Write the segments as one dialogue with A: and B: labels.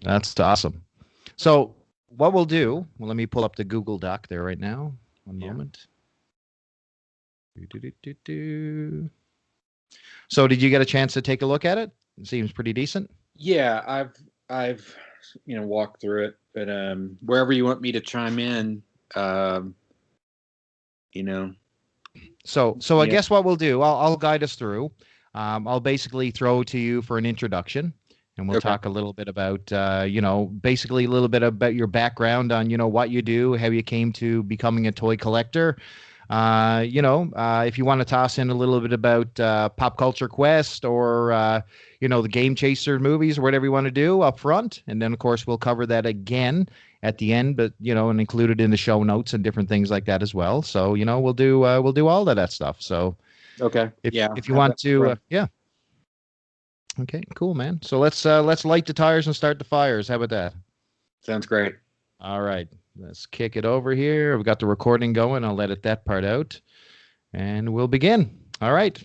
A: That's awesome. So what we'll do, well, let me pull up the Google Doc there right now. One
B: Yeah.
A: moment. Do. So did you get a chance to take a look at it? It seems pretty decent.
B: Yeah, I've walked through it, but wherever you want me to chime in, um, you know,
A: So I
B: yeah.
A: guess what we'll do, I'll guide us through. I'll basically throw to you for an introduction, and we'll
B: Okay.
A: talk a little bit about, basically a little bit about your background on, what you do, how you came to becoming a toy collector. If you want to toss in a little bit about Pop Culture Quest or, the Game Chaser movies or whatever you want to do up front. And then, of course, we'll cover that again at the end, but, and include it in the show notes and different things like that as well. So, we'll do all of that stuff. So
B: Okay.
A: if,
B: Yeah.
A: if you
B: Have
A: want
B: that
A: to,
B: ready.
A: yeah. Okay, cool, man. So let's light the tires and start the fires. How about that?
B: Sounds great.
A: All right. Let's kick it over here. We've got the recording going. I'll edit that part out. And we'll begin. All right.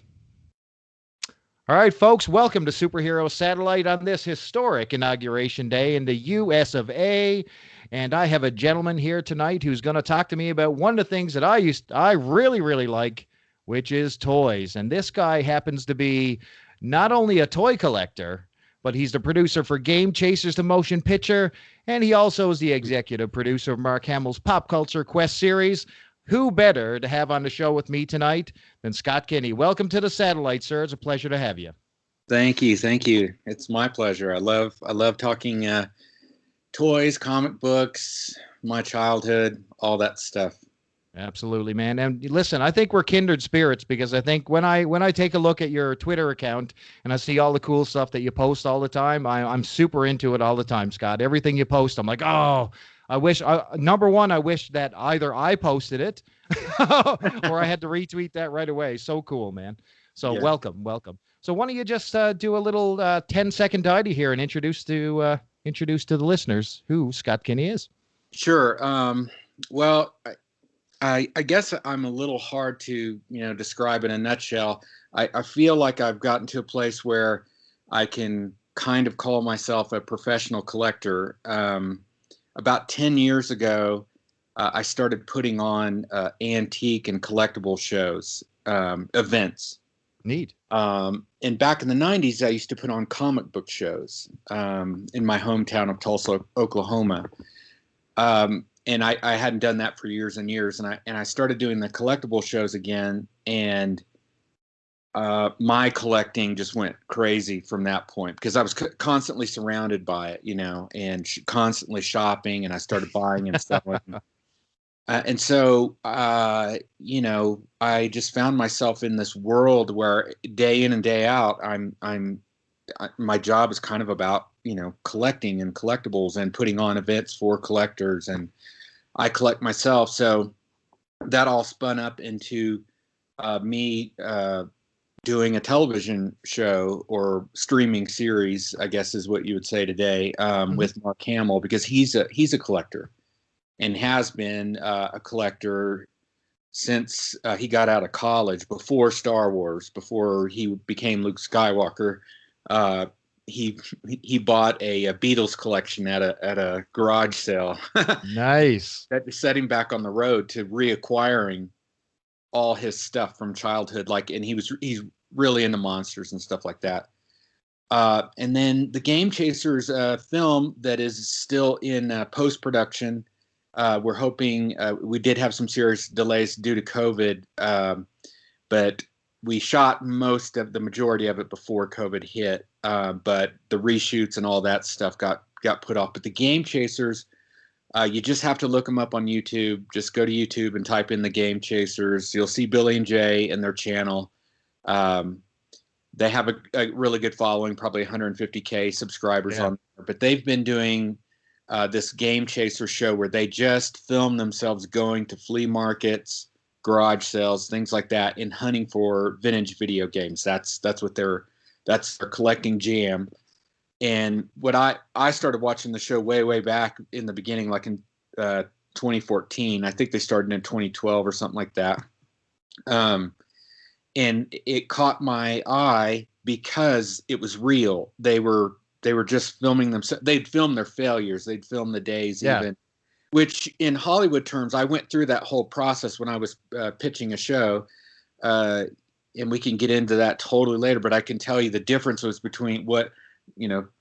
A: All right, folks, welcome to SuperHero Satellite on this historic inauguration day in the US of A. And I have a gentleman here tonight who's going to talk to me about one of the things that I really, really like, which is toys. And this guy happens to be not only a toy collector, but he's the producer for Game Chasers, the motion picture, and he also is the executive producer of Mark Hamill's Pop Culture Quest series. Who better to have on the show with me tonight than Scott Kinney? Welcome to the satellite, sir. It's a pleasure to have you.
B: Thank you. Thank you. It's my pleasure. I love talking toys, comic books, my childhood, all that stuff.
A: Absolutely, man. And listen, I think we're kindred spirits because I think when I take a look at your Twitter account and I see all the cool stuff that you post all the time, I'm super into it all the time, Scott. Everything you post, I'm like, oh, I wish. Number one, I wish that either I posted it or I had to retweet that right away. So cool, man. So
B: Yeah.
A: welcome, welcome. So why don't you just do a little 10-second didy here and introduce to the listeners who Scott Kinney is.
B: Sure. Well, I guess I'm a little hard to describe in a nutshell. I feel like I've gotten to a place where I can kind of call myself a professional collector. About 10 years ago, I started putting on antique and collectible shows, events.
A: Neat.
B: And back in the 90s, I used to put on comic book shows in my hometown of Tulsa, Oklahoma. And I hadn't done that for years and years, and I started doing the collectible shows again, and my collecting just went crazy from that point because I was constantly surrounded by it, and constantly shopping, and I started buying and selling. And so, I just found myself in this world where day in and day out, my job is kind of about, collecting and collectibles and putting on events for collectors, and I collect myself. So that all spun up into me doing a television show or streaming series, I guess is what you would say today,
A: Mhm.
B: with Mark Hamill, because he's a collector and has been a collector since he got out of college, before Star Wars, before he became Luke Skywalker. Uh, he he bought a Beatles collection at a garage sale
A: Nice.
B: that set him back on the road to reacquiring all his stuff from childhood. Like, and he's really into monsters and stuff like that. And then the Game Chasers film that is still in post production. We're hoping we did have some serious delays due to COVID, but we shot the majority of it before COVID hit. But the reshoots and all that stuff got put off. But the Game Chasers, you just have to look them up on YouTube. Just go to YouTube and type in the Game Chasers. You'll see Billy and Jay and their channel. Um, they have a really good following, probably 150K subscribers
A: Yeah.
B: on there. But they've been doing this Game Chaser show where they just film themselves going to flea markets, garage sales, things like that, and hunting for vintage video games. That's their collecting jam. And what I started watching the show way back in the beginning, like in 2014. I think they started in 2012 or something like that. And it caught my eye because it was real. They were they were just filming themselves. They'd film their failures. They'd film the days
A: Yeah.
B: even, which in Hollywood terms, I went through that whole process when I was pitching a show. And we can get into that totally later, but I can tell you the difference was between what,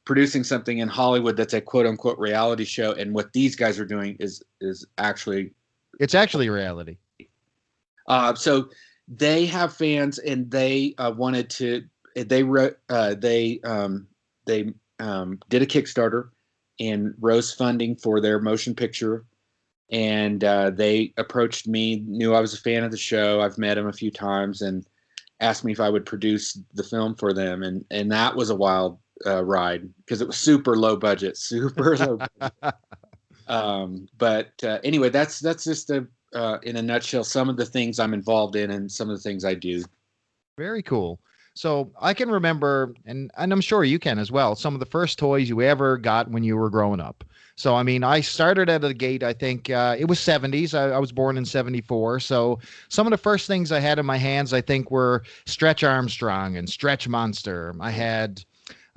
B: producing something in Hollywood that's a quote unquote reality show and what these guys are doing is actually.
A: It's actually reality.
B: So they have fans and they wanted to, they wrote, they did a Kickstarter and rose funding for their motion picture. And they approached me, knew I was a fan of the show. I've met him a few times and asked me if I would produce the film for them. And that was a wild ride because it was super low budget. But anyway, that's just in a nutshell, some of the things I'm involved in and some of the things I do.
A: Very cool. So I can remember, and I'm sure you can as well, some of the first toys you ever got when you were growing up. So, I mean, I started at the gate, I think it was 70s. I was born in 74. So some of the first things I had in my hands, I think, were Stretch Armstrong and Stretch Monster. I had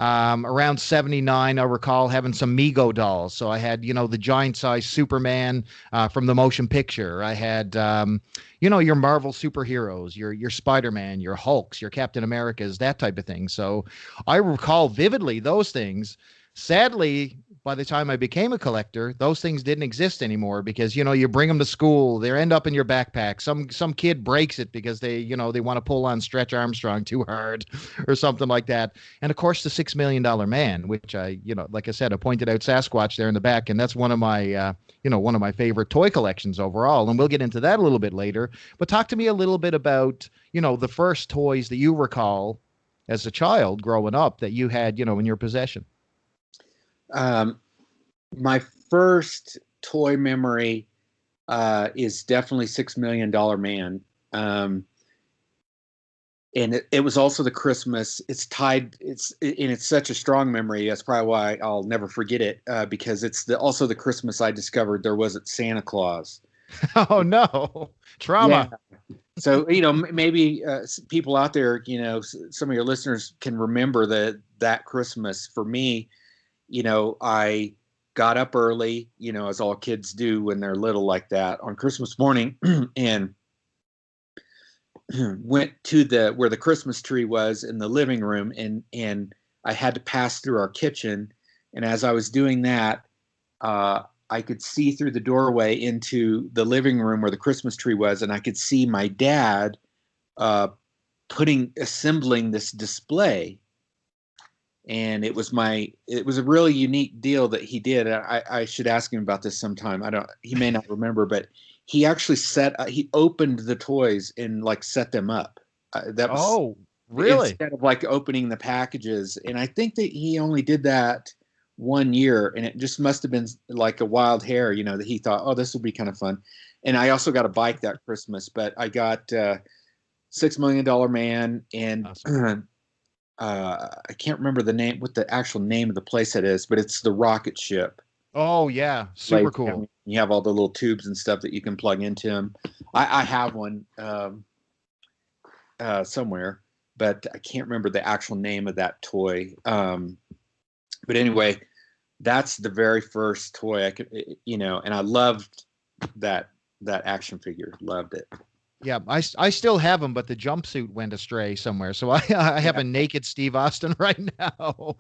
A: around 79, I recall having some Mego dolls. So I had, the giant size Superman from the motion picture. I had, your Marvel superheroes, your Spider-Man, your Hulks, your Captain Americas, that type of thing. So I recall vividly those things. Sadly, by the time I became a collector, those things didn't exist anymore because, you bring them to school, they end up in your backpack. Some kid breaks it because they want to pull on Stretch Armstrong too hard or something like that. And of course, the $6 Million Man, which I, like I said, I pointed out Sasquatch there in the back. And that's one of my, one of my favorite toy collections overall. And we'll get into that a little bit later. But talk to me a little bit about, the first toys that you recall as a child growing up that you had, in your possession.
B: My first toy memory is definitely $6 Million Man. And it was also the Christmas. It's such a strong memory. That's probably why I'll never forget it because it's also the Christmas I discovered there wasn't Santa Claus.
A: Oh, no. Trauma.
B: Yeah. So, maybe people out there, some of your listeners can remember that Christmas. For me, I got up early, as all kids do when they're little like that on Christmas morning and went to where the Christmas tree was in the living room. And I had to pass through our kitchen. And as I was doing that, I could see through the doorway into the living room where the Christmas tree was. And I could see my dad assembling this display. And it was a really unique deal that he did. I should ask him about this sometime. He may not remember, but he actually he opened the toys and set them up.
A: Really?
B: Instead of opening the packages. And I think that he only did that one year, and it just must've been like a wild hair, that he thought, oh, this will be kind of fun. And I also got a bike that Christmas, but I got $6 Million Man and awesome. I can't remember what the actual name of the place it is, but it's the rocket ship.
A: Oh yeah, super cool.
B: You have all the little tubes and stuff that you can plug into them. I have one somewhere, but I can't remember the actual name of that toy. But anyway, that's the very first toy I could, and I loved that action figure. Loved it.
A: Yeah, I still have them, but the jumpsuit went astray somewhere. So I have a naked Steve Austin right now.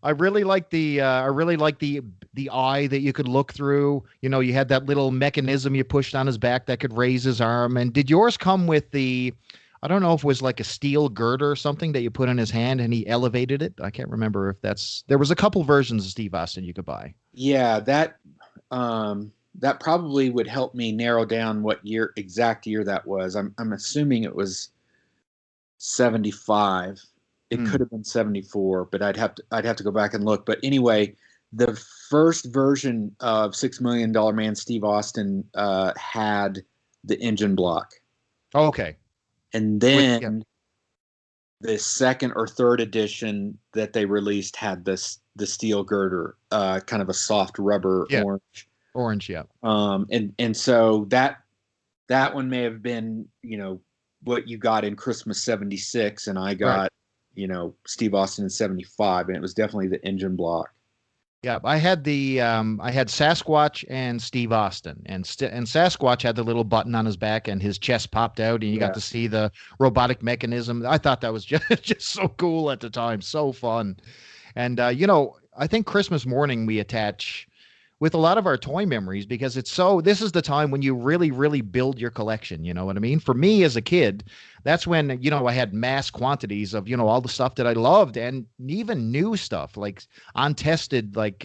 A: I really like the eye that you could look through. You had that little mechanism you pushed on his back that could raise his arm. And did yours come with I don't know if it was like a steel girder or something that you put in his hand and he elevated it? I can't remember if there was a couple versions of Steve Austin you could buy.
B: Yeah, that probably would help me narrow down what exact year that was. I'm assuming it was 75. It could have been 74, but I'd have to go back and look. But anyway, the first version of $6 Million Man Steve Austin had the engine block.
A: Oh, okay.
B: And then the second or third edition that they released had the steel girder, kind of a soft rubber orange.
A: Orange, yeah.
B: And so that one may have been, what you got in Christmas 76, and I got Steve Austin in 75, and it was definitely the engine block.
A: Yeah, I had Sasquatch and Steve Austin, and Sasquatch had the little button on his back, and his chest popped out, and you got
B: Yeah.
A: to see the robotic mechanism. I thought that was just so cool at the time, so fun. And I think Christmas morning we attach with a lot of our toy memories because this is the time when you really, really build your collection. You know what I mean? For me as a kid, that's when, I had mass quantities of, all the stuff that I loved and even new stuff like untested, like,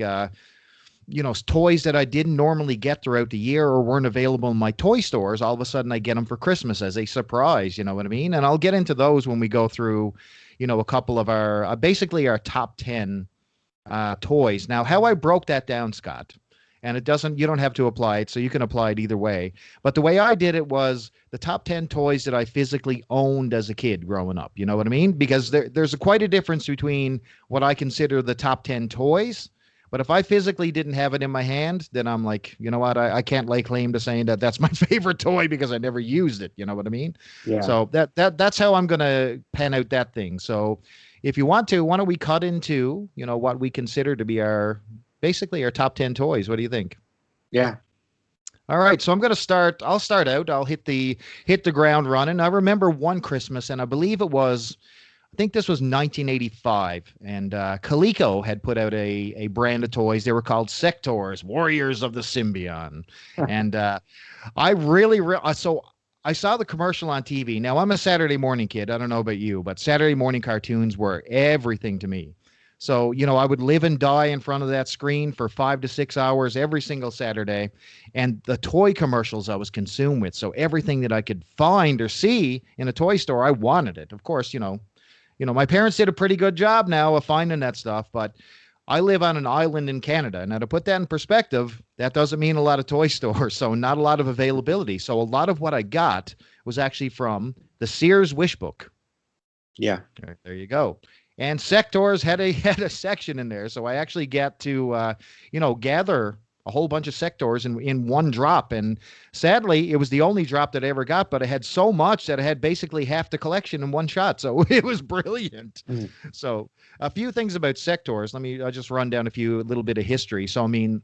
A: toys that I didn't normally get throughout the year or weren't available in my toy stores. All of a sudden I get them for Christmas as a surprise. You know what I mean? And I'll get into those when we go through, a couple of our, basically our top 10 toys. Now, how I broke that down, Scott, and you don't have to apply it, so you can apply it either way. But the way I did it was the top 10 toys that I physically owned as a kid growing up. You know what I mean? Because there's quite a difference between what I consider the top 10 toys. But if I physically didn't have it in my hand, then I'm like, you know what? I can't lay claim to saying that that's my favorite toy because I never used it. You know what I mean?
B: Yeah.
A: So that's how I'm going to pan out that thing. So if you want to, why don't we cut into, what we consider to be basically our top 10 toys. What do you think?
B: Yeah.
A: All right. So I'll start out. I'll hit the ground running. I remember one Christmas, and I believe I think this was 1985, and Coleco had put out a brand of toys. They were called Sectors, Warriors of the Symbion. And so I saw the commercial on TV. Now, I'm a Saturday morning kid. I don't know about you, but Saturday morning cartoons were everything to me. So, I would live and die in front of that screen for 5 to 6 hours every single Saturday. And the toy commercials I was consumed with. So everything that I could find or see in a toy store, I wanted it. Of course, my parents did a pretty good job now of finding that stuff, but I live on an island in Canada. Now, to put that in perspective, that doesn't mean a lot of toy stores, so not a lot of availability. So a lot of what I got was actually from the Sears Wish Book.
B: Yeah.
A: There you go. And Sectors had a section in there, so I actually get to gather a whole bunch of Sectors in one drop. And sadly, it was the only drop that I ever got, but I had so much that I had basically half the collection in one shot. So it was brilliant. Mm. So a few things about Sectors. I'll just run down a little bit of history. So, I mean,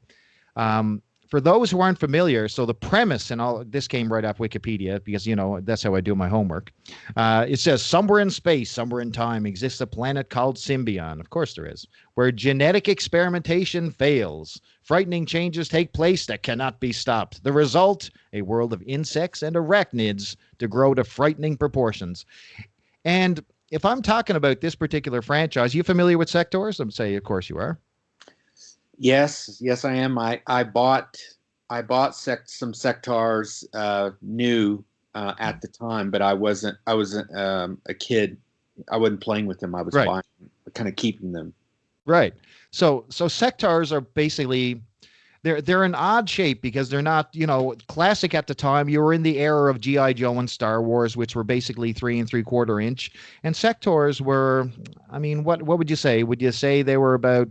A: for those who aren't familiar, so the premise, and this came right off Wikipedia because, that's how I do my homework. It says, somewhere in space, somewhere in time exists a planet called Symbion. Of course there is, where genetic experimentation fails. Frightening changes take place that cannot be stopped. The result, a world of insects and arachnids to grow to frightening proportions. And if I'm talking about this particular franchise, you familiar with Sectors? I'm saying, of course you are.
B: Yes, I am. I bought some Sectors new at the time, but I wasn't a kid. I wasn't playing with them. I was buying, kind of keeping them.
A: Right. So Sectors are basically they're an odd shape because they're not, classic at the time. You were in the era of G.I. Joe and Star Wars, which were basically 3 3/4 inch, and Sectors were, I mean, what would you say? Would you say they were about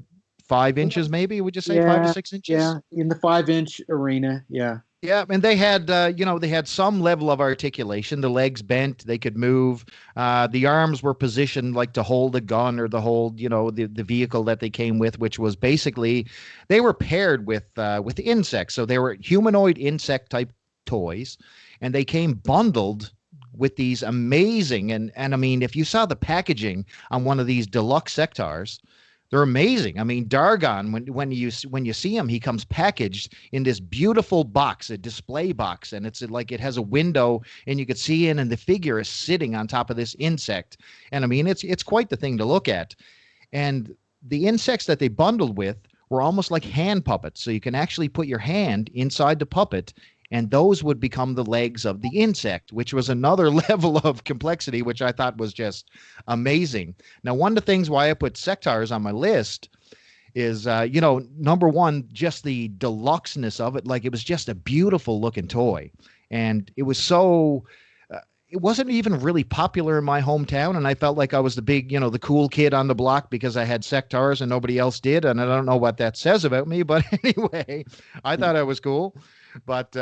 A: 5 inches, maybe? Would you say 5 to 6 inches?
B: Yeah, in the 5-inch arena. Yeah.
A: Yeah, and they had, they had some level of articulation. The legs bent, they could move. The arms were positioned like to hold a gun or to hold, the vehicle that they came with, which was basically, they were paired with insects. So they were humanoid insect type toys, and they came bundled with these amazing, and I mean, if you saw the packaging on one of these deluxe Sectors, they're amazing. I mean, Dargon, when you see him, he comes packaged in this beautiful box, a display box, and it's like it has a window, and you could see in, and the figure is sitting on top of this insect. And I mean, it's quite the thing to look at. And the insects that they bundled with were almost like hand puppets, so you can actually put your hand inside the puppet, and those would become the legs of the insect, which was another level of complexity, which I thought was just amazing. Now, one of the things why I put Sectors on my list is, number one, just the deluxeness of it. Like, it was just a beautiful looking toy. And it was so... it wasn't even really popular in my hometown, and I felt like I was the big, the cool kid on the block because I had Sectors and nobody else did, and I don't know what that says about me, but anyway, I thought I was cool. But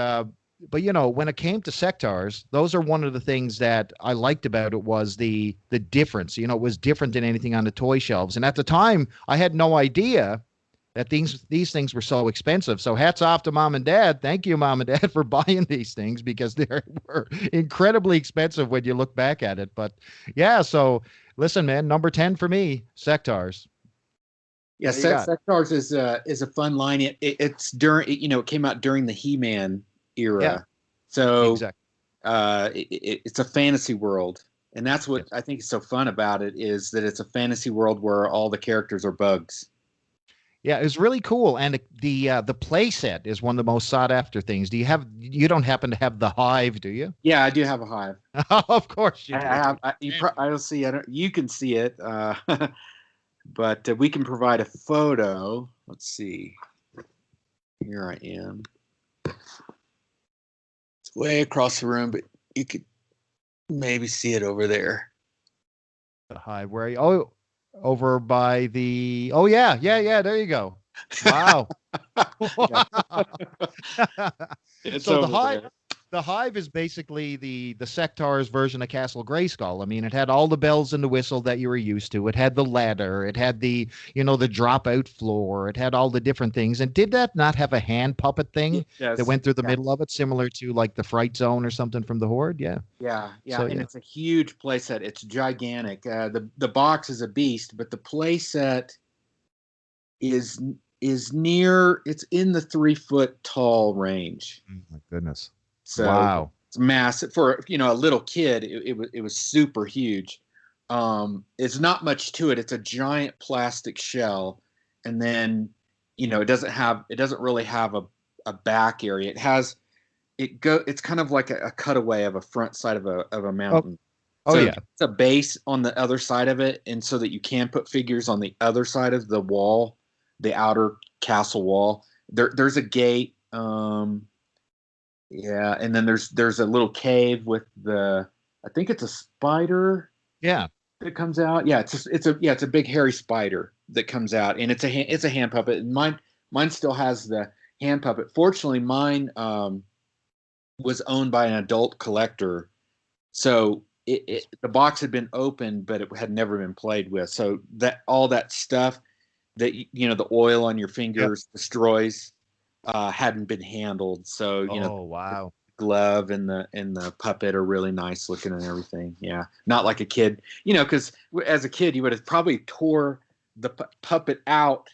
A: but when it came to sectars, those are one of the things that I liked about it was the difference. It was different than anything on the toy shelves. And at the time, I had no idea that these things were so expensive. So hats off to mom and dad. Thank you, mom and dad, for buying these things because they were incredibly expensive when you look back at it. But yeah, so listen, man, number 10 for me, sectars.
B: Yeah,
A: What do you got?
B: Sectars is a fun line. It's during it came out during the He-Man
A: Yeah,
B: era, so
A: exactly.
B: it's a fantasy world, and that's what
A: Yes.
B: I think is so fun about it is that it's a fantasy world where all the characters are bugs.
A: Yeah, it was really cool, and the play set is one of the most sought after things. You don't happen to have the Hive, do you?
B: Yeah, I do have a hive.
A: Of course you
B: I
A: do.
B: have. I don't see. I don't. You can see it, but we can provide a photo. Let's see. Here I am. It's way across the room, but you could maybe see it over there.
A: The Hive, where are you? Oh, over by the. Oh yeah, yeah, yeah. There you go. Wow.
B: Yeah, it's
A: So the
B: over
A: Hive,
B: there.
A: the Hive is basically the Sectar's version of Castle Grayskull. I mean, it had all the bells and the whistle that you were used to. It had the ladder. It had the dropout floor. It had all the different things. And did that not have a hand puppet thing that
B: Yes.
A: went through the
B: Yeah.
A: middle of it, similar to like the Fright Zone or something from the Horde? Yeah.
B: Yeah. Yeah.
A: So
B: And
A: yeah.
B: it's a huge playset. It's gigantic. The box is a beast, but the playset is is near. It's in the 3 foot tall range.
A: Oh my goodness.
B: So
A: Wow.
B: it's massive for a little kid. It was super huge. It's not much to it. It's a giant plastic shell, and then it doesn't really have a back area. It's kind of like a cutaway of a front side of a
A: Oh,
B: mountain.
A: oh
B: So
A: yeah.
B: it's a base on the other side of it, and so that you can put figures on the other side of the wall, the outer castle wall. There's a gate. Yeah, and then there's a little cave with I think it's a spider
A: Yeah.
B: that comes out. Yeah, it's a big hairy spider that comes out, and it's a hand puppet. And mine still has the hand puppet. Fortunately, mine was owned by an adult collector, so the box had been opened, but it had never been played with. So that all that stuff that the oil on your
A: Yep.
B: fingers destroys hadn't been handled. So
A: Oh wow.
B: glove and the puppet are really nice looking and everything. Yeah, not like a kid, because as a kid you would have probably tore the puppet out,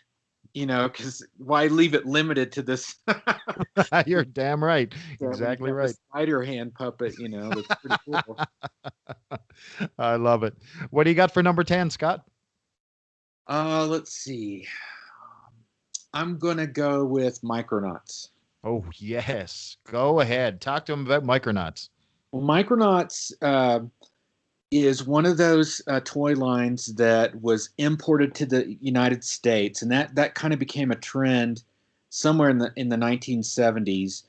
B: because why leave it limited to this
A: You're damn right.
B: when you
A: Exactly
B: have the
A: right.
B: spider hand puppet, that's pretty cool.
A: I love it. What do you got for number 10, Scott?
B: Let's see. I'm gonna go with Micronauts.
A: Oh, yes. Go ahead. Talk to him about Micronauts.
B: Well, Micronauts is one of those toy lines that was imported to the United States, and that kind of became a trend somewhere in the 1970s.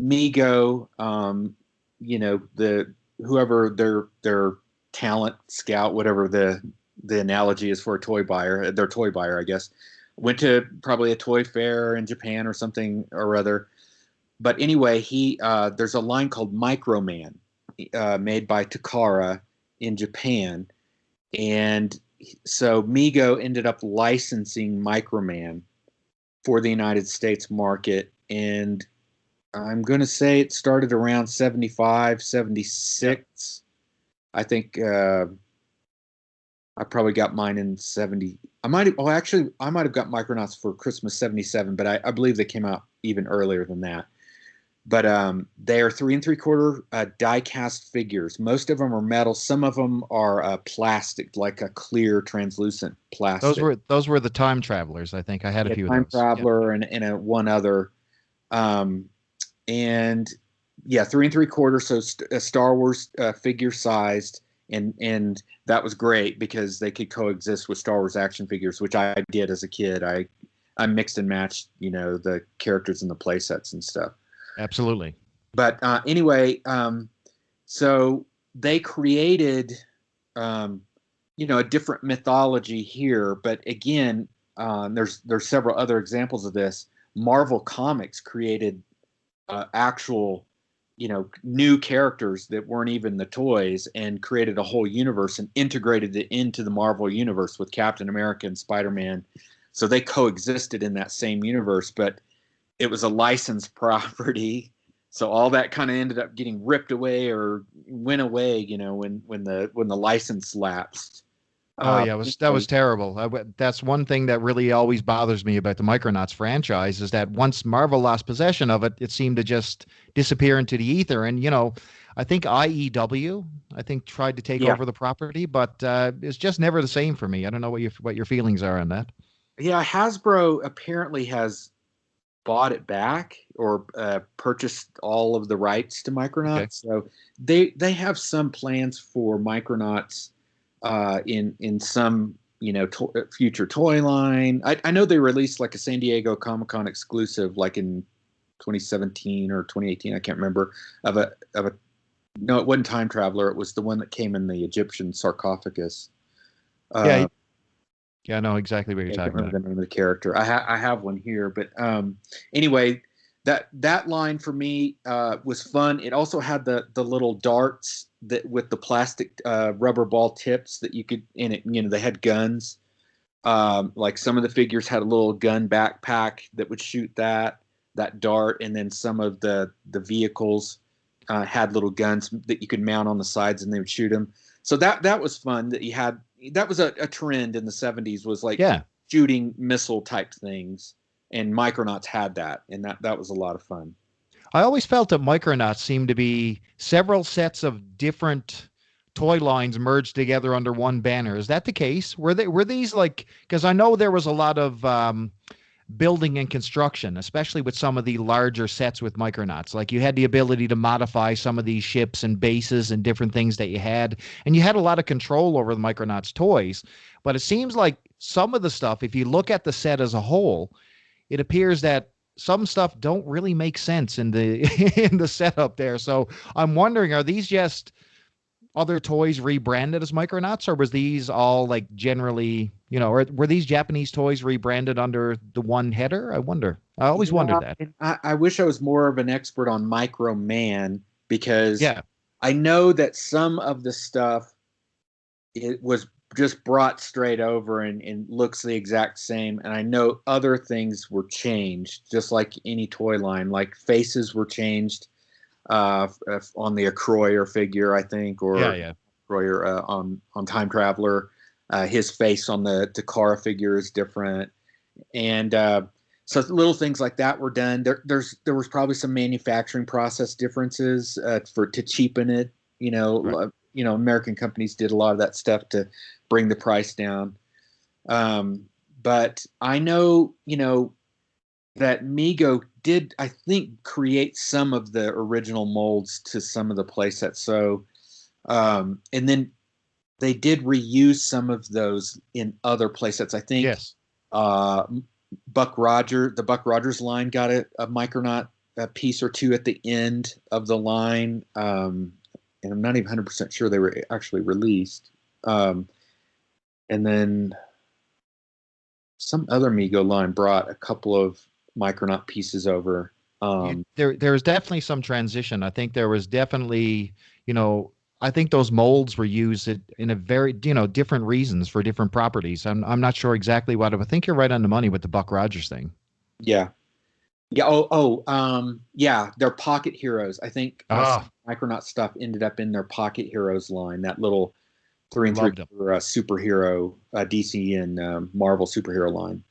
B: Mego, the whoever their talent scout, whatever the analogy is for a toy buyer, their toy buyer, I guess, went to probably a toy fair in Japan or something or other. But anyway, there's a line called Microman, made by Takara in Japan, and so Mego ended up licensing Microman for the United States market, and I'm going to say it started around 75,
A: Yep.
B: 76. I think I probably got mine in 70. I might have got Micronauts for Christmas 77, but I believe they came out even earlier than that. But they are 3 3/4 die cast figures. Most of them are metal. Some of them are plastic, like a clear, translucent
A: Those
B: plastic.
A: were those were the time travelers, I think. I had a
B: Yeah,
A: few of
B: Time
A: those. Yeah.
B: Traveler and one other. Um, and yeah, 3 3/4. So a Star Wars figure sized, and that was great because they could coexist with Star Wars action figures, which I did as a kid. I mixed and matched, the characters and the play sets and stuff.
A: Absolutely.
B: But anyway, so they created, um, a different mythology here. But again, there's several other examples of this. Marvel Comics created actual, new characters that weren't even the toys, and created a whole universe and integrated it into the Marvel universe with Captain America and Spider-Man. So they coexisted in that same universe, but it was a licensed property. So all that kind of ended up getting ripped away or went away, when the license lapsed.
A: Oh yeah, that was
B: Anyway,
A: terrible. That's one thing that really always bothers me about the Micronauts franchise is that once Marvel lost possession of it, it seemed to just disappear into the ether. And I think IEW, tried to take
B: yeah,
A: over the property, but it's just never the same for me. I don't know what your feelings are on that.
B: yeah. Hasbro apparently has bought it back or purchased all of the rights to
A: Okay.
B: Micronauts. So they have some plans for Micronauts in some future toy line. I know they released like a San Diego Comic-Con exclusive like in 2017 or 2018. I can't remember of a no, it wasn't Time Traveler. It was the one that came in the Egyptian sarcophagus.
A: Yeah,
B: Uh,
A: yeah, I know exactly what you're
B: I can't
A: talking about.
B: remember the name of the character. I have one here, but anyway, that line for me was fun. It also had the little darts that with the plastic rubber ball tips that you could in it. They had guns. Like some of the figures had a little gun backpack that would shoot that dart, and then some of the vehicles had little guns that you could mount on the sides, and they would shoot them. So that was fun. That you had that was a trend in the 70s, was like
A: Yeah.
B: shooting missile type things, and Micronauts had that, and that was a lot of fun.
A: I always felt that Micronauts seemed to be several sets of different toy lines merged together under one banner. Is that the case? Were these like, because I know there was a lot of building and construction, especially with some of the larger sets with Micronauts. Like you had the ability to modify some of these ships and bases and different things that you had, and you had a lot of control over the Micronauts toys. But it seems like some of the stuff, if you look at the set as a whole, it appears that some stuff don't really make sense in the in the setup there. So I'm wondering, are these just other toys rebranded as Micronauts, or was these all like generally, or were these Japanese toys rebranded under the one header? I wonder. I always
B: Yeah,
A: wondered that.
B: and I wish I was more of an expert on Micro Man, because
A: Yeah.
B: I know that some of the stuff it was just brought straight over and looks the exact same. And I know other things were changed, just like any toy line, like faces were changed on the Acroyer figure, I think,
A: Yeah,
B: or
A: yeah.
B: Acroyer on Time Traveler. His face on the Takara figure is different, and so little things like that were done. There was probably some manufacturing process differences to cheapen it.
A: Right.
B: American companies did a lot of that stuff to bring the price down. But I know, that Mego did, I think, create some of the original molds to some of the playsets. So, and then they did reuse some of those in other playsets. I think
A: Yes.
B: uh, the Buck Rogers line got a Micronaut a piece or two at the end of the line. And I'm not even 100% sure they were actually released. And then some other Mego line brought a couple of Micronaut pieces over.
A: There was definitely some transition. I think there was definitely, you know, I think those molds were used in a very, different reasons for different properties. I'm not sure exactly what, but I think you're right on the money with the Buck Rogers thing.
B: Yeah. Yeah. Yeah. They're Pocket Heroes. I think
A: Ah,
B: Micronaut stuff ended up in their Pocket Heroes line, that little three and three
A: loved them.
B: superhero DC and Marvel superhero line.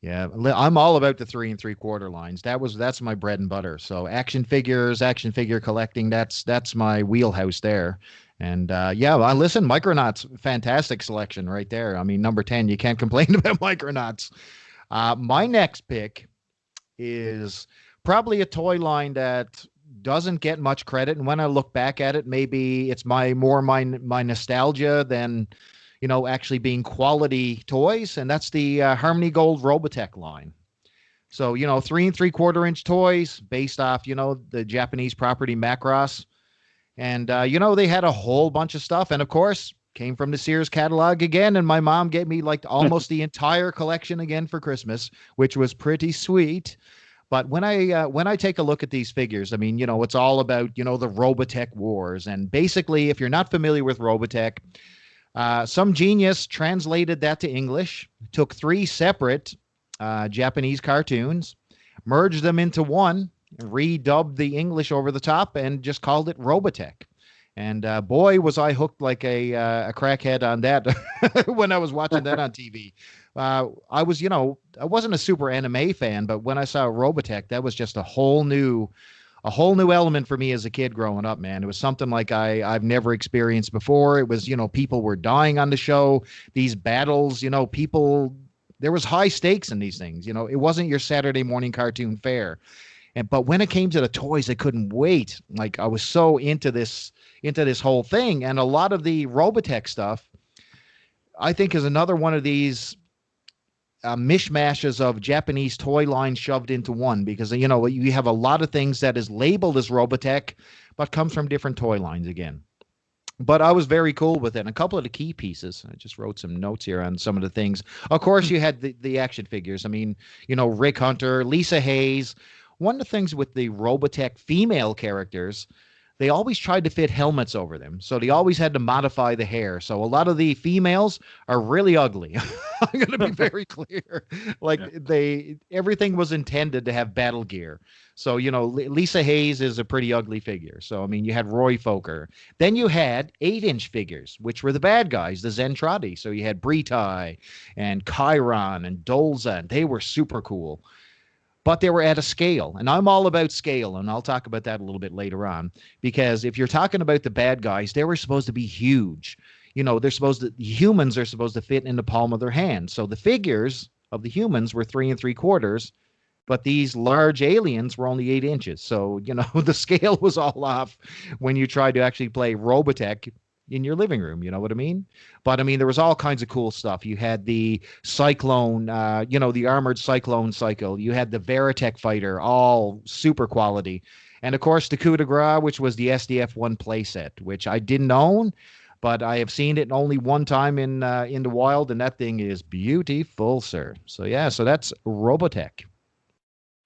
A: Yeah, I'm all about the 3 3/4 lines. That's my bread and butter. So action figures, action figure collecting, that's my wheelhouse there. And yeah, I listen, Micronauts, fantastic selection right there. I mean, number 10, you can't complain about Micronauts. My next pick is probably a toy line that doesn't get much credit. And when I look back at it, maybe it's my nostalgia than actually being quality toys, and that's the Harmony Gold Robotech line. So 3 3/4 inch toys based off the Japanese property Macross, and they had a whole bunch of stuff, and of course came from the Sears catalog again. And my mom gave me like almost the entire collection again for Christmas, which was pretty sweet. But when I take a look at these figures, I mean, it's all about, the Robotech wars. And basically, if you're not familiar with Robotech, some genius translated that to English, took three separate Japanese cartoons, merged them into one, redubbed the English over the top, and just called it Robotech. And boy, was I hooked like a crackhead on that when I was watching that on TV. I was, I wasn't a super anime fan, but when I saw Robotech, that was just a whole new element for me as a kid growing up, man. It was something like I've never experienced before. It was, people were dying on the show, these battles, there was high stakes in these things. It wasn't your Saturday morning cartoon fare. But when it came to the toys, I couldn't wait. Like I was so into this whole thing. And a lot of the Robotech stuff, I think, is another one of these mishmashes of Japanese toy lines shoved into one, because you have a lot of things that is labeled as Robotech but comes from different toy lines again. But I was very cool with it. And a couple of the key pieces, I just wrote some notes here on some of the things. Of course, you had the action figures. I mean, Rick Hunter, Lisa Hayes. One of the things with the Robotech female characters, they always tried to fit helmets over them. So they always had to modify the hair. So a lot of the females are really ugly. I'm going to be very clear. Like everything was intended to have battle gear. So, Lisa Hayes is a pretty ugly figure. So, I mean, you had Roy Fokker. Then you had 8-inch figures, which were the bad guys, the Zentradi. So you had Britai and Chiron and Dolza, and they were super cool. But they were at a scale, and I'm all about scale, and I'll talk about that a little bit later on, because if you're talking about the bad guys, they were supposed to be huge. Humans are supposed to fit in the palm of their hand. So the figures of the humans were 3 3/4, but these large aliens were only 8 inches. So, the scale was all off when you tried to actually play Robotech in your living room. You know what I mean? But I mean, there was all kinds of cool stuff. You had the Cyclone, the armored Cyclone cycle. You had the Veritech fighter, all super quality. And of course, the coup de grace, which was the SDF-1 playset, which I didn't own, but I have seen it only one time in the wild, and that thing is beautiful, sir. So yeah, so that's Robotech.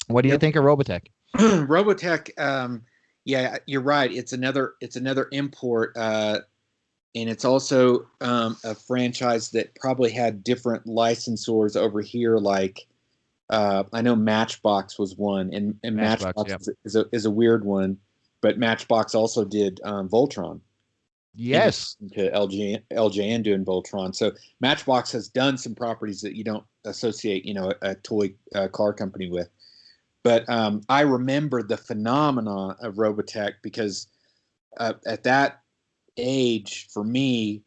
A: What do you think of Robotech?
B: Robotech, yeah, you're right. It's another import. And it's also a franchise that probably had different licensors over here. Like I know Matchbox was one, and Matchbox yep. is a weird one. But Matchbox also did Voltron.
A: Yes,
B: to LJN doing Voltron. So Matchbox has done some properties that you don't associate, a toy car company with. But I remember the phenomenon of Robotech because at that age, for me,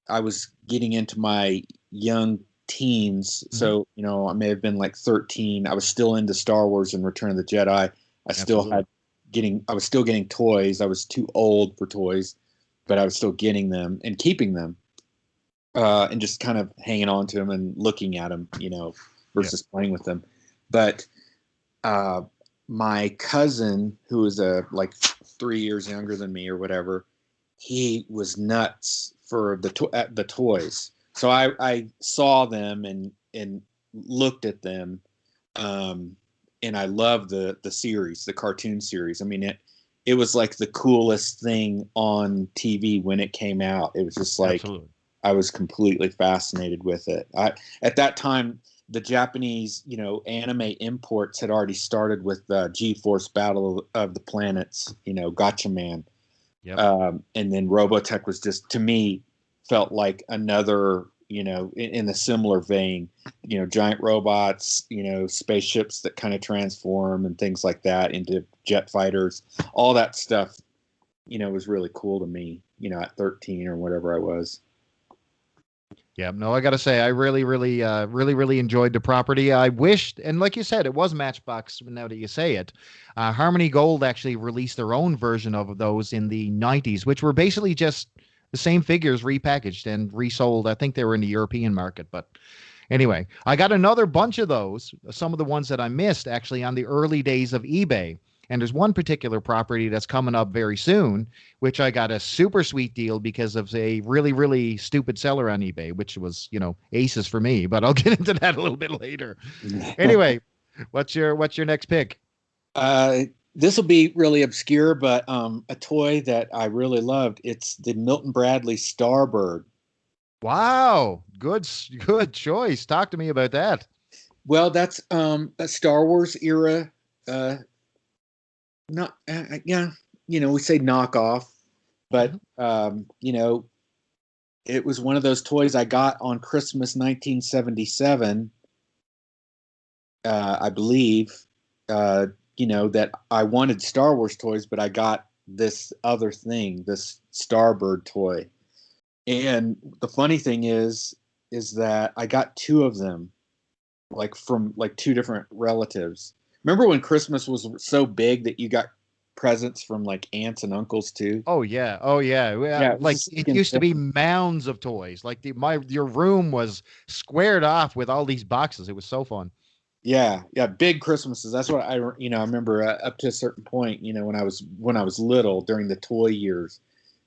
B: I was getting into my young teens. Mm-hmm. So, I may have been like 13. I was still into Star Wars and Return of the Jedi. I was still getting toys. I was too old for toys, but I was still getting them and keeping them, and just kind of hanging on to them and looking at them, versus playing with them. But my cousin, who was like 3 years younger than me or whatever, he was nuts for the toys. So I saw them and looked at them, and I loved the series, the cartoon series. I mean, it was like the coolest thing on TV when it came out. It was just like, absolutely. I was completely fascinated with it. At that time, the Japanese, anime imports had already started with G-Force Battle of the Planets, Gatchaman. Yep. And then Robotech was just, to me, felt like another, in a similar vein, giant robots, spaceships that kind of transform and things like that into jet fighters. All that stuff, was really cool to me, at 13 or whatever I was.
A: Yeah, no, I got to say, I really, really enjoyed the property. I wished, and like you said, it was Matchbox, now that you say it. Harmony Gold actually released their own version of those in the 90s, which were basically just the same figures repackaged and resold. I think they were in the European market. But anyway, I got another bunch of those, some of the ones that I missed actually on the early days of eBay. And there's one particular property that's coming up very soon, which I got a super sweet deal because of a really, really stupid seller on eBay, which was, aces for me. But I'll get into that a little bit later. Anyway, What's your next pick?
B: This will be really obscure, but a toy that I really loved. It's the Milton Bradley Starbird.
A: Wow, good choice. Talk to me about that.
B: Well, that's a Star Wars era. Uh, not yeah, we say knockoff, but
A: Mhm.
B: it was one of those toys I got on Christmas 1977. I believe. That I wanted Star Wars toys, but I got this other thing, this Starbird toy. And the funny thing is that I got two of them, like from like two different relatives. Remember when Christmas was so big that you got presents from like aunts and uncles too?
A: Oh yeah, oh yeah.
B: Yeah, it was
A: Like
B: just like
A: it used to be
B: insane.
A: mounds of toys. Like your room was squared off with all these boxes. It was so fun.
B: Yeah, yeah, big Christmases. That's what I remember up to a certain point. When I was little during the toy years,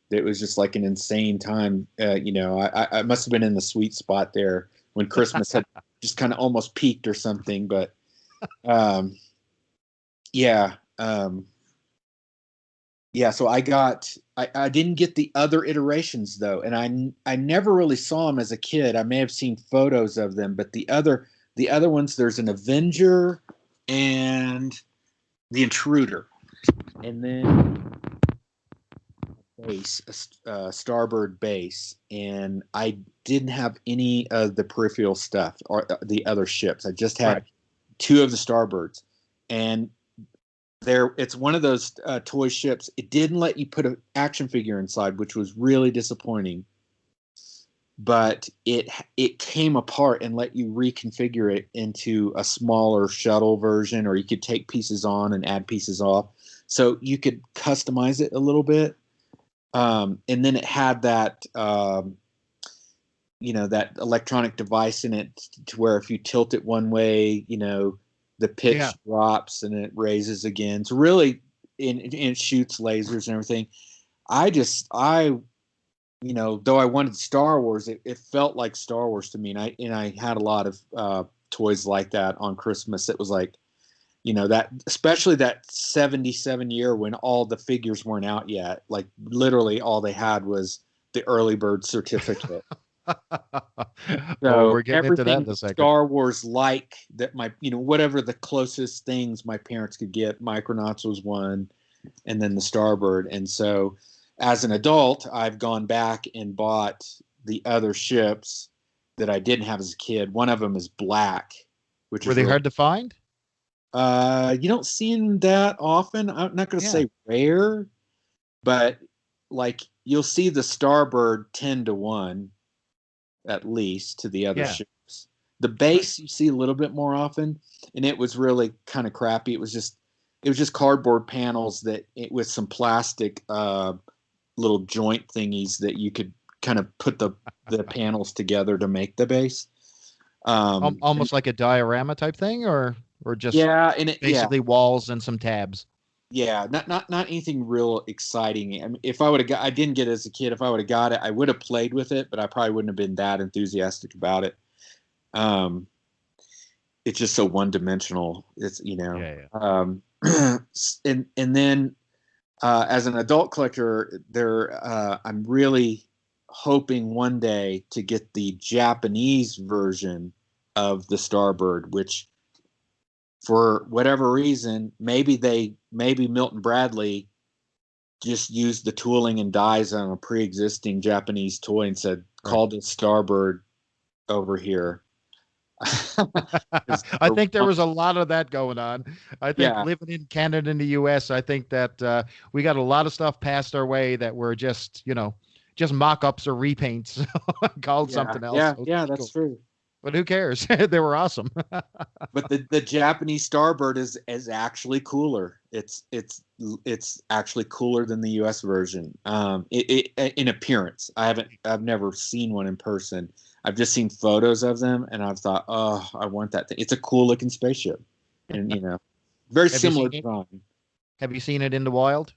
B: it was just like an insane time. I must have been in the sweet spot there when Christmas had just kind of almost peaked or something. But um, yeah, yeah. So I didn't get the other iterations though, and I never really saw them as a kid. I may have seen photos of them, but the other ones, there's an Avenger and the Intruder, and then base, a Starbird base, and I didn't have any of the peripheral stuff or the other ships. I just
A: Right.
B: had two of the Starbirds, and it's one of those toy ships. It didn't let you put an action figure inside, which was really disappointing. But it came apart and let you reconfigure it into a smaller shuttle version, or you could take pieces on and add pieces off, so you could customize it a little bit. And then it had that electronic device in it to where if you tilt it one way, the
A: Yeah.
B: pitch drops and it raises again. It's really, and it shoots lasers and everything. Though I wanted Star Wars, it felt like Star Wars to me, and I had a lot of toys like that on Christmas. It was like, that, especially that 77 year when all the figures weren't out yet, like literally all they had was the early bird certificate.
A: Oh,
B: So
A: we're getting into that
B: everything
A: in a second.
B: Star Wars like that, whatever the closest things my parents could get, Micronauts was one, and then the Starbird. And so as an adult, I've gone back and bought the other ships that I didn't have as a kid. One of them is black, which
A: Were
B: is
A: they
B: really,
A: hard to find?
B: you don't see them that often. I'm not going to
A: Yeah.
B: say rare, but like you'll see the Starbird 10-1 at least to the other
A: Yeah.
B: ships. The base you see a little bit more often, and it was really kind of crappy. It was just cardboard panels with some plastic little joint thingies that you could kind of put the panels together to make the base. And
A: Almost like a diorama type thing, or just
B: yeah, and yeah,
A: basically walls and some tabs.
B: yeah, not anything real exciting. I mean, if I would have got, I didn't get it as a kid. If I would have got it, I would have played with it, but I probably wouldn't have been that enthusiastic about it. Um, it's just so one dimensional. It's
A: Yeah, yeah.
B: and then as an adult collector, I'm really hoping one day to get the Japanese version of the Starbird, which for whatever reason, maybe Milton Bradley just used the tooling and dies on a pre-existing Japanese toy and said,
A: Right.
B: "Call this Starbird over here."
A: I think there was a lot of that going on. I think
B: Yeah,
A: living in Canada and the US, I think that we got a lot of stuff passed our way that were just mock-ups or repaints called
B: yeah,
A: something else.
B: yeah,
A: So
B: yeah.
A: it's
B: That's
A: cool.
B: true.
A: But who cares? They were awesome.
B: But the Japanese Starbird is actually cooler. It's actually cooler than the U.S. version. In appearance, I've never seen one in person. I've just seen photos of them, and I've thought, oh, I want that thing. It's a cool looking spaceship, and very
A: Have you
B: similar
A: seen it?
B: design.
A: Have you seen it in the wild?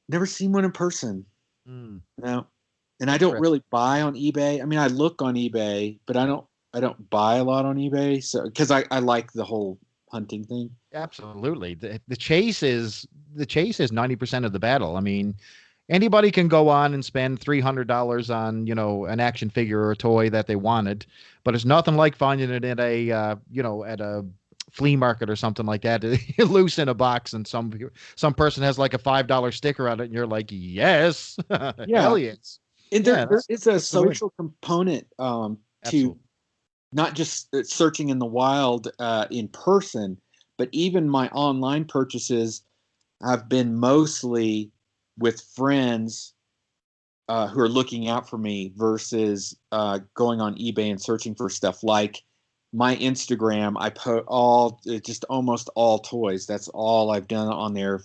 B: Never seen one in person.
A: Hmm.
B: No, and I don't
A: Interesting.
B: really buy on eBay. I mean, I look on eBay, but I don't buy a lot on eBay. So because I like the whole hunting thing.
A: Absolutely. The chase is 90% of the battle. I mean, anybody can go on and spend $300 on, an action figure or a toy that they wanted, but it's nothing like finding it at at a flea market or something like that, loose in a box, and some person has like a $5 sticker on it, and you're like, yes,
B: Yeah.
A: hell yes.
B: And
A: Yeah,
B: there is a
A: that's the way.
B: social component to
A: Absolutely.
B: not just searching in the wild in person, but even my online purchases have been mostly with friends who are looking out for me versus going on eBay and searching for stuff. Like my Instagram, I put just almost all toys. That's all I've done on there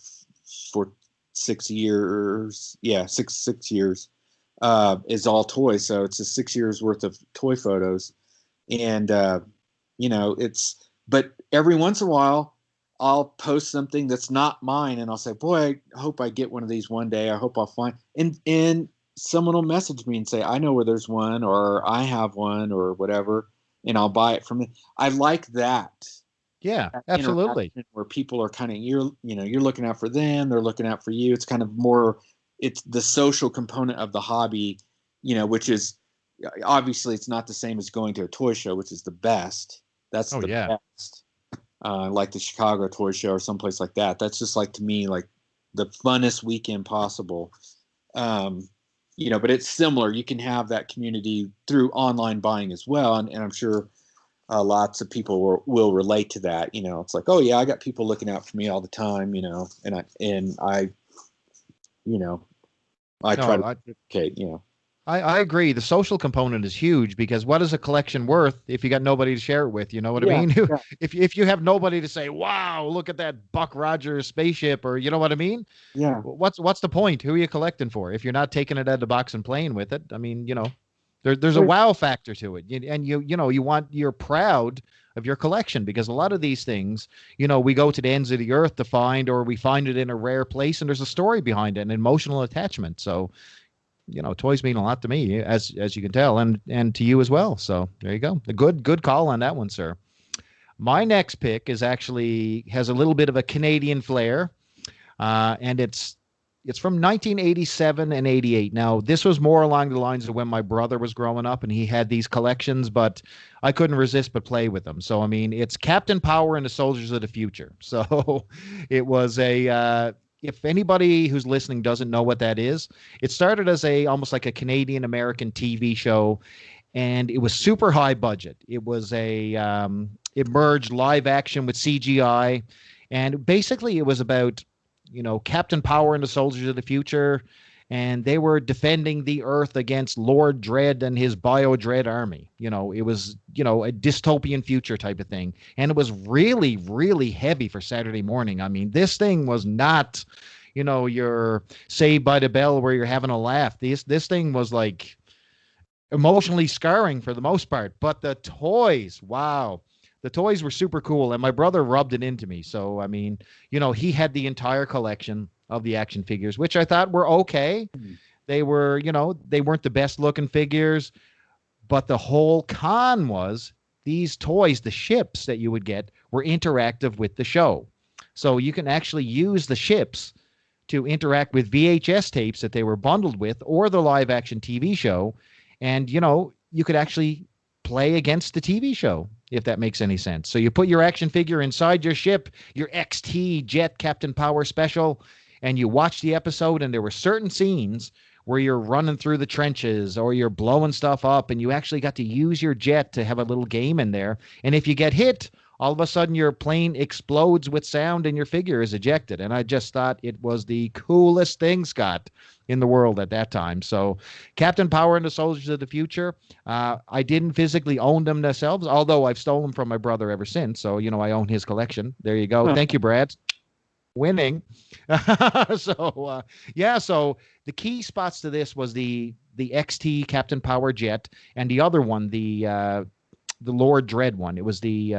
B: for 6 years. Yeah, six years is all toys. So it's a 6 years worth of toy photos. And, but every once in a while, I'll post something that's not mine, and I'll say, boy, I hope I get one of these one day. I hope I'll find, and someone will message me and say, I know where there's one, or I have one, or whatever, and I'll buy it from them. I like that.
A: Yeah,
B: That
A: absolutely.
B: interaction where people are kind of, you're looking out for them, they're looking out for you. It's kind of more, it's the social component of the hobby, which is obviously it's not the same as going to a toy show, which is the best. That's
A: Oh
B: the
A: yeah.
B: best. Like the Chicago Toy Show or someplace like that. That's just like, to me, like the funnest weekend possible. But it's similar. You can have that community through online buying as well, and I'm sure lots of people will relate to that. It's like, oh yeah, I got people looking out for me all the time. I try
A: No,
B: to communicate.
A: I agree. The social component is huge, because what is a collection worth if you got nobody to share it with? You know what I
B: Yeah,
A: mean?
B: yeah,
A: If you have nobody to say, "Wow, look at that Buck Rogers spaceship," or you know what I mean?
B: yeah.
A: What's the point? Who are you collecting for if you're not taking it out of the box and playing with it? I mean, there's a
B: Well,
A: wow factor to it, and you're proud of your collection, because a lot of these things, we go to the ends of the earth to find, or we find it in a rare place, and there's a story behind it, an emotional attachment. So toys mean a lot to me, as you can tell, and to you as well. So there you go. A good call on that one, sir. My next pick has a little bit of a Canadian flair, and it's from 1987 and 88. Now, this was more along the lines of when my brother was growing up, and he had these collections, but I couldn't resist but play with them. So, I mean, it's Captain Power and the Soldiers of the Future. So, it was if anybody who's listening doesn't know what that is, it started as almost like a Canadian American TV show, and it was super high budget. It was it merged live action with CGI, and basically it was about Captain Power and the Soldiers of the Future, and they were defending the Earth against Lord Dread and his Bio Dread army. It was a dystopian future type of thing, and it was really, really heavy for Saturday morning. I mean, this thing was not, your Saved by the Bell where you're having a laugh. This thing was like emotionally scarring for the most part. But the toys, wow. The toys were super cool, and my brother rubbed it into me. So, I mean, he had the entire collection of the action figures, which I thought were okay. They were, they weren't the best looking figures, but the whole con was these toys, the ships that you would get, were interactive with the show. So you can actually use the ships to interact with VHS tapes that they were bundled with, or the live action TV show. And, you could actually play against the TV show, if that makes any sense. So you put your action figure inside your ship, your XT Jet Captain Power Special, and you watch the episode, and there were certain scenes where you're running through the trenches or you're blowing stuff up, and you actually got to use your jet to have a little game in there. And if you get hit, all of a sudden your plane explodes with sound and your figure is ejected. And I just thought it was the coolest thing, Scott, in the world at that time. So Captain Power and the Soldiers of the Future, I didn't physically own them themselves, although I've stolen them from my brother ever since. So, I own his collection. There you go. Thank you, Brad. Winning. So, yeah, so the key spots to this was the XT Captain Power jet, and the other one, the Lord Dread one. It was the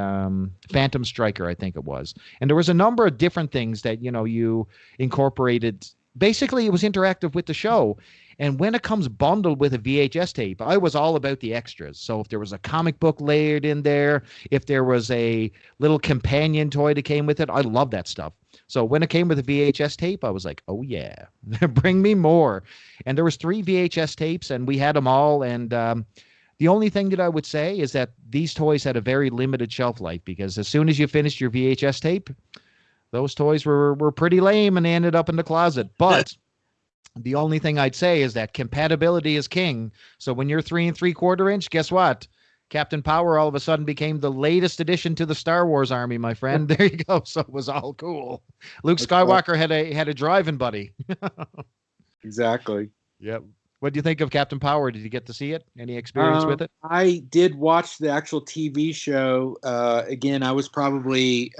A: Phantom Striker, I think it was. And there was a number of different things that, you incorporated. Basically, it was interactive with the show. And when it comes bundled with a VHS tape, I was all about the extras. So if there was a comic book layered in there, if there was a little companion toy that came with it, I love that stuff. So when it came with a VHS tape, I was like, oh yeah, bring me more. And there was 3 VHS tapes, and we had them all. And the only thing that I would say is that these toys had a very limited shelf life, because as soon as you finished your VHS tape, those toys were pretty lame and they ended up in the closet. But the only thing I'd say is that compatibility is king. So when you're 3 3/4 inch, guess what? Captain Power all of a sudden became the latest addition to the Star Wars army, my friend. There you go. So it was all cool. Luke Skywalker had a driving buddy.
B: Exactly.
A: Yep. What do you think of Captain Power? Did you get to see it? Any experience with it?
B: I did watch the actual TV show. Again, I was probably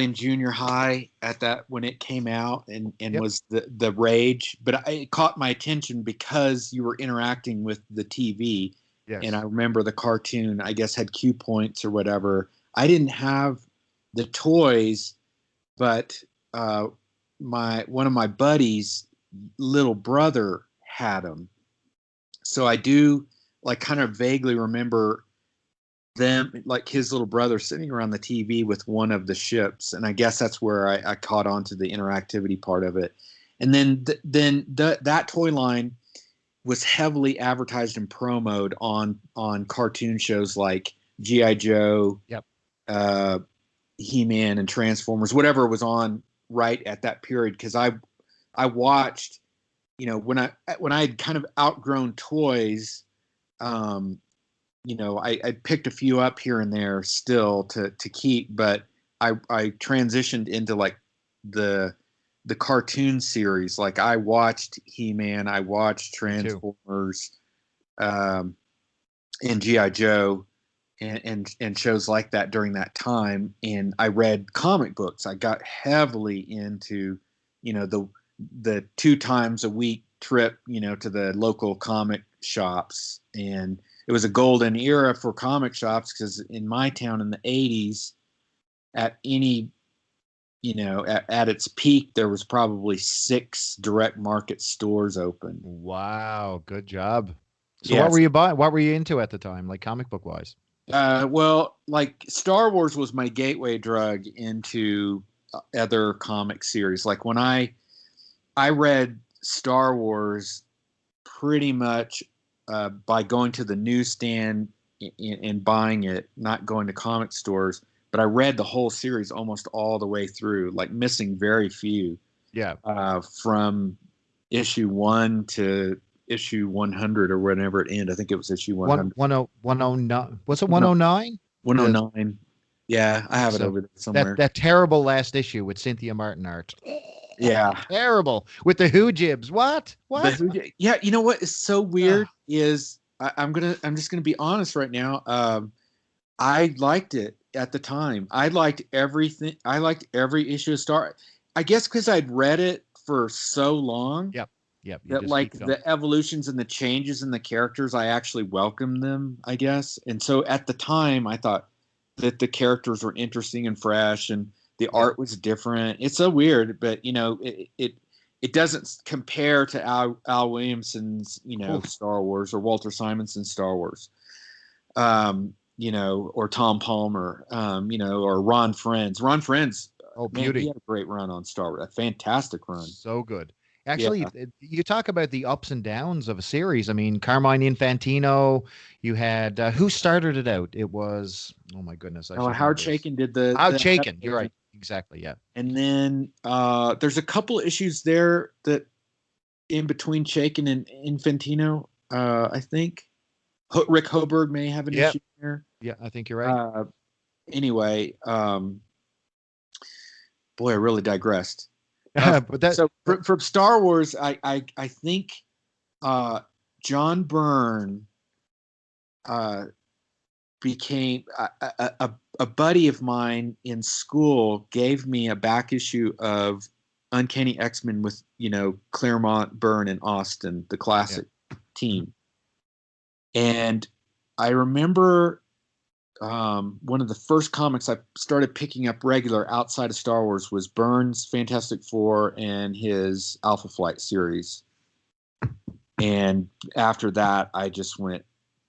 B: in junior high at that when it came out, and was the rage. But it caught my attention because you were interacting with the TV. Yes. And I remember the cartoon, I guess, had cue points or whatever. I didn't have the toys, but one of my buddies' little brother had them. So I do kind of vaguely remember them, like his little brother sitting around the TV with one of the ships, and I guess that's where I caught on to the interactivity part of it. And then that toy line was heavily advertised and promoted on cartoon shows like G.I. Joe, He-Man, and Transformers, whatever was on right at that period. Because I watched, when I had kind of outgrown toys. I picked a few up here and there still to keep, but I transitioned into like the cartoon series. Like I watched He-Man, I watched Transformers, and G.I. Joe, and shows like that during that time. And I read comic books. I got heavily into, the 2 times a week trip, to the local comic shops. And it was a golden era for comic shops, because in my town in the 80s, at any, at its peak, there was probably 6 direct market stores open.
A: Wow, good job. So what were you buying? What were you into at the time, like comic book wise?
B: Well, like Star Wars was my gateway drug into other comic series. Like when I read Star Wars pretty much by going to the newsstand and buying it, not going to comic stores. But I read the whole series almost all the way through, like missing very few. Yeah. From issue 1 to issue 100 or whenever it ended. I think it was issue 100.
A: 109. Was it 109?
B: 109. Yeah, I have it over there somewhere.
A: That terrible last issue with Cynthia Martin art.
B: Yeah.
A: Terrible. With the Who jibs. What?
B: Yeah, you know what is so weird is I'm just gonna be honest right now. I liked it at the time. I liked everything. I liked every issue of Star. I guess because I'd read it for so long.
A: Yep.
B: That like the evolutions and the changes in the characters, I actually welcomed them, I guess. And so at the time, I thought that the characters were interesting and fresh, and the art was different. It's so weird, but it doesn't compare to Al Williamson's Star Wars, or Walter Simonson's Star Wars, or Tom Palmer, or Ron Frenz. Ron Frenz, man, he had a great run on Star Wars, a fantastic run.
A: So good. Actually, you talk about the ups and downs of a series. I mean, Carmine Infantino, you had, who started it out? It was, oh my goodness.
B: Howard Chaykin did the...
A: Howard Chaykin, you're right. Exactly, yeah.
B: And then there's a couple issues there that in between Chaykin and Infantino, I think. Rick Hoberg may have an issue there.
A: Yeah, I think you're right.
B: Anyway, boy, I really digressed. So from Star Wars, I think John Byrne became a buddy of mine in school. Gave me a back issue of Uncanny X-Men with Claremont, Byrne, and Austin, the classic team. And I remember one of the first comics I started picking up regular outside of Star Wars was Byrne's Fantastic Four and his Alpha Flight series. And after that, I just went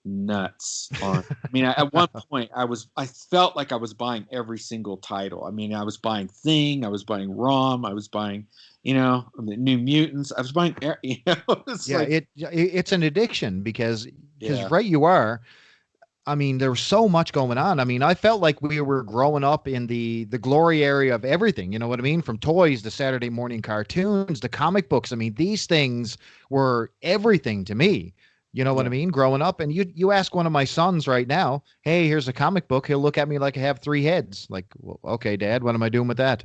B: nuts on. I mean, at one point, I felt like I was buying every single title. I mean, I was buying Thing, I was buying ROM, I was buying, the New Mutants. I was buying, it's
A: Yeah,
B: like,
A: it's an addiction because
B: yeah,
A: right you are. I mean, there was so much going on. I mean, I felt like we were growing up in the glory area of everything. You know what I mean? From toys to Saturday morning cartoons to comic books. I mean, these things were everything to me. You know what I
B: yeah,
A: mean? Growing up, and you ask one of my sons right now, "Hey, here's a comic book." He'll look at me like I have three heads. Like, well, okay, Dad, what am I doing with that?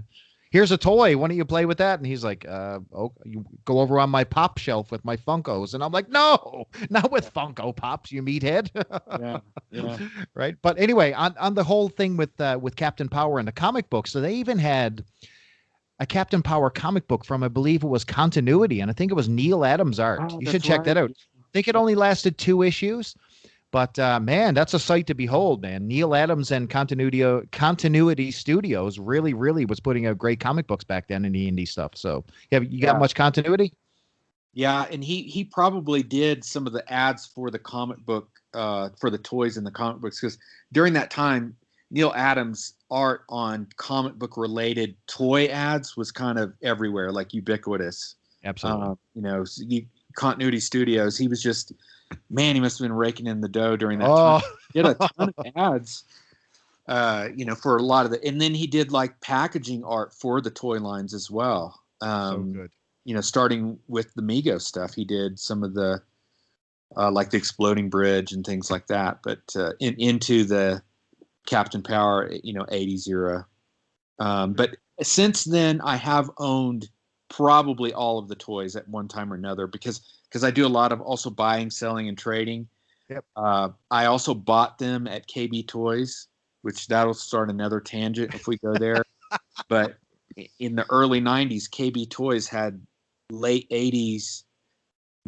A: Here's a toy. Why don't you play with that? And he's like, oh, you go over on my pop shelf with my Funkos. And I'm like, no, not with Funko Pops, you meathead.
B: yeah, yeah.
A: Right. But anyway, on the whole thing with Captain Power and the comic book, so they even had a Captain Power comic book from, I believe it was Continuity, and I think it was Neil Adams art.
B: Oh,
A: You should
B: that's
A: check that
B: right.
A: out. I think it only lasted 2 issues, but man, that's a sight to behold, man. Neil Adams and Continuity Studios really was putting out great comic books back then in the indie stuff. So, you got
B: Yeah,
A: much continuity?
B: yeah, and he probably did some of the ads for the comic book, for the toys in the comic books, because during that time, Neil Adams' art on comic book related toy ads was kind of everywhere, like ubiquitous.
A: Absolutely.
B: Continuity Studios, he was just, man, he must have been raking in the dough during that time.
A: Oh,
B: He did a ton of ads, for a lot of the, and then he did like packaging art for the toy lines as well.
A: so good.
B: Starting with the Mego stuff, he did some of the, like the exploding bridge and things like that. But into the Captain Power, 80s era. But since then, I have owned probably all of the toys at one time or another, because I do a lot of also buying, selling, and trading.
A: Yep.
B: I also bought them at KB Toys, which that'll start another tangent if we go there. But in the early 90s, KB Toys had late 80s,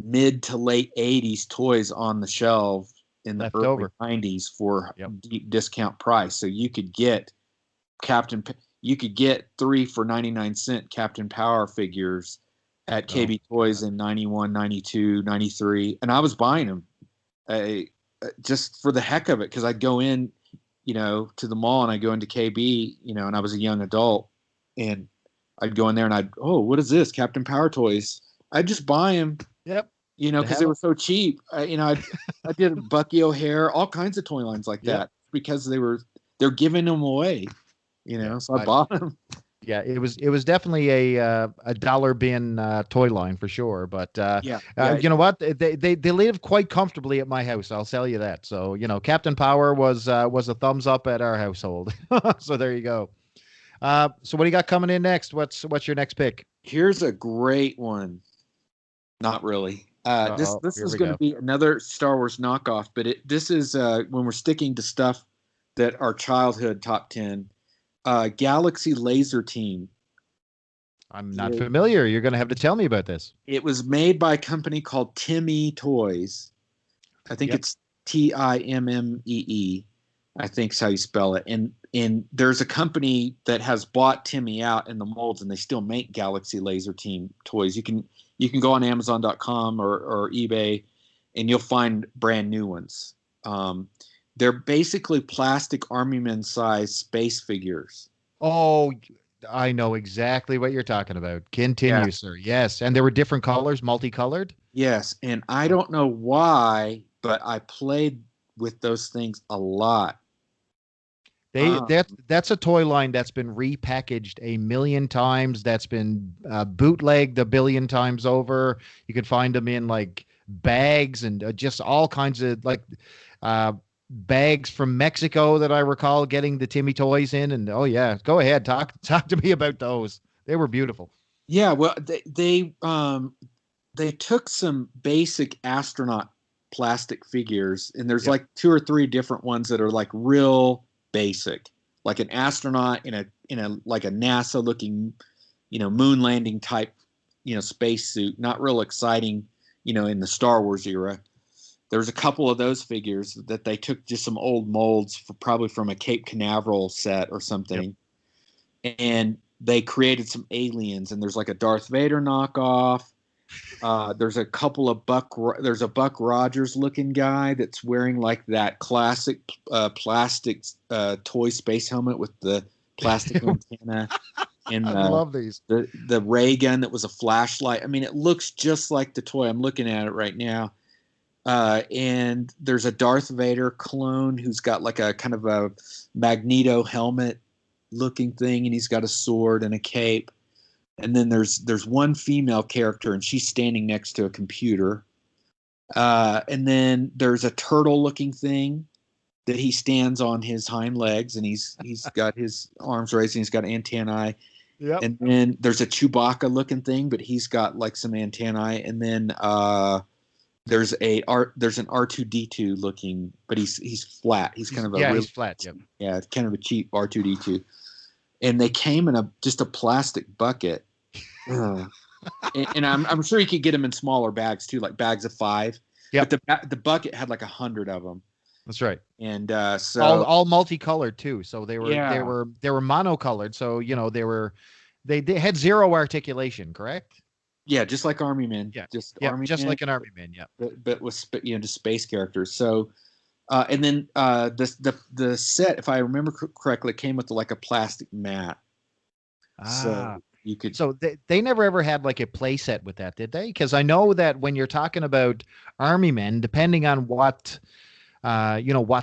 B: mid to late 80s toys on the shelf in the
A: Left
B: early
A: over.
B: 90s for
A: Yep.
B: deep discount price. So you could get you could get 3 for 99 cent Captain Power figures at
A: Oh,
B: KB Toys in 91, 92, 93. And I was buying them just for the heck of it, because I'd go in, to the mall, and I'd go into KB, and I was a young adult, and I'd go in there and what is this? Captain Power toys. I'd just buy them,
A: yep.
B: because they were so cheap. I did Bucky O'Hare, all kinds of toy lines like
A: Yep.
B: that, because they're giving them away,
A: Yeah.
B: so I bought them.
A: Yeah, it was definitely a dollar bin toy line for sure. But
B: Yeah, yeah,
A: you know what? They live quite comfortably at my house. I'll tell you that. So Captain Power was a thumbs up at our household. So there you go. So what do you got coming in next? What's your next pick?
B: Here's a great one. Not really. This
A: Here
B: is
A: we
B: going to
A: go.
B: be another Star Wars knockoff, but this is when we're sticking to stuff that our childhood top 10. Galaxy Laser Team.
A: I'm not familiar. You're going to have to tell me about this.
B: It was made by a company called Timmy Toys. I think
A: Yep.
B: it's Timmee. I think is how you spell it. And there's a company that has bought Timmy out in the molds, and they still make Galaxy Laser Team toys. You can go on Amazon.com or eBay, and you'll find brand new ones. They're basically plastic Army Men size space figures.
A: Oh, I know exactly what you're talking about.
B: Yeah.
A: Continue, sir. Yes, and there were different colors, multicolored.
B: Yes, and I don't know why, but I played with those things a lot. Um,
A: That's a toy line that's been repackaged a million times. That's been bootlegged a billion times over. You can find them in like bags and just all kinds of like uh, bags from Mexico that I recall getting the Timmy toys in. And oh yeah, go ahead, talk to me about those. They were beautiful.
B: yeah, well, they took some basic astronaut plastic figures, and there's
A: Yep.
B: like 2 or 3 different ones that are like real basic, like an astronaut in a like a NASA looking, moon landing type, space suit, not real exciting, in the Star Wars era. There's a couple of those figures that they took just some old molds probably from a Cape Canaveral set or something. Yep. And they created some aliens, and there's like a Darth Vader knockoff. There's a couple of there's a Buck Rogers looking guy that's wearing like that classic plastic toy space helmet with the plastic antenna. And
A: I love these.
B: The ray gun that was a flashlight. I mean, it looks just like the toy. I'm looking at it right now. And there's a Darth Vader clone who's got like a kind of a Magneto helmet looking thing, and he's got a sword and a cape. And then there's one female character, and she's standing next to a computer. And then there's a turtle looking thing that he stands on his hind legs, and he's got his arms raised, and he's got antennae. Yep. And then there's a Chewbacca looking thing, but he's got like some antennae. And then there's an R2D2 looking, but he's flat. He's kind of
A: he's flat. Yep.
B: Yeah, it's kind of a cheap R2D2. And they came in just a plastic bucket. and I'm sure you could get them in smaller bags too, like bags of 5. Yeah. But the bucket had like 100 of them.
A: That's right.
B: And so
A: all multicolored too. So they were monocolored. So they had zero articulation, correct?
B: Yeah, just like Army Men.
A: Yeah,
B: just
A: like an Army Man. Yeah,
B: but with just space characters. So, and then the set, if I remember correctly, came with like a plastic mat. So you could.
A: So they never ever had like a play set with that, did they? Because I know that when you're talking about Army Men, depending on what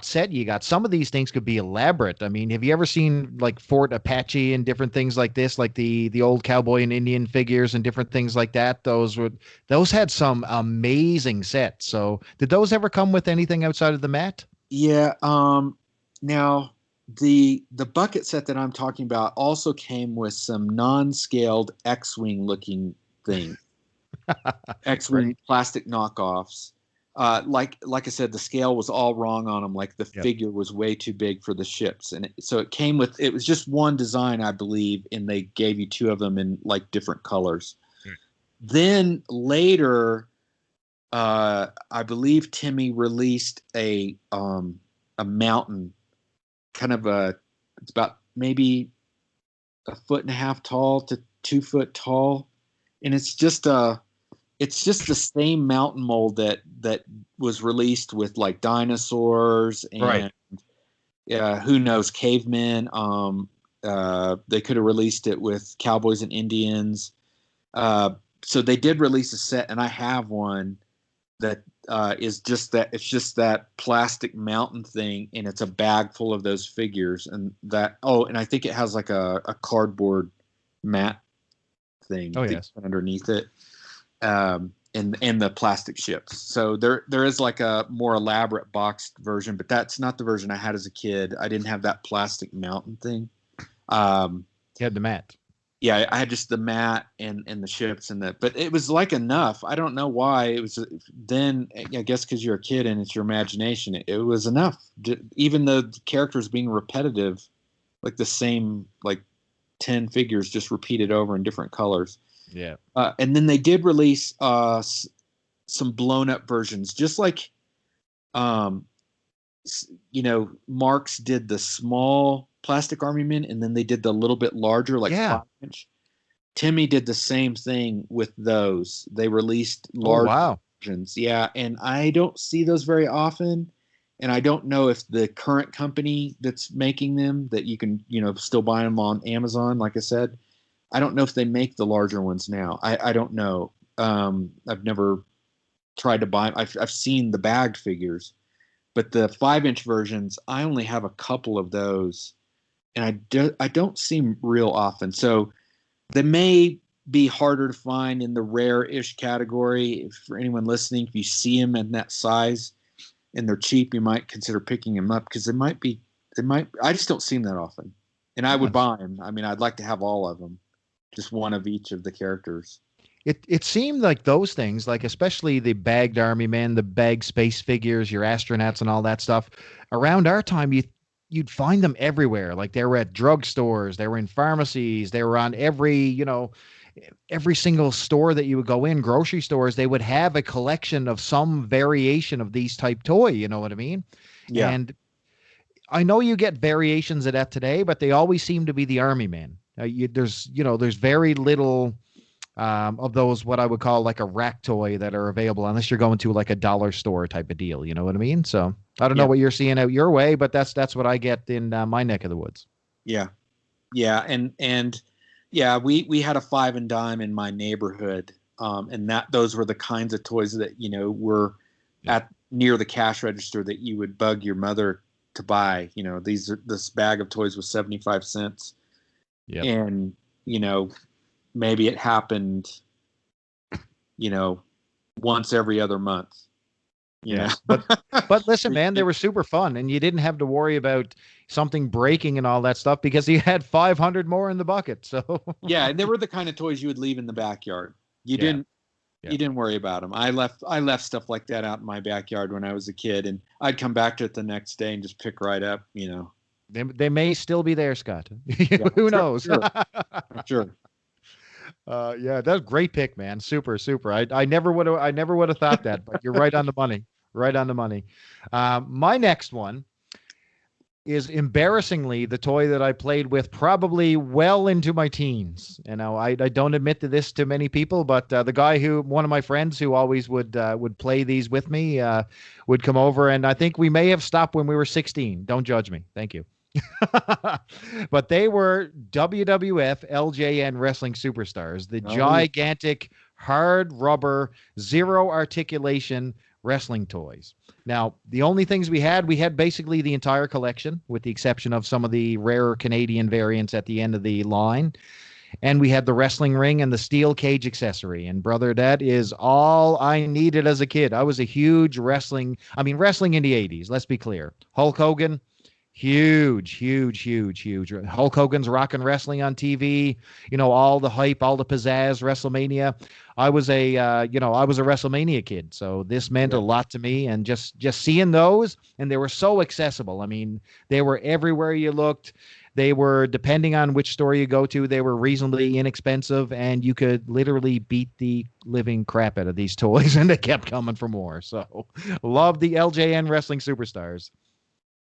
A: set you got, some of these things could be elaborate. I mean, have you ever seen like Fort Apache and different things like this, like the old cowboy and Indian figures and different things like that? Those had some amazing sets. So did those ever come with anything outside of the mat?
B: Yeah. Now the bucket set that I'm talking about also came with some non-scaled X-Wing looking thing. X-Wing plastic knockoffs. Like I said, the scale was all wrong on them. Like the figure was way too big for the ships, and so it was just one design, I believe, and they gave you 2 of them in like different colors. Then later, I believe Timmy released a mountain, kind of it's about maybe 1.5 feet tall to 2 foot tall, and it's just the same mountain mold that was released with like dinosaurs and who knows, cavemen. They could have released it with cowboys and Indians. So they did release a set, and I have one that is just that. It's just that plastic mountain thing, and it's a bag full of those figures. And and I think it has like a cardboard mat thing underneath it. And the plastic ships. So there is like a more elaborate boxed version, but that's not the version I had as a kid. I didn't have that plastic mountain thing.
A: You had the mat.
B: Yeah, I had just the mat and the ships but it was like enough. I don't know why it was then. I guess because you're a kid and it's your imagination. It was enough. Even though the characters being repetitive, like the same like 10 figures just repeated over in different colors.
A: Yeah.
B: And then they did release some blown up versions, just like, Marx did the small plastic Army Men, and then they did the little bit larger, like 5-inch. Timmy did the same thing with those. They released large versions. Yeah. And I don't see those very often. And I don't know if the current company that's making them, that you can, still buy them on Amazon, like I said, I don't know if they make the larger ones now. I don't know. I've never tried to buy them. I've seen the bagged figures, but the 5-inch versions, I only have a couple of those, and I don't see them real often. So they may be harder to find in the rare-ish category. For anyone listening, if you see them in that size and they're cheap, you might consider picking them up, because I just don't see them that often, and I would buy them. I mean, I'd like to have all of them. Just one of each of the characters.
A: It seemed like those things, like especially the bagged Army Men, the bagged space figures, your astronauts and all that stuff, around our time, you'd find them everywhere. Like they were at drugstores, they were in pharmacies, they were on every, every single store that you would go in, grocery stores, they would have a collection of some variation of these type toy. You know what I mean?
B: Yeah.
A: And I know you get variations of that today, but they always seem to be the Army Man. There's very little of those what I would call like a rack toy that are available unless you're going to like a dollar store type of deal. You know what I mean? So I don't know
B: Yeah.
A: what you're seeing out your way, but that's what I get in my neck of the woods.
B: Yeah. Yeah. And yeah, we had a five and dime in my neighborhood. And those were the kinds of toys that, were at near the cash register that you would bug your mother to buy. This bag of toys was 75 cents.
A: Yeah.
B: And, maybe it happened, once every other month.
A: But listen, man, they were super fun, and you didn't have to worry about something breaking and all that stuff because you had 500 more in the bucket. So
B: yeah, and they were the kind of toys you would leave in the backyard. You didn't worry about them. I left stuff like that out in my backyard when I was a kid, and I'd come back to it the next day and just pick right up.
A: They may still be there, Scott. Who knows?
B: Sure.
A: Yeah, that's a great pick, man. Super, super. I never would have thought that, but you're right on the money. Right on the money. My next one is embarrassingly the toy that I played with probably well into my teens. I don't admit to this to many people, but one of my friends who always would play these with me, would come over, and I think we may have stopped when we were 16. Don't judge me. Thank you. But they were WWF LJN wrestling superstars, the gigantic hard rubber, zero articulation wrestling toys. Now, the only things we had basically the entire collection, with the exception of some of the rarer Canadian variants at the end of the line. And we had the wrestling ring and the steel cage accessory. And brother, that is all I needed as a kid. I was a huge wrestling in the 80s, let's be clear. Hulk Hogan, huge, huge, huge, huge. Hulk Hogan's rocking wrestling on TV, all the hype, all the pizzazz, WrestleMania. I was a WrestleMania kid. So this meant a lot to me, and just seeing those, and they were so accessible. They were everywhere you looked. They were, depending on which store you go to, they were reasonably inexpensive, and you could literally beat the living crap out of these toys, and they kept coming for more. So love the LJN wrestling superstars.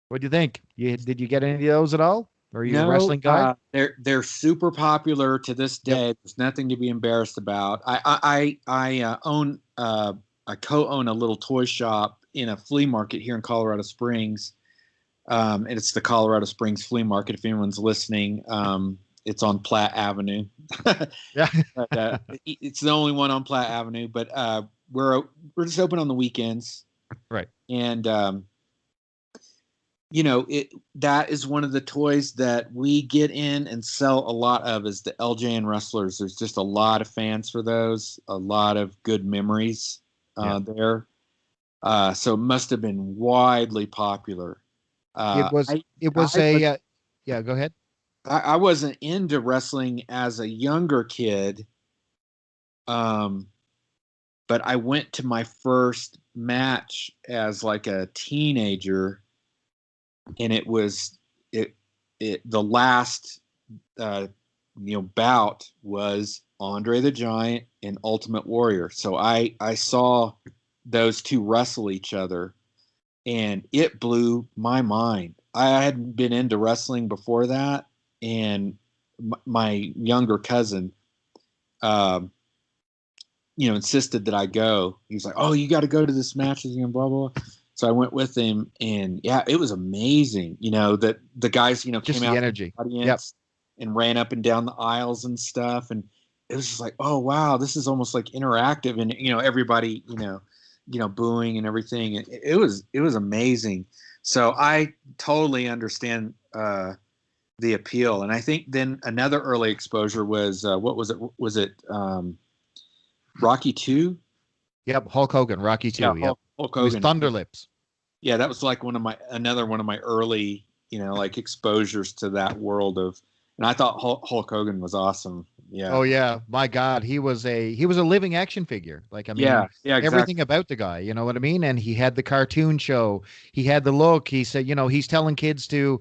A: What do you think? Did you get any of those at all? Or are you a wrestling guy?
B: They're super popular to this day. Yep. There's nothing to be embarrassed about. I co-own a little toy shop in a flea market here in Colorado Springs. And it's the Colorado Springs Flea Market. If anyone's listening, it's on Platte Avenue.
A: Yeah,
B: but, it's the only one on Platte Avenue. But we're just open on the weekends,
A: right?
B: And that is one of the toys that we get in and sell a lot of, is the LJN wrestlers. There's just a lot of fans for those, a lot of good memories there. So it must have been widely popular.
A: Go ahead.
B: I wasn't into wrestling as a younger kid. But I went to my first match as like a teenager, and it was the last bout was Andre the Giant and Ultimate Warrior. So I saw those two wrestle each other, and it blew my mind. I hadn't been into wrestling before that, and my younger cousin insisted that I go. He was like, "Oh, you got to go to this match," and blah blah. So I went with him, and yeah, it was amazing. That the guys,
A: just
B: came
A: the
B: out
A: energy,
B: from the audience and ran up and down the aisles and stuff, and it was just like, oh wow, this is almost like interactive, and everybody, booing and everything. It was amazing. So I totally understand the appeal, and I think then another early exposure was what was it? Was it Rocky 2?
A: Yep, Hulk Hogan, Rocky 2.
B: Yeah, Hulk Hogan.
A: It was Thunder Lips.
B: Yeah, that was like another one of my early, like exposures to that world of, and I thought Hulk Hogan was awesome. Yeah.
A: Oh yeah, my God, he was a living action figure. Like I mean,
B: Yeah. Yeah.
A: everything
B: Exactly.
A: about the guy, you know what I mean? And he had the cartoon show. He had the look. He said, he's telling kids to,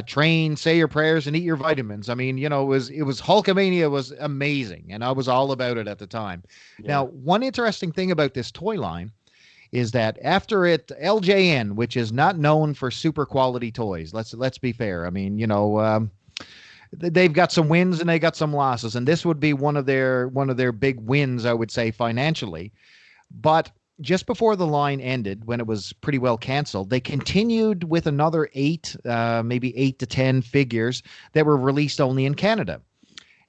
A: train, say your prayers, and eat your vitamins. I mean, it was Hulkamania was amazing, and I was all about it at the time.
B: Yeah.
A: Now, one interesting thing about this toy line is that after it, LJN, which is not known for super quality toys. Let's be fair. I mean, they've got some wins and they got some losses, and this would be one of their big wins, I would say, financially. But just before the line ended, when it was pretty well canceled, they continued with another eight, maybe 8 to 10 figures that were released only in Canada.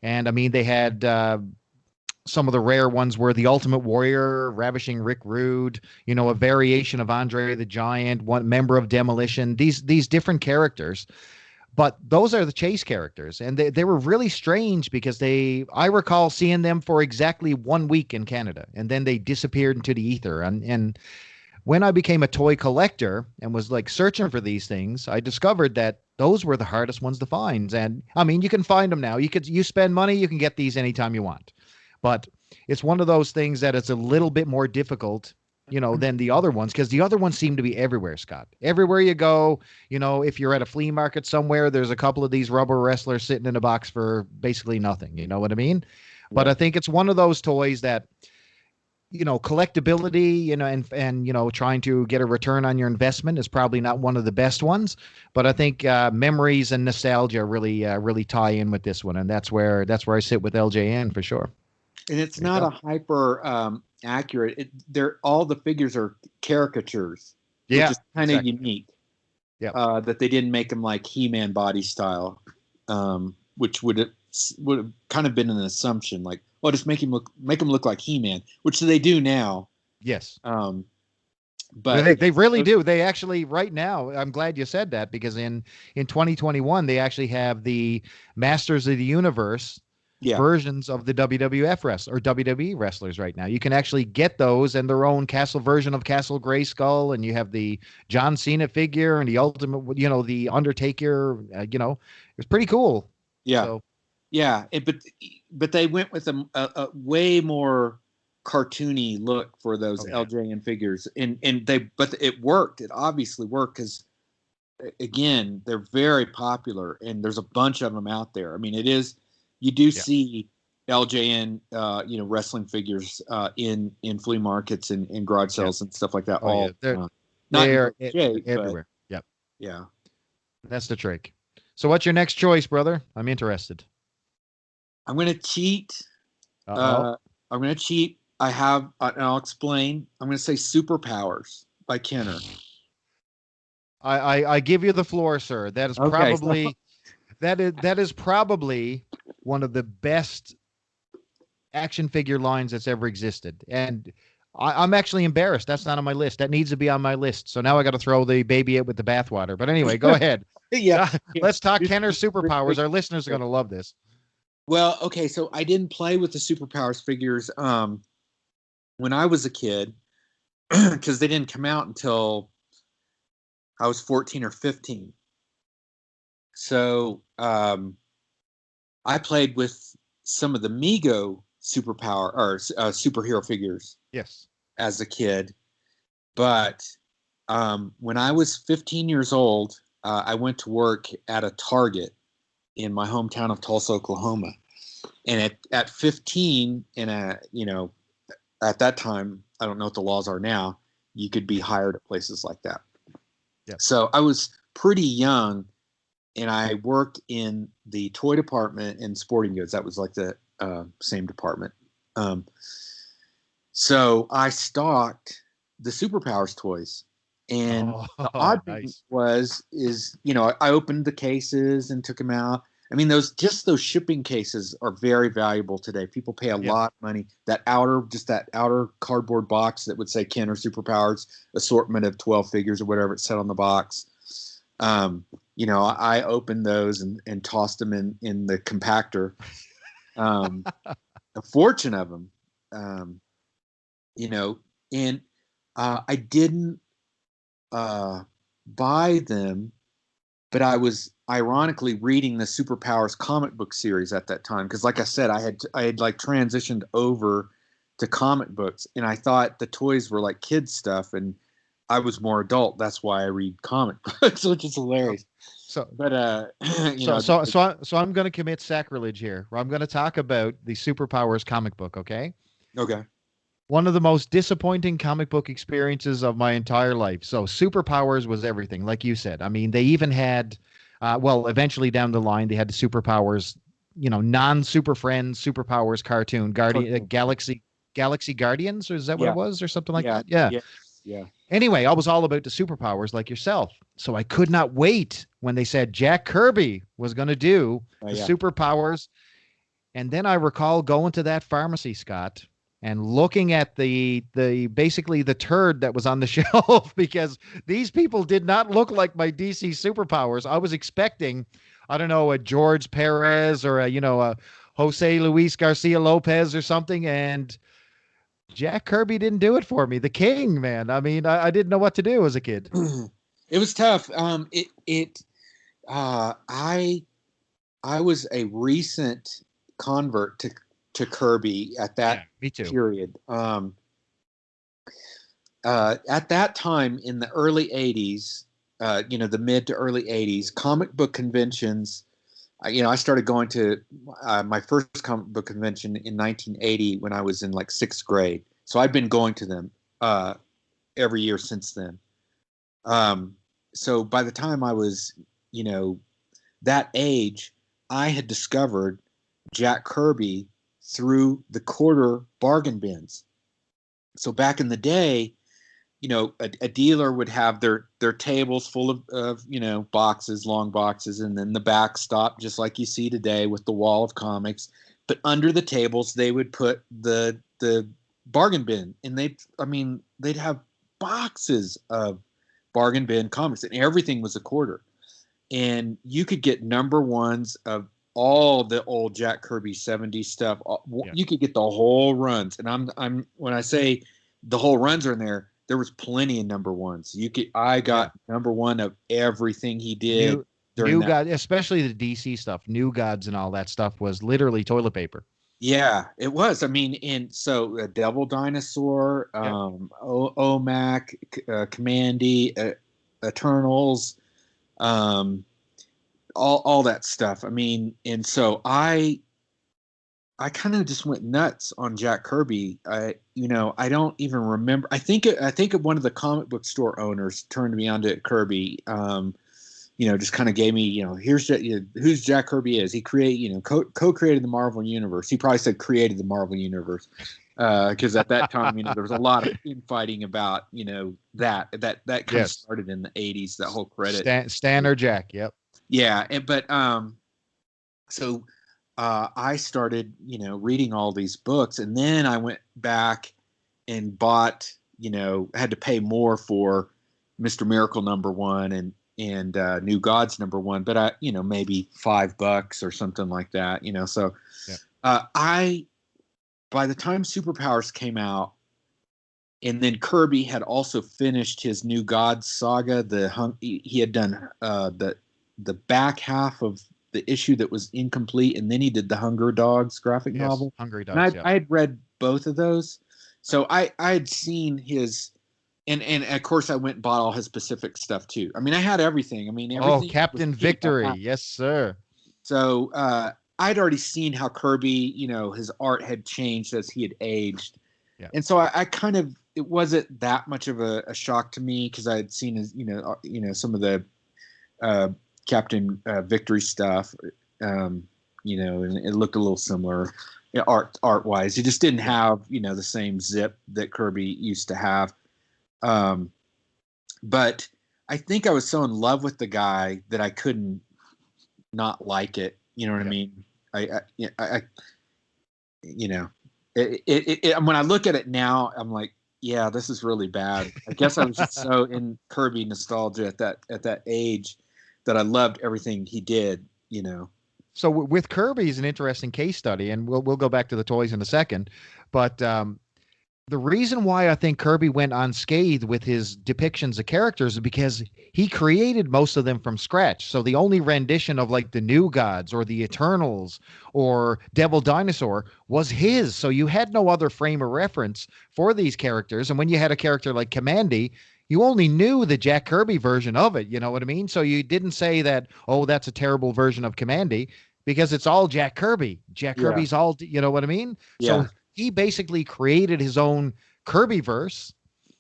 A: And I mean, they had some of the rare ones were the Ultimate Warrior, Ravishing Rick Rude, a variation of Andre the Giant, one member of Demolition. These different characters, but those are the chase characters, and they were really strange because I recall seeing them for exactly 1 week in Canada, and then they disappeared into the ether. And when I became a toy collector and was like searching for these things, I discovered that those were the hardest ones to find. And I mean, you can find them now. You spend money, you can get these anytime you want. But it's one of those things that it's a little bit more difficult, than the other ones, because the other ones seem to be everywhere, Scott. Everywhere you go, if you're at a flea market somewhere, there's a couple of these rubber wrestlers sitting in a box for basically nothing. You know what I mean? But
B: Yeah.
A: I think it's one of those toys that, collectability, and trying to get a return on your investment is probably not one of the best ones. But I think memories and nostalgia really tie in with this one, and that's where I sit with LJN for sure.
B: And it's
A: There you
B: not
A: go.
B: a hyper accurate. They're all the figures are caricatures, which
A: Yeah,
B: is kind of
A: exactly.
B: unique.
A: Yeah.
B: That they didn't make them like He-Man body style, which would have kind of been an assumption, like, well, just make him look like He-Man, which they do now.
A: Yes.
B: Um, but
A: They really do. They actually right now. I'm glad you said that because in 2021 they actually have the Masters of the Universe
B: yeah,
A: versions of the WWF wrestler or WWE wrestlers right now. You can actually get those and their own Castle version of Castle Grayskull, and you have the John Cena figure and the Ultimate, the Undertaker. It's pretty cool.
B: yeah,
A: So
B: yeah. But they went with a way more cartoony look for those
A: oh yeah,
B: LJN figures, and but it worked. It obviously worked because again, they're very popular, and there's a bunch of them out there. I mean, it is you do
A: yeah.
B: see LJN, wrestling figures in flea markets and garage
A: Yeah.
B: sales and stuff like that.
A: Oh yeah.
B: All
A: They're
B: not in
A: they're
B: great shape, but
A: everywhere. Yep.
B: yeah.
A: That's the trick. So what's your next choice, brother? I'm interested.
B: I'm gonna cheat.
A: Uh-oh.
B: Uh, I'm gonna cheat. And I'll explain. I'm gonna say Superpowers by Kenner.
A: I give you the floor, sir. That is
B: Okay, so
A: probably that is probably one of the best action figure lines that's ever existed. And I'm actually embarrassed. That's not on my list. That needs to be on my list. So now I got to throw the baby out with the bathwater. But anyway, go ahead.
B: yeah,
A: Let's talk
B: Here's
A: Kenner
B: the
A: superpowers.
B: big
A: Our listeners are
B: thing.
A: going to love this.
B: Well, okay, so I didn't play with the superpowers figures when I was a kid because they didn't come out until I was 14 or 15. So I played with some of the Mego superpower or superhero figures
A: Yes.
B: as a kid, but when I was 15 years old, I went to work at a Target in my hometown of Tulsa, Oklahoma. And at 15, at that time, I don't know what the laws are now, you could be hired at places like that.
A: Yep.
B: So I was pretty young, and I worked in the toy department in sporting goods. That was like the same department. Um, so I stocked the Superpowers toys. And
A: Oh,
B: the odd thing
A: nice.
B: I opened the cases and took them out. I mean, those shipping cases are very valuable today. People pay a
A: Yeah.
B: lot of money. That outer cardboard box that would say Kenner Superpowers assortment of 12 figures or whatever it said on the box. I opened those and tossed them in the compactor. A fortune of them. Um, and I didn't uh, buy them, but I was ironically reading the Superpowers comic book series at that time because, like I said, I had like transitioned over to comic books, and I thought the toys were like kids stuff, and I was more adult. That's why I read comic books, which is
A: So,
B: hilarious.
A: so,
B: But you
A: so,
B: know,
A: so, so, so I'm going to commit sacrilege here. I'm going to talk about the Superpowers comic book. Okay.
B: okay,
A: One of the most disappointing comic book experiences of my entire life. So Superpowers was everything, like you said. I mean, they even had, well, eventually down the line, they had the Superpowers, non-Super Friends Superpowers cartoon, Guardian
B: cartoon.
A: Galaxy Guardians, or is that what it
B: Yeah,
A: was, or something like
B: yeah,
A: that? Yeah.
B: yeah, yeah.
A: Anyway, I was all about the superpowers, like yourself. So I could not wait when they said Jack Kirby was going to do
B: Oh
A: the
B: yeah.
A: superpowers. And then I recall going to that pharmacy, Scott, and looking at the basically the turd that was on the shelf because these people did not look like my DC superpowers. I was expecting, I don't know, a George Perez or a Jose Luis Garcia Lopez or something, and Jack Kirby didn't do it for me. The King, man. I mean, I didn't know what to do as a kid.
B: It was tough. I was a recent convert to Kirby at
A: Yeah,
B: that
A: me too.
B: period. At that time in the early '80s, the mid to early '80s, comic book conventions. I started going to my first comic book convention in 1980 when I was in like sixth grade. So I've been going to them every year since then. So by the time I was, that age, I had discovered Jack Kirby through the quarter bargain bins. So back in the day, a dealer would have their tables full of boxes, long boxes, and then the backstop, just like you see today with the wall of comics. But under the tables, they would put the bargain bin, and they'd have boxes of bargain bin comics, and everything was a quarter. And you could get number ones of all the old Jack Kirby '70s stuff.
A: Yeah.
B: You could get the whole runs, and I'm when I say the whole runs are in there was plenty of number ones. I got number one of everything he did during
A: New
B: that.
A: God, especially the DC stuff, New Gods and all that stuff was literally toilet paper.
B: Yeah, it was. I mean, and so Devil Dinosaur,
A: Yep.
B: OMAC, Commandy, Eternals, all that stuff. I mean, and so I kind of just went nuts on Jack Kirby. I don't even remember. I think one of the comic book store owners turned me on to Kirby. Just kind of gave me, here's who's Jack Kirby is. He co-created the Marvel Universe. He probably said created the Marvel Universe because at that time, there was a lot of infighting about, that kind of started in the '80s. That whole credit.
A: Stan or Jack. Yep.
B: Yeah, but so I started, reading all these books, and then I went back and bought, had to pay more for Mr. Miracle #1 and New Gods #1, but maybe $5 or something like that, So by the time Superpowers came out, and then Kirby had also finished his New Gods saga. He had done the back half of the issue that was incomplete, and then he did the Hunger Dogs graphic novel.
A: Hungry
B: And
A: Dogs.
B: I had read both of those, so I had seen his, and of course I went and bought all his Pacific stuff too. I mean, I had everything. I mean, everything.
A: Captain Victory, yes, sir.
B: So I'd already seen how Kirby, his art had changed as he had aged, and so I kind of, it wasn't that much of a shock to me because I had seen his, some of the Captain Victory stuff, and it looked a little similar, art wise. He just didn't have the same zip that Kirby used to have. But I think I was so in love with the guy that I couldn't not like it. You know what I mean? When I look at it now, I'm like, yeah, this is really bad. I guess I was just so in Kirby nostalgia at that age that I loved everything he did,
A: So with Kirby is an interesting case study, and we'll go back to the toys in a second. But The reason why I think Kirby went unscathed with his depictions of characters is because he created most of them from scratch. So the only rendition of like the New Gods or the Eternals or Devil Dinosaur was his. So you had no other frame of reference for these characters. And when you had a character like Commandy, you only knew the Jack Kirby version of it. You know what I mean? So you didn't say that, oh, that's a terrible version of Commandy because it's all Jack Kirby. Jack
B: Yeah.
A: Kirby's all, you know what I mean?
B: Yeah.
A: So he basically created his own Kirby verse,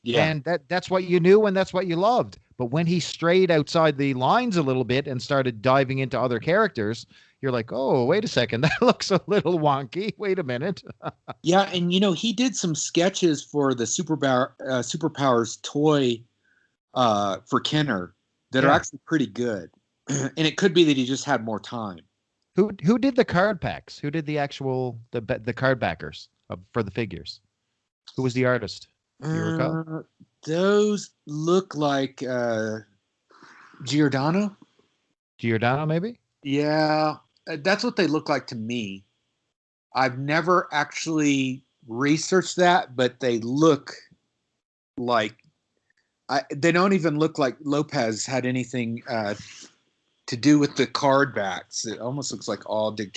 B: Yeah.
A: and that's what you knew and that's what you loved. But when he strayed outside the lines a little bit and started diving into other characters, you're like, oh, wait a second, that looks a little wonky. Wait a minute.
B: Yeah, and he did some sketches for the Superpowers toy for Kenner that are
A: Yeah.
B: actually pretty good. And it could be that he just had more time.
A: Who did the card packs? Who did the actual the card backers for the figures? Who was the artist? Do you recall?
B: Those look like Giordano.
A: Giordano, maybe?
B: Yeah, that's what they look like to me. I've never actually researched that, but they look like they don't even look like Lopez had anything to do with the card backs. It almost looks like all Dick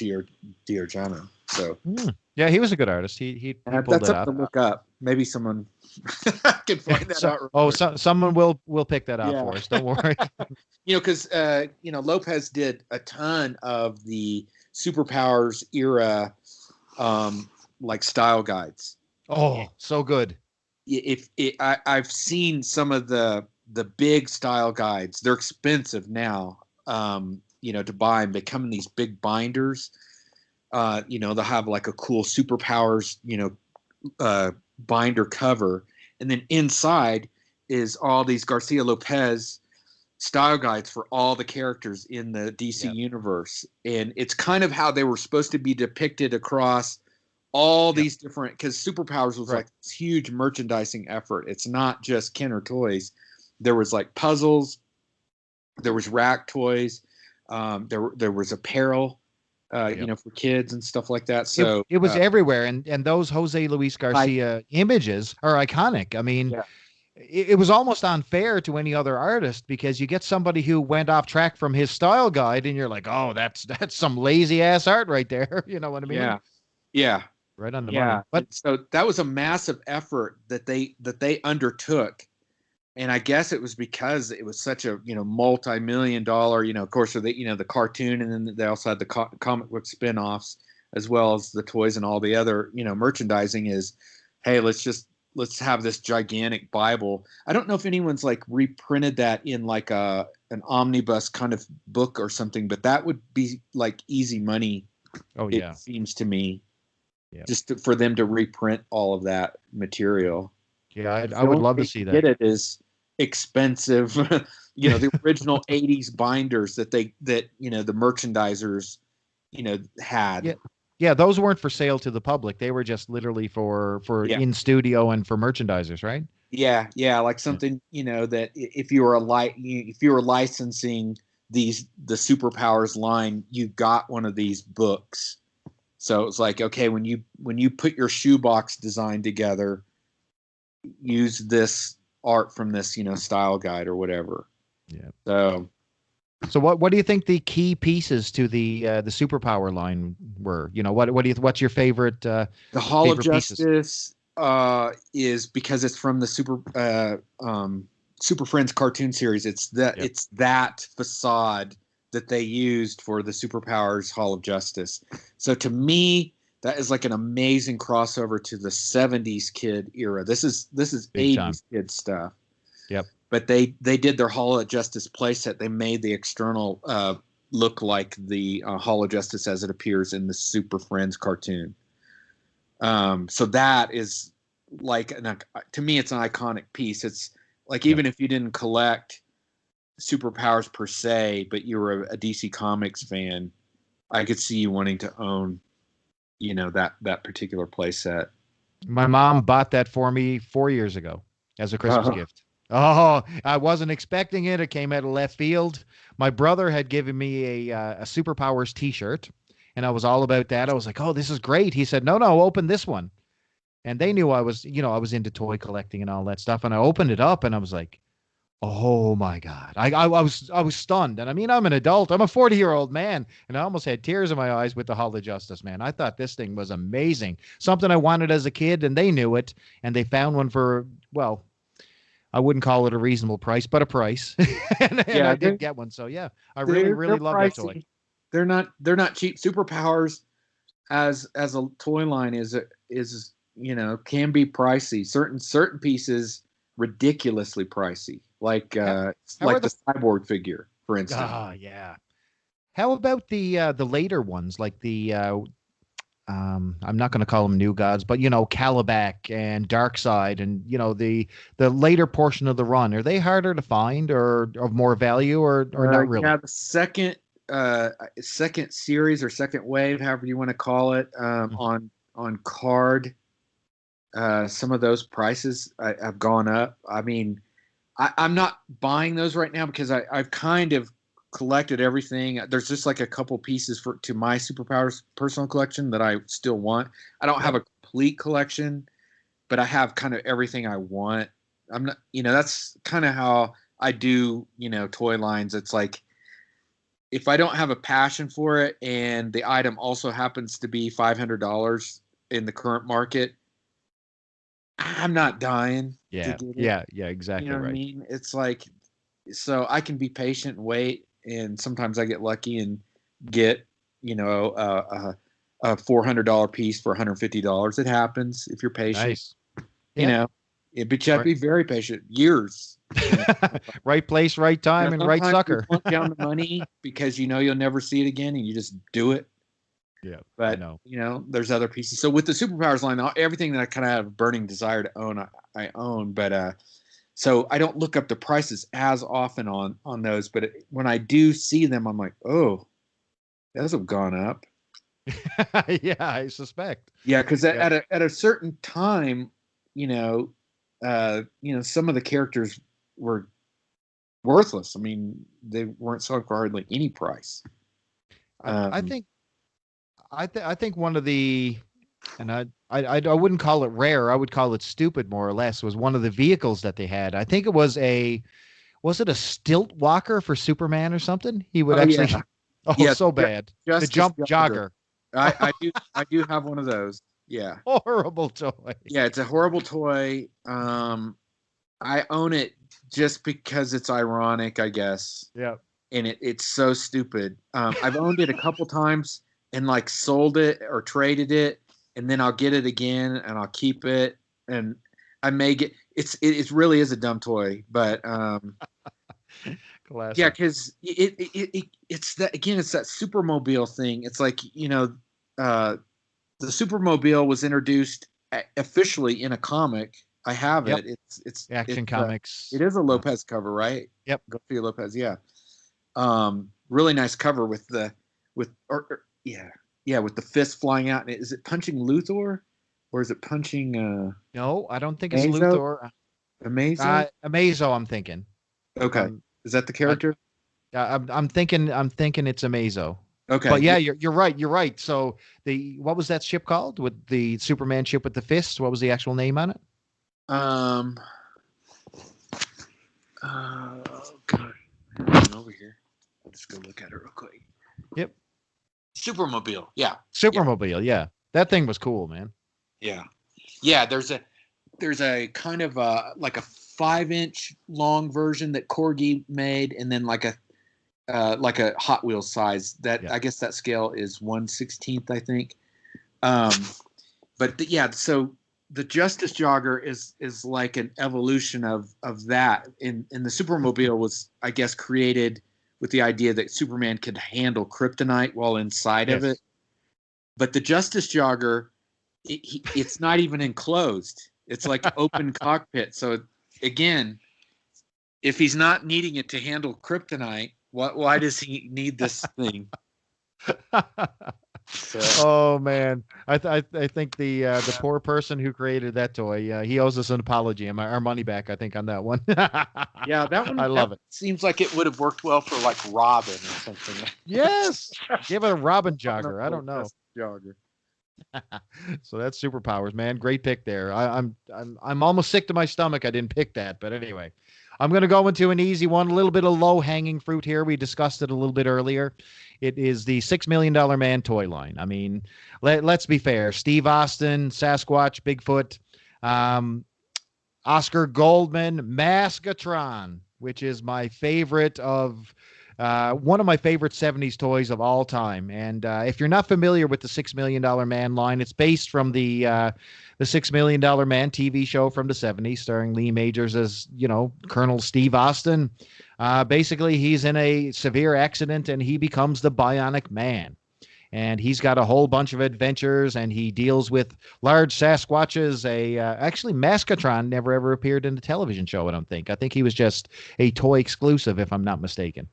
B: Giordano. So
A: Yeah, he was a good artist. He pulled
B: that's
A: it
B: up to
A: off.
B: look up. Maybe someone can find that out.
A: Someone will pick that out for us. Don't worry.
B: Because Lopez did a ton of the Superpowers era, like style guides.
A: Oh, so good.
B: I've seen some of the big style guides. They're expensive now, to buy and become these big binders. They'll have like a cool Superpowers, binder cover, and then inside is all these Garcia Lopez style guides for all the characters in the DC universe, and it's kind of how they were supposed to be depicted across all these different, because Superpowers was like this huge merchandising effort. It's not just Kenner toys. There was like puzzles, there was rack toys, there was apparel, for kids and stuff like that. So
A: it was everywhere, and those Jose Luis Garcia images are iconic. I mean, it was almost unfair to any other artist because you get somebody who went off track from his style guide, and you're like, oh, that's some lazy ass art right there. You know what I mean?
B: Yeah.
A: Right on the money.
B: But so that was a massive effort that they undertook. And I guess it was because it was such a, multi-million dollar, of course, the cartoon, and then they also had the comic book spinoffs, as well as the toys and all the other, merchandising is, hey, let's have this gigantic Bible. I don't know if anyone's like reprinted that in like an omnibus kind of book or something, but that would be like easy money.
A: Oh yeah.
B: It seems to me, for them to reprint all of that material.
A: Yeah, I would love to see that.
B: It is expensive, the original 80s binders that the merchandisers, had.
A: Yeah, those weren't for sale to the public. They were just literally for in studio and for merchandisers, right?
B: Yeah, like something, that if you were licensing the Superpowers line, you got one of these books. So it's like, okay, when you put your shoebox design together, use this art from this, style guide or whatever.
A: Yeah.
B: So
A: what do you think the key pieces to the Superpower line were? What's your favorite? The
B: Hall of Justice is because it's from the Super Friends cartoon series. It's that facade that they used for the Superpowers Hall of Justice. So to me, that is like an amazing crossover to the 70s kid era. This is 80s kid stuff.
A: Yep.
B: But they did their Hall of Justice playset. They made the external look like the Hall of Justice as it appears in the Super Friends cartoon. So that is like, to me, it's an iconic piece. It's like, even if you didn't collect Superpowers per se, but you were a DC Comics fan, I could see you wanting to own, that particular playset.
A: My mom bought that for me 4 years ago as a Christmas gift. Oh, I wasn't expecting it. It came out of left field. My brother had given me a Superpowers T-shirt, and I was all about that. I was like, oh, this is great. He said, no, open this one. and they knew I was, I was into toy collecting and all that stuff. And I opened it up and I was like, oh my God. I was stunned. And I mean, I'm an adult. I'm a 40-year-old man. And I almost had tears in my eyes with the Hall of Justice, man. I thought this thing was amazing. Something I wanted as a kid, and they knew it. And they found one for, well, I wouldn't call it a reasonable price, but a price. and
B: Yeah,
A: I did get one. So yeah, I really,
B: they're
A: really love that toy.
B: pricey. They're not cheap. Superpowers as a toy line is can be pricey. Certain pieces ridiculously pricey, like
A: How are
B: the cyborg figure, for instance.
A: yeah. How about the later ones, like the I'm not going to call them new gods, but Calabac and Darkseid, and the later portion of the run. Are they harder to find or of more value or not really?
B: Yeah, the second series or second wave, however you want to call it, on card. Some of those prices have gone up. I mean, I'm not buying those right now because I've kind of collected everything. There's just like a couple pieces to my Superpowers personal collection that I still want. I don't have a complete collection, but I have kind of everything I want. I'm not, that's kind of how I do, toy lines. It's like, if I don't have a passion for it and the item also happens to be $500 in the current market, I'm not dying to get it.
A: Yeah, exactly
B: You know what I mean? It's like, so I can be patient and wait, and sometimes I get lucky and get, a $400 piece for $150. It happens if you're patient.
A: Nice.
B: But you have to be very patient. Years.
A: Right place, right time, and right sucker.
B: You put down the money because you'll never see it again, and you just do it.
A: Yeah,
B: but
A: I know.
B: There's other pieces. So with the Superpowers line, everything that I kind of have a burning desire to own, I own. But so I don't look up the prices as often on those. But when I do see them, I'm like, oh, those have gone up.
A: Yeah, I suspect.
B: Yeah, because at a certain time, some of the characters were worthless. I mean, they weren't selling for hardly any price.
A: I think one of the, and I wouldn't call it rare, I would call it stupid more or less, was one of the vehicles that they had. I think it was it a stilt walker for Superman or something? He would actually, so bad. The jump jogger.
B: I do have one of those. Yeah.
A: Horrible toy.
B: Yeah, it's a horrible toy. I own it just because it's ironic, I guess.
A: Yeah.
B: And it's so stupid. I've owned it a couple times and like sold it or traded it, and then I'll get it again and I'll keep it, and I may get it really is a dumb toy, but
A: Classic.
B: yeah, because it's that, again, it's that Supermobile thing. It's like, the Supermobile was introduced officially in a comic. I have it. It's
A: Action Comics.
B: It is a Lopez cover, right?
A: Yep.
B: Garcia Lopez. Yeah. Really nice cover with the with the fist flying out. Is it punching Luthor, or is it punching?
A: No, I don't think it's
B: Amazo?
A: Luthor. Amazo, I'm thinking.
B: Okay, is that the character?
A: I'm thinking it's Amazo.
B: Okay,
A: but yeah, you're right. You're right. So what was that ship called with the Superman ship with the fists? What was the actual name on it?
B: Oh God, over here. I'll just go look at it real quick.
A: Yep.
B: Supermobile. Yeah.
A: Supermobile. Yeah. That thing was cool, man.
B: Yeah. Yeah. There's a kind of like a 5-inch long version that Corgi made, and then like a Hot Wheels size that I guess that scale is 1/16, I think. So the Justice Jogger is like an evolution of that. And the Supermobile was, I guess, created with the idea that Superman could handle kryptonite while inside of it. But the Justice Jogger, it's not even enclosed. It's like open cockpit. So again, if he's not needing it to handle kryptonite, why does he need this thing? So.
A: Oh man, I think the poor person who created that toy, he owes us an apology and our money back, I think, on that one.
B: Yeah, that one.
A: I love it.
B: Seems like it would have worked well for like Robin or something.
A: Yes, give it a Robin jogger. I don't know.
B: Jogger.
A: So that's superpowers, man. Great pick there. I'm almost sick to my stomach. I didn't pick that, but anyway, I'm going to go into an easy one. A little bit of low hanging fruit here. We discussed it a little bit earlier. It is the $6 Million Man toy line. I mean, let's be fair. Steve Austin, Sasquatch, Bigfoot, um, Oscar Goldman, Maskatron, which is my favorite of one of my favorite 70s toys of all time. And if you're not familiar with the $6 Million Man line, it's based from the $6 Million Man TV show from the 70s, starring Lee Majors as, Colonel Steve Austin. Basically, he's in a severe accident and he becomes the Bionic Man. And he's got a whole bunch of adventures, and he deals with large Sasquatches. Actually, Maskatron never ever appeared in the television show. I don't think. I think he was just a toy exclusive, if I'm not mistaken.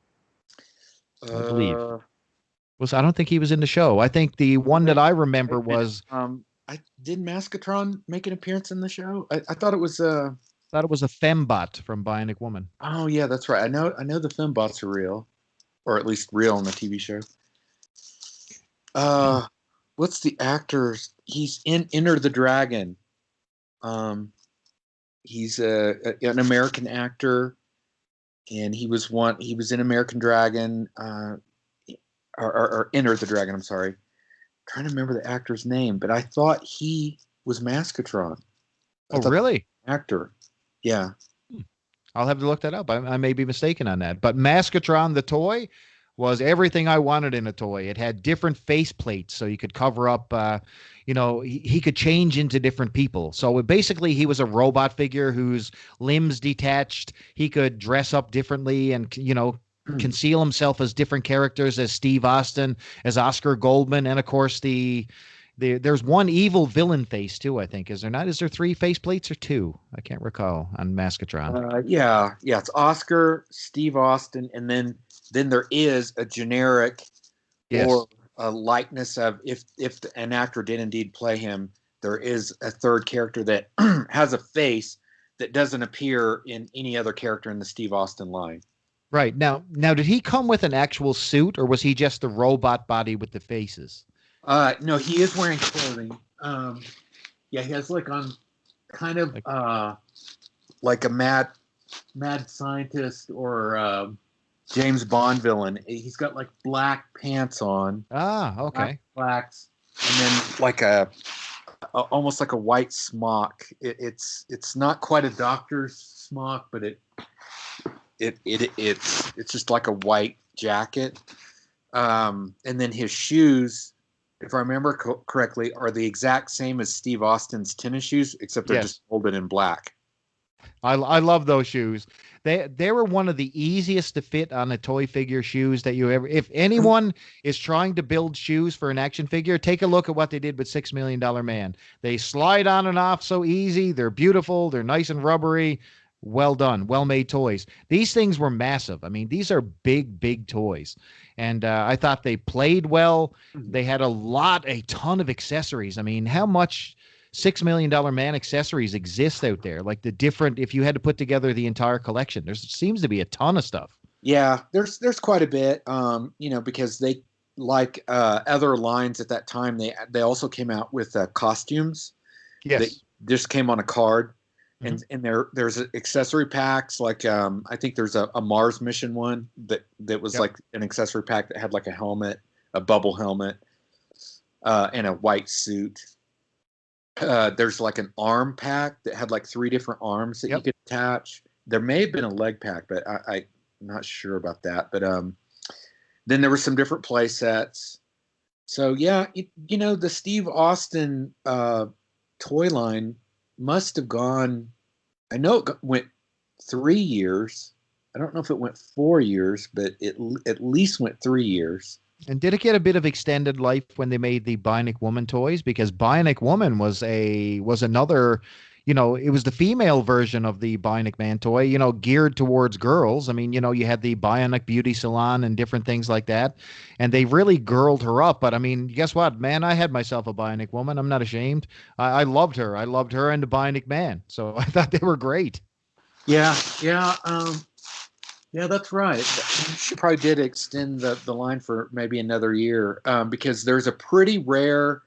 A: I believe. I don't think he was in the show. I think the one that I remember was.
B: I did Maskatron make an appearance in the show? I thought it was.
A: Thought it was a fembot from Bionic Woman.
B: Oh yeah, that's right. I know the fembots are real, or at least real in the TV show. What's the actor's? He's in Enter the Dragon. He's an American actor, and he was in American Dragon, or Enter the Dragon. I'm sorry, I'm trying to remember the actor's name, but I thought he was Maskatron.
A: Oh, really?
B: Actor, yeah.
A: I'll have to look that up. I may be mistaken on that, but Maskatron the toy was everything I wanted in a toy. It had different face plates, so you could cover up, he could change into different people. So basically, he was a robot figure whose limbs detached. He could dress up differently and, conceal himself as different characters, as Steve Austin, as Oscar Goldman, and of course, there's one evil villain face too, I think. Is there not? Is there 3 face plates or 2? I can't recall on Maskatron.
B: Yeah. It's Oscar, Steve Austin, and then there is a generic or a likeness of if an actor did indeed play him, there is a third character that has a face that doesn't appear in any other character in the Steve Austin line.
A: Right. Now did he come with an actual suit, or was he just the robot body with the faces?
B: No, he is wearing clothing. He has like on kind of like a mad scientist or James Bond villain. He's got like black pants on.
A: Ah, okay.
B: Blacks, and then like almost like a white smock. It's not quite a doctor's smock, but it's just like a white jacket. And then his shoes, if I remember correctly, are the exact same as Steve Austin's tennis shoes, except they're just folded in black.
A: I love those shoes. They were one of the easiest to fit on a toy figure shoes that you ever. If anyone is trying to build shoes for an action figure, take a look at what they did with $6 Million Man. They slide on and off so easy. They're beautiful. They're nice and rubbery. Well done. Well-made toys. These things were massive. I mean, these are big toys. And I thought they played well. They had a ton of accessories. I mean, how much $6 Million Man accessories exist out there? Like if you had to put together the entire collection, there seems to be a ton of stuff.
B: Yeah, there's quite a bit, because they, like other lines at that time, they also came out with costumes.
A: Yes.
B: They just came on a card. And there's accessory packs, like I think there's a Mars mission one that was like an accessory pack that had like a helmet, a bubble helmet, and a white suit. There's like an arm pack that had like 3 different arms that you could attach. There may have been a leg pack, but I'm not sure about that. But then there were some different play sets. So yeah, the Steve Austin toy line must have gone, I know it went 3 years. I don't know if it went 4 years, but it at least went 3 years.
A: And did it get a bit of extended life when they made the Bionic Woman toys? Because Bionic Woman was another, it was the female version of the Bionic Man toy, geared towards girls. I mean, you had the Bionic Beauty Salon and different things like that. And they really girled her up. But I mean, guess what, man? I had myself a Bionic Woman. I'm not ashamed. I loved her. I loved her and the Bionic Man. So I thought they were great.
B: Yeah. Yeah, that's right. She probably did extend the line for maybe another year, because there's a pretty rare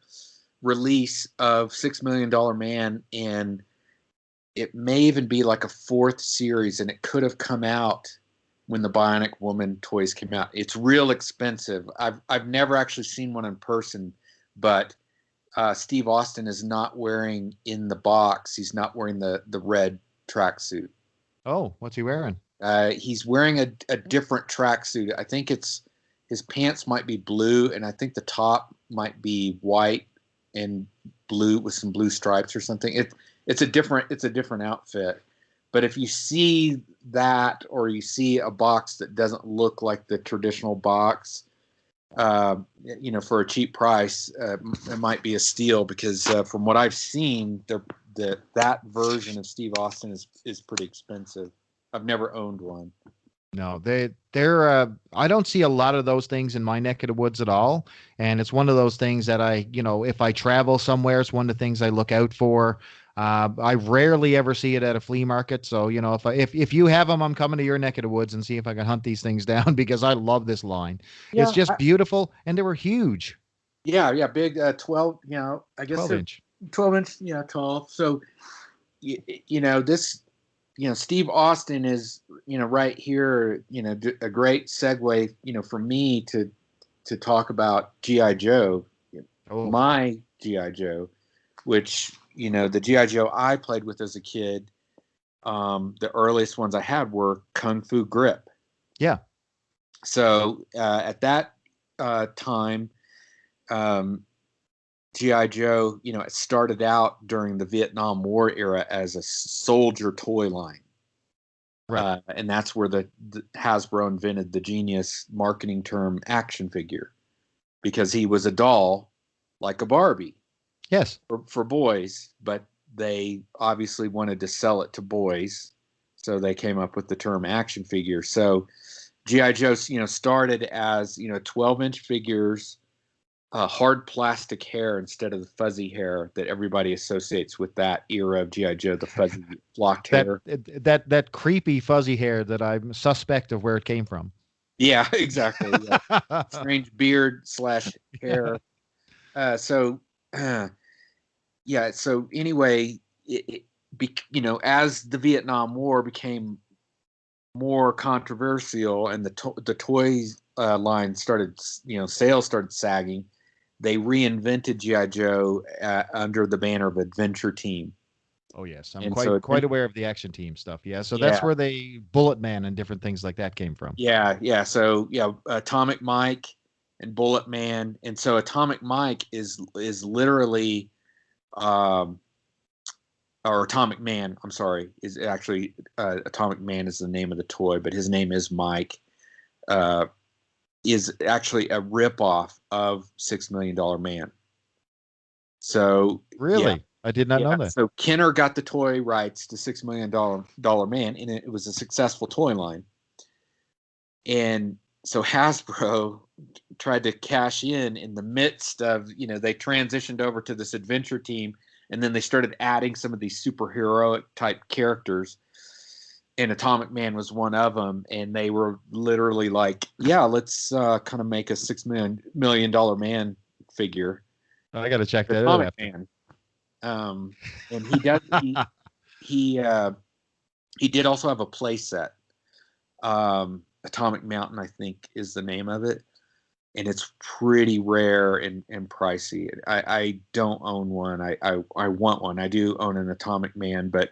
B: release of $6 Million Man, and it may even be like a 4th series, and it could have come out when the Bionic Woman toys came out. It's real expensive. I've never actually seen one in person, but Steve Austin is not wearing in the box. He's not wearing the red tracksuit.
A: Oh, what's he wearing?
B: He's wearing a different tracksuit. I think his pants might be blue, and I think the top might be white and blue with some blue stripes or something. It's a different outfit. But if you see that, or you see a box that doesn't look like the traditional box, for a cheap price, it might be a steal, because from what I've seen, that version of Steve Austin is pretty expensive. I've never owned one.
A: No, they're I don't see a lot of those things in my neck of the woods at all. And it's one of those things that if I travel somewhere, it's one of the things I look out for. I rarely ever see it at a flea market. So, if you have them, I'm coming to your neck of the woods and see if I can hunt these things down, because I love this line.
B: Yeah,
A: it's just beautiful. And they were huge.
B: Yeah. Big, 12, I guess
A: 12-inch.
B: 12-inch, tall. So, this, Steve Austin is, right here, a great segue, for me to talk about G.I. Joe, my G.I. Joe, which, the G.I. Joe I played with as a kid, the earliest ones I had were Kung Fu Grip.
A: Yeah.
B: So at that time, G.I. Joe, it started out during the Vietnam War era as a soldier toy line.
A: Right.
B: And that's where the Hasbro invented the genius marketing term action figure, because he was a doll like a Barbie.
A: Yes.
B: For boys, but they obviously wanted to sell it to boys, so they came up with the term action figure. So G.I. Joe, started as 12-inch figures, hard plastic hair instead of the fuzzy hair that everybody associates with that era of G.I. Joe, the fuzzy locked hair.
A: That creepy fuzzy hair that I'm suspect of where it came from.
B: Yeah, exactly. Yeah. Strange beard / hair. So anyway, as the Vietnam War became more controversial and the toys line started, sales started sagging, they reinvented G.I. Joe under the banner of Adventure Team.
A: Oh yes, I'm quite aware of the Action Team stuff. Yeah, so that's where the Bullet Man and different things like that came from.
B: Yeah. So Atomic Mike and Bullet Man, and so Atomic Mike is literally, or Atomic Man, I'm sorry, is actually Atomic Man is the name of the toy, but his name is Mike. Is actually a ripoff of $6 Million Man. So
A: really, I did not know that.
B: So Kenner got the toy rights to $6 Million Man, and it was a successful toy line. And so Hasbro tried to cash in the midst of, they transitioned over to this Adventure Team, and then they started adding some of these superheroic type characters. And Atomic Man was one of them, and they were literally like, "Yeah, let's kind of make a $6 million Man figure."
A: I got to check that out after.
B: Man. And he does. He did also have a play set. Atomic Mountain, I think, is the name of it, and it's pretty rare and pricey. I don't own one. I want one. I do own an Atomic Man, but.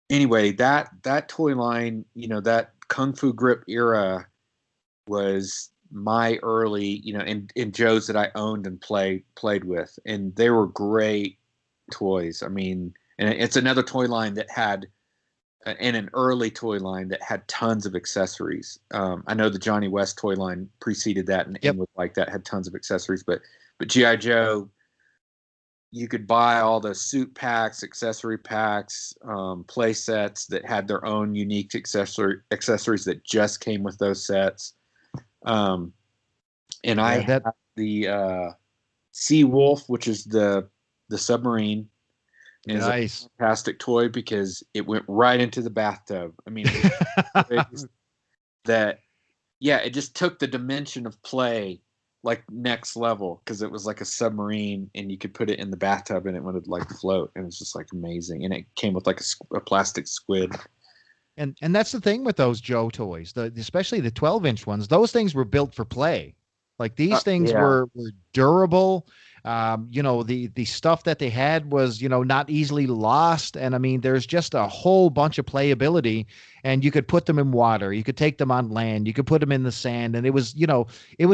B: Anyway, that toy line, that Kung Fu Grip era was my early, in Joe's that I owned and played with, and they were great toys. I mean, and it's another toy line that had, and an early toy line that had tons of accessories. I know the Johnny West toy line preceded that and was like that, had tons of accessories, but G.I. Joe, you could buy all the suit packs, accessory packs, play sets that had their own unique accessories that just came with those sets. And I had the Sea Wolf, which is the submarine. And
A: nice.
B: It's a fantastic toy because it went right into the bathtub. I mean, it just took the dimension of play like next level because it was like a submarine and you could put it in the bathtub and it would like float, and it was just like amazing. And it came with like a plastic squid.
A: And that's the thing with those Joe toys, especially the 12-inch ones. Those things were built for play. Like these things
B: Yeah.
A: were durable. The stuff that they had was, not easily lost. And I mean, there's just a whole bunch of playability, and you could put them in water, you could take them on land, you could put them in the sand, and it was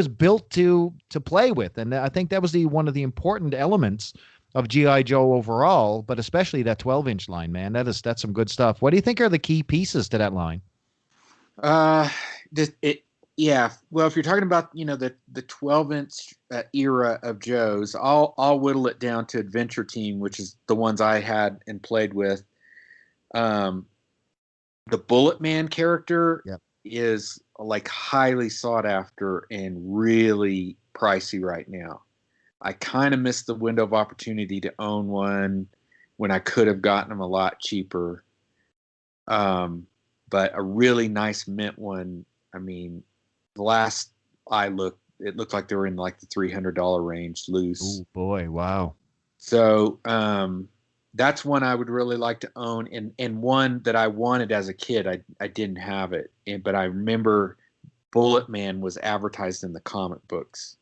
A: built to play with. And I think that was one of the important elements of GI Joe overall, but especially that 12-inch line, man. That's some good stuff. What do you think are the key pieces to that line?
B: Uh, yeah. Well, if you're talking about the 12-inch era of Joes, I'll whittle it down to Adventure Team, which is the ones I had and played with. The Bullet Man character
A: Yep.
B: is like highly sought after and really pricey right now. I kind of missed the window of opportunity to own one when I could have gotten them a lot cheaper. But a really nice mint one. I mean, the last I looked, it looked like they were in like the $300 range loose.
A: Oh boy, wow.
B: So that's one I would really like to own, and one that I wanted as a kid. I didn't have it, but I remember Bullet Man was advertised in the comic books.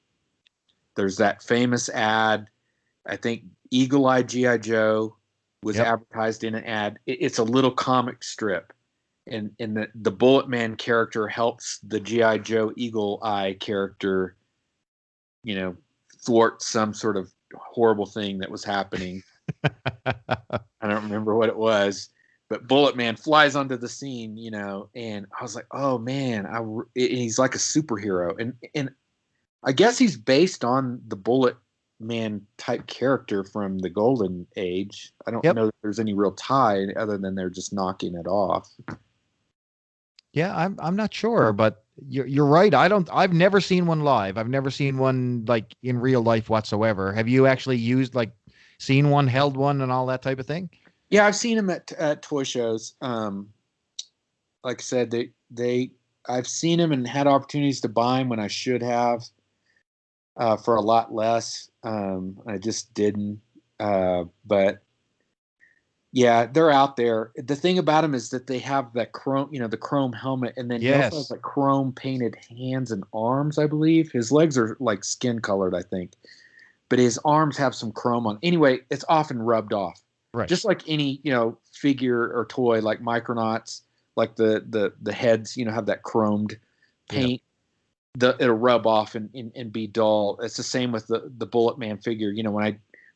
B: There's that famous ad. I think Eagle Eye G.I. Joe was advertised in an ad. It's a little comic strip. And the Bullet Man character helps the G.I. Joe Eagle Eye character, thwart some sort of horrible thing that was happening. I don't remember what it was. But Bullet Man flies onto the scene, and I was like, oh, man, he's like a superhero. And I guess he's based on the Bullet Man type character from the Golden Age. I don't know that there's any real tie other than they're just knocking it off.
A: Yeah, I'm not sure, but you're right. I've never seen one live. I've never seen one like in real life whatsoever. Have you actually seen one, held one, and all that type of thing?
B: Yeah, I've seen them at toy shows. Like I said, I've seen them and had opportunities to buy them when I should have. For a lot less. I just didn't. But yeah, they're out there. The thing about them is that they have that chrome, the chrome helmet, and then he also has like chrome painted hands and arms, I believe. His legs are like skin colored, I think. But his arms have some chrome on. Anyway, it's often rubbed off.
A: Right.
B: Just like any, figure or toy like Micronauts, like the heads, have that chromed paint. It'll rub off and be dull. It's the same with the Bullet Man figure.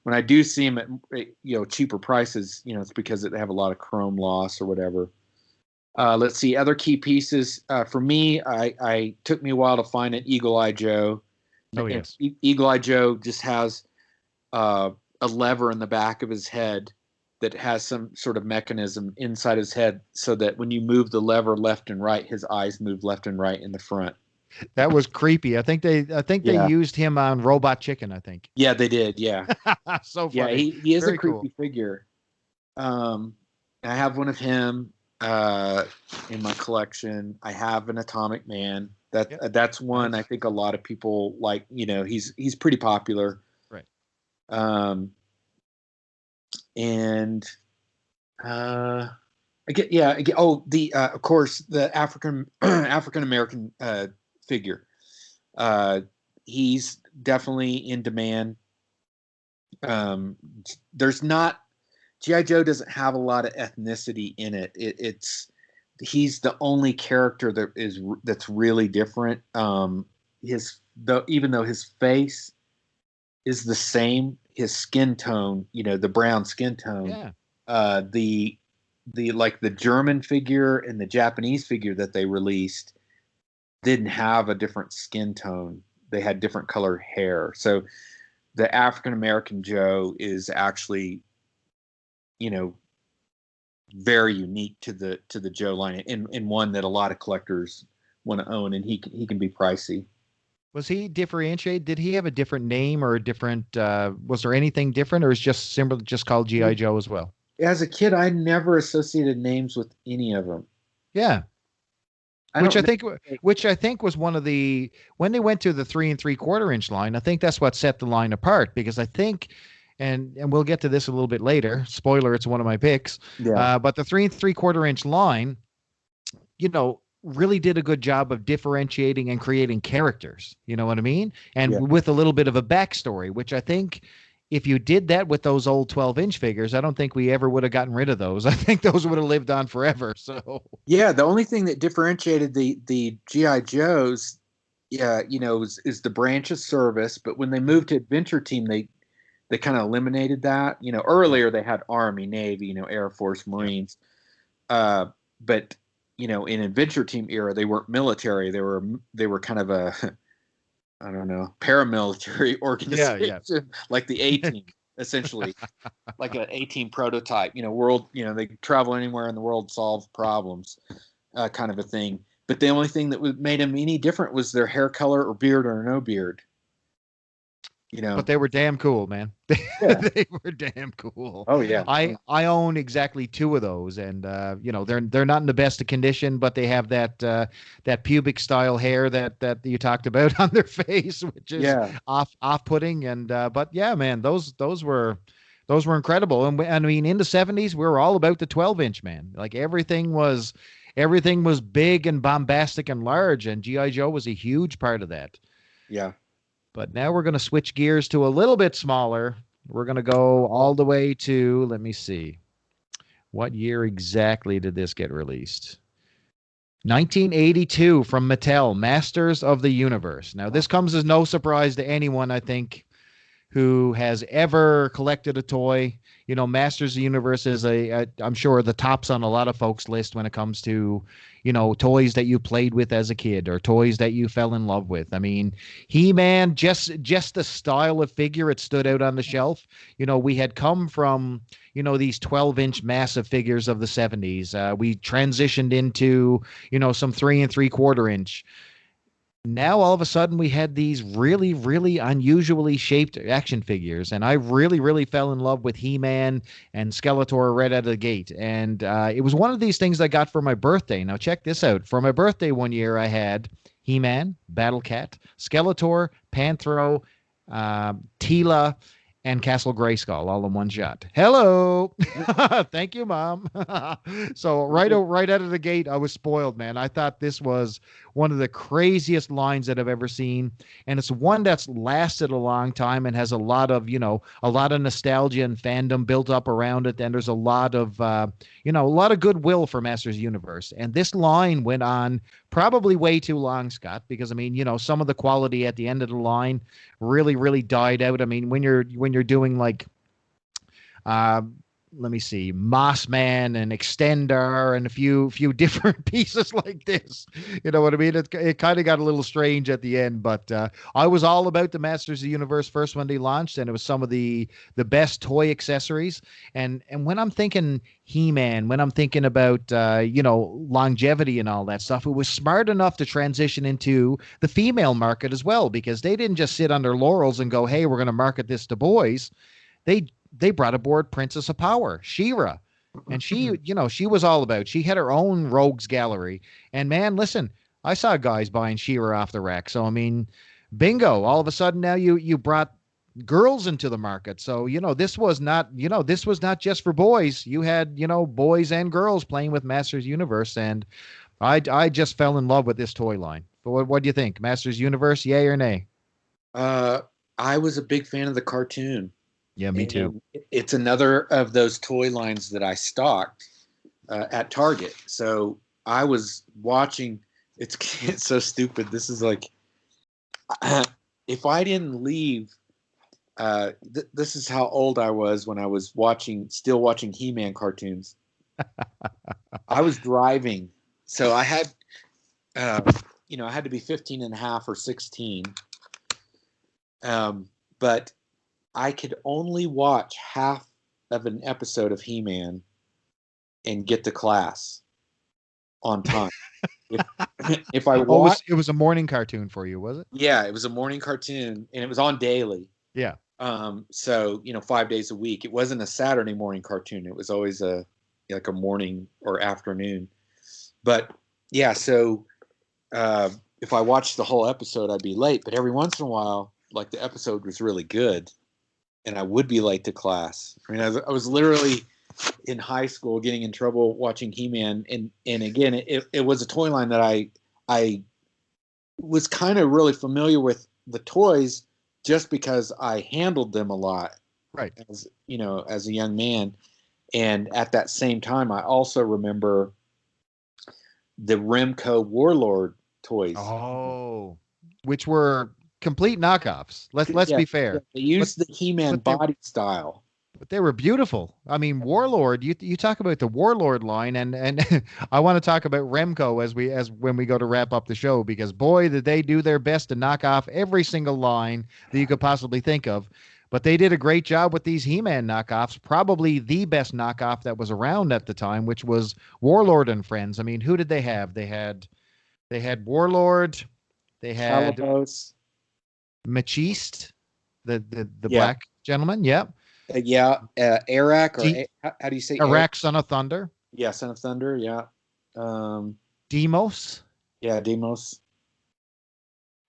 B: When I do see them at cheaper prices, it's because they have a lot of chrome loss or whatever. Let's see other key pieces. For me, I took me a while to find an Eagle Eye Joe.
A: Oh yes,
B: Eagle Eye Joe just has a lever in the back of his head that has some sort of mechanism inside his head, so that when you move the lever left and right, his eyes move left and right in the front.
A: That was creepy. I think they used him on Robot Chicken, I think.
B: Yeah, they did. Yeah.
A: So funny.
B: Yeah, he is
A: Very
B: a creepy figure. I have one of him in my collection. I have an Atomic Man. That's one I think a lot of people like. He's pretty popular.
A: Right.
B: And of course the African American figure. He's definitely in demand. There's not G.I. Joe doesn't have a lot of ethnicity in it. He's the only character that's really different. Even though his face is the same, his skin tone, the brown skin tone. Yeah. The German figure and the Japanese figure that they released didn't have a different skin tone. They had different colored hair. So the African American Joe is actually, very unique to the Joe line, and one that a lot of collectors want to own, and he can be pricey.
A: Was he differentiated? Did he have a different name or a different? Was there anything different, or is just simply just called G.I. Joe as well?
B: As a kid, I never associated names with any of them.
A: Yeah.
B: I
A: which
B: don't
A: I
B: know.
A: think which I think was one of the when they went to the 3 3/4 inch line. I think that's what set the line apart because I think. And we'll get to this a little bit later. Spoiler: it's one of my picks.
B: Yeah,
A: But the 3 3/4 inch line, really did a good job of differentiating and creating characters. You know what I mean?
B: yeah,
A: And with a little bit of a backstory, which I think if you did that with those old 12-inch figures, I don't think we ever would have gotten rid of those. I think those would have lived on forever. So,
B: yeah. The only thing that differentiated the GI Joes, yeah, is the branch of service. But when they moved to Adventure Team, they kind of eliminated that.
A: yeah,
B: Earlier they had Army, Navy, Air Force,
A: yeah,
B: Marines. But in Adventure Team era, they weren't military. They were kind of a I don't know paramilitary
A: yeah, yeah.
B: organization, like the A Team, essentially, like an A Team prototype. World. They travel anywhere in the world, solve problems, kind of a thing. But the only thing that made them any different was their hair color or beard or no beard. You
A: But
B: know.
A: they were damn cool, man.
B: Yeah.
A: They were damn cool.
B: Oh yeah.
A: I own exactly two of those, and they're not in the best of condition, but they have that pubic style hair that you talked about on their face, which is
B: Yeah.
A: off putting. And but yeah, man, those were incredible. And I mean, in the 70s, we were all about the 12-inch, man. Like everything was big and bombastic and large, and GI Joe was a huge part of that.
B: Yeah.
A: But now we're going to switch gears to a little bit smaller. We're going to go all the way to, let me see, what year exactly did this get released? 1982 from Mattel, Masters of the Universe. Now, this comes as no surprise to anyone, I think, who has ever collected a toy. Masters of the Universe is I'm sure the tops on a lot of folks' list when it comes to, toys that you played with as a kid or toys that you fell in love with. I mean, He-Man, just the style of figure, it stood out on the shelf. We had come from, these 12-inch massive figures of the 70s. We transitioned into, some 3 3/4 inch. Now all of a sudden we had these really, really unusually shaped action figures, and I really, really fell in love with He-Man and Skeletor right out of the gate. And it was one of these things I got for my birthday. Now check this out: for my birthday one year, I had He-Man, Battle Cat, Skeletor, Panthro, Tila, and Castle Grayskull all in one shot. Hello. Thank you, Mom. So right out of the gate, I was spoiled, man. I thought this was one of the craziest lines that I've ever seen. And it's one that's lasted a long time and has a lot of nostalgia and fandom built up around it. And there's a lot of, a lot of goodwill for Masters Universe. And this line went on probably way too long, Scott, because I mean, some of the quality at the end of the line really, really died out. I mean, when you're doing like, uh, let me see, Mossman and Extender and a few different pieces like this. You know what I mean? It kind of got a little strange at the end, but I was all about the Masters of the Universe first when they launched, and it was some of the best toy accessories. And when I'm thinking He-Man, when I'm thinking about longevity and all that stuff, it was smart enough to transition into the female market as well, because they didn't just sit on their laurels and go, "Hey, we're going to market this to boys." They brought aboard Princess of Power, She-Ra. And she was all about. She had her own rogues gallery. And man, listen, I saw guys buying She-Ra off the rack. So I mean, bingo! All of a sudden now you brought girls into the market. So this was not just for boys. You had boys and girls playing with Masters Universe, and I just fell in love with this toy line. But what do you think, Masters Universe? Yay or nay?
B: I was a big fan of the cartoon.
A: Yeah, me too.
B: And it's another of those toy lines that I stocked at Target. So I was watching. It's so stupid. This is like, if I didn't leave, this is how old I was when I was still watching He-Man cartoons. I was driving, so I had, I had to be 15 and a half or 16. But I could only watch half of an episode of He-Man and get to class on time. If I watched,
A: it was a morning cartoon for you, was it?
B: yeah, it was a morning cartoon and it was on daily.
A: Yeah.
B: So 5 days a week. It wasn't a Saturday morning cartoon. It was always like a morning or afternoon. But yeah, so if I watched the whole episode, I'd be late. But every once in a while, like the episode was really good, and I would be late to class. I mean, I was literally in high school getting in trouble watching He-Man, and again, it was a toy line that I was kind of really familiar with the toys just because I handled them a lot,
A: Right.
B: as as a young man. And at that same time, I also remember the Remco Warlord toys.
A: Oh, which were complete knockoffs. Let's be fair.
B: They used the He-Man
A: but they-
B: body style.
A: But they were beautiful. I mean, Warlord. You talk about the Warlord line, and I want to talk about Remco as when we go to wrap up the show, because boy, did they do their best to knock off every single line that you could possibly think of. But they did a great job with these He-Man knockoffs. Probably the best knockoff that was around at the time, which was Warlord and Friends. I mean, who did they have? They had Warlord. They had
B: Calabos.
A: Machiste, the
B: Yeah.
A: black gentleman. Yep.
B: Arak, or
A: D-
B: how do you say
A: Iraq, Son of Thunder.
B: Yeah, Son of Thunder. Yeah,
A: Demos.
B: yeah, Demos.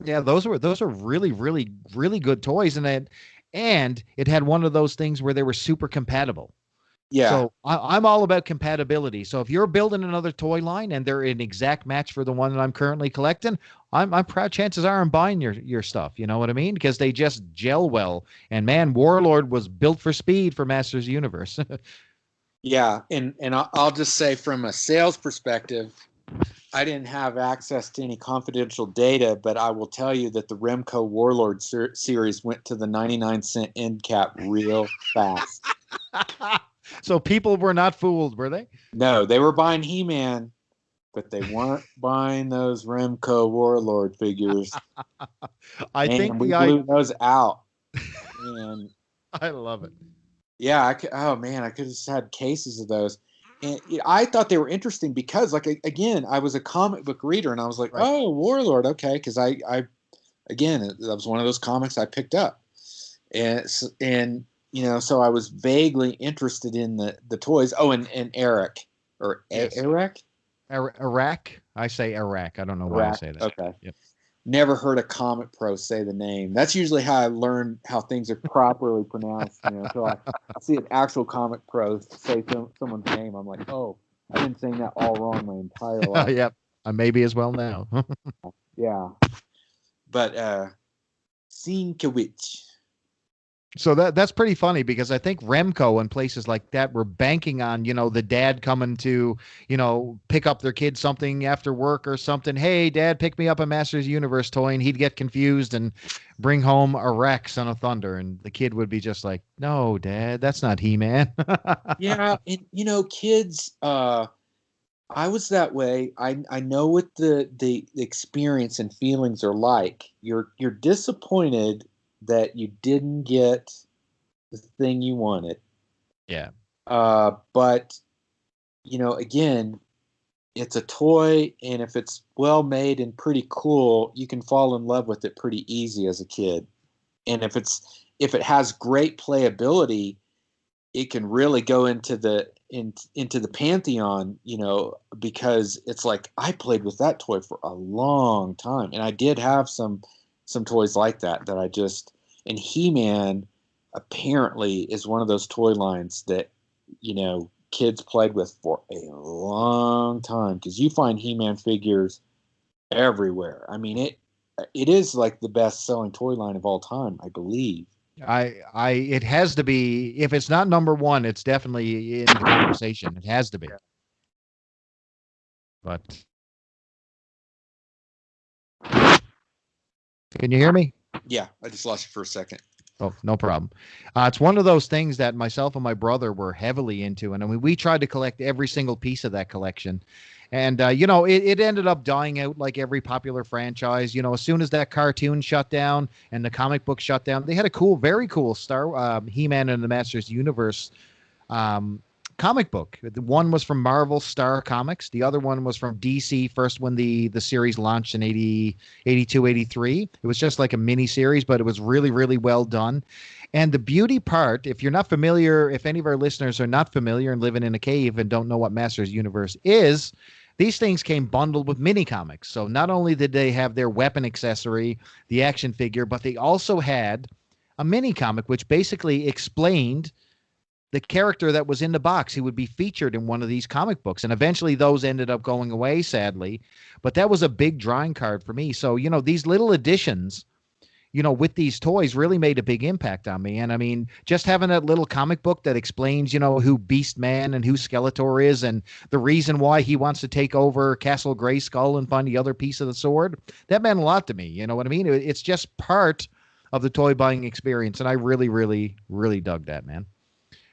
A: Yeah, those were really, really, really good toys, and it had one of those things where they were super compatible.
B: Yeah,
A: So I'm all about compatibility. So if you're building another toy line and they're an exact match for the one that I'm currently collecting, I'm proud. Chances are I'm buying your stuff. You know what I mean? Because they just gel well. And man, Warlord was built for speed for Masters Universe.
B: yeah, and I'll just say from a sales perspective, I didn't have access to any confidential data, but I will tell you that the Remco Warlord series went to the 99-cent end cap real fast.
A: So people were not fooled, were they?
B: No, they were buying He-Man, but they weren't buying those Remco Warlord figures.
A: I think
B: we blew those out. And
A: I love it.
B: yeah, I could have just had cases of those. And I thought they were interesting because, like, again, I was a comic book reader, and I was like,
A: Right.
B: oh, Warlord, okay, because that was one of those comics I picked up, and so I was vaguely interested in the toys. Oh, and Eric or
A: Yes.
B: Eric.
A: Iraq. I say Iraq. I don't know why I say that.
B: Okay.
A: Yep.
B: Never heard a comic pro say the name. That's usually how I learn how things are properly pronounced. Until I see an actual comic pro say someone's name, I'm like, oh, I've been saying that all wrong my entire life.
A: Yep. I may be as well now.
B: Yeah. But Sienkiewicz.
A: So that's pretty funny, because I think Remco and places like that were banking on, the dad coming to, pick up their kid something after work or something. Hey, Dad, pick me up a Masters Universe toy, and he'd get confused and bring home a Rex Son of Thunder, and the kid would be just like, "No, Dad, that's not He-Man."
B: Yeah, and kids. I was that way. I know what the experience and feelings are like. You're disappointed that you didn't get the thing you wanted.
A: Yeah.
B: But again, it's a toy, and if it's well made and pretty cool, you can fall in love with it pretty easy as a kid. And if it has great playability, it can really go into the pantheon, because it's like, I played with that toy for a long time, and I did have some toys like that I just, and He-Man apparently is one of those toy lines that kids played with for a long time, because you find He-Man figures everywhere. I mean, it is like the best selling toy line of all time, I believe.
A: It has to be. If it's not number one, it's definitely in the conversation. It has to be. But can you hear me?
B: Yeah, I just lost you for a second.
A: Oh, no problem. It's one of those things that myself and my brother were heavily into. And I mean, we tried to collect every single piece of that collection. And, it ended up dying out like every popular franchise. As soon as that cartoon shut down and the comic book shut down, they had a very cool He-Man and the Masters Universe comic book. The one was from Marvel Star Comics. The other one was from DC, first when the series launched in 82, 83. It was just like a mini series, but it was really, really well done. And the beauty part, if you're not familiar, if any of our listeners are not familiar and living in a cave and don't know what Masters Universe is, these things came bundled with mini comics. So not only did they have their weapon accessory, the action figure, but they also had a mini comic which basically explained the character that was in the box. He would be featured in one of these comic books. And eventually those ended up going away, sadly. But that was a big drawing card for me. So, these little additions, with these toys really made a big impact on me. And I mean, just having that little comic book that explains, who Beast Man and who Skeletor is and the reason why he wants to take over Castle Grayskull and find the other piece of the sword, that meant a lot to me. You know what I mean? It's just part of the toy buying experience. And I really, really, really dug that, man.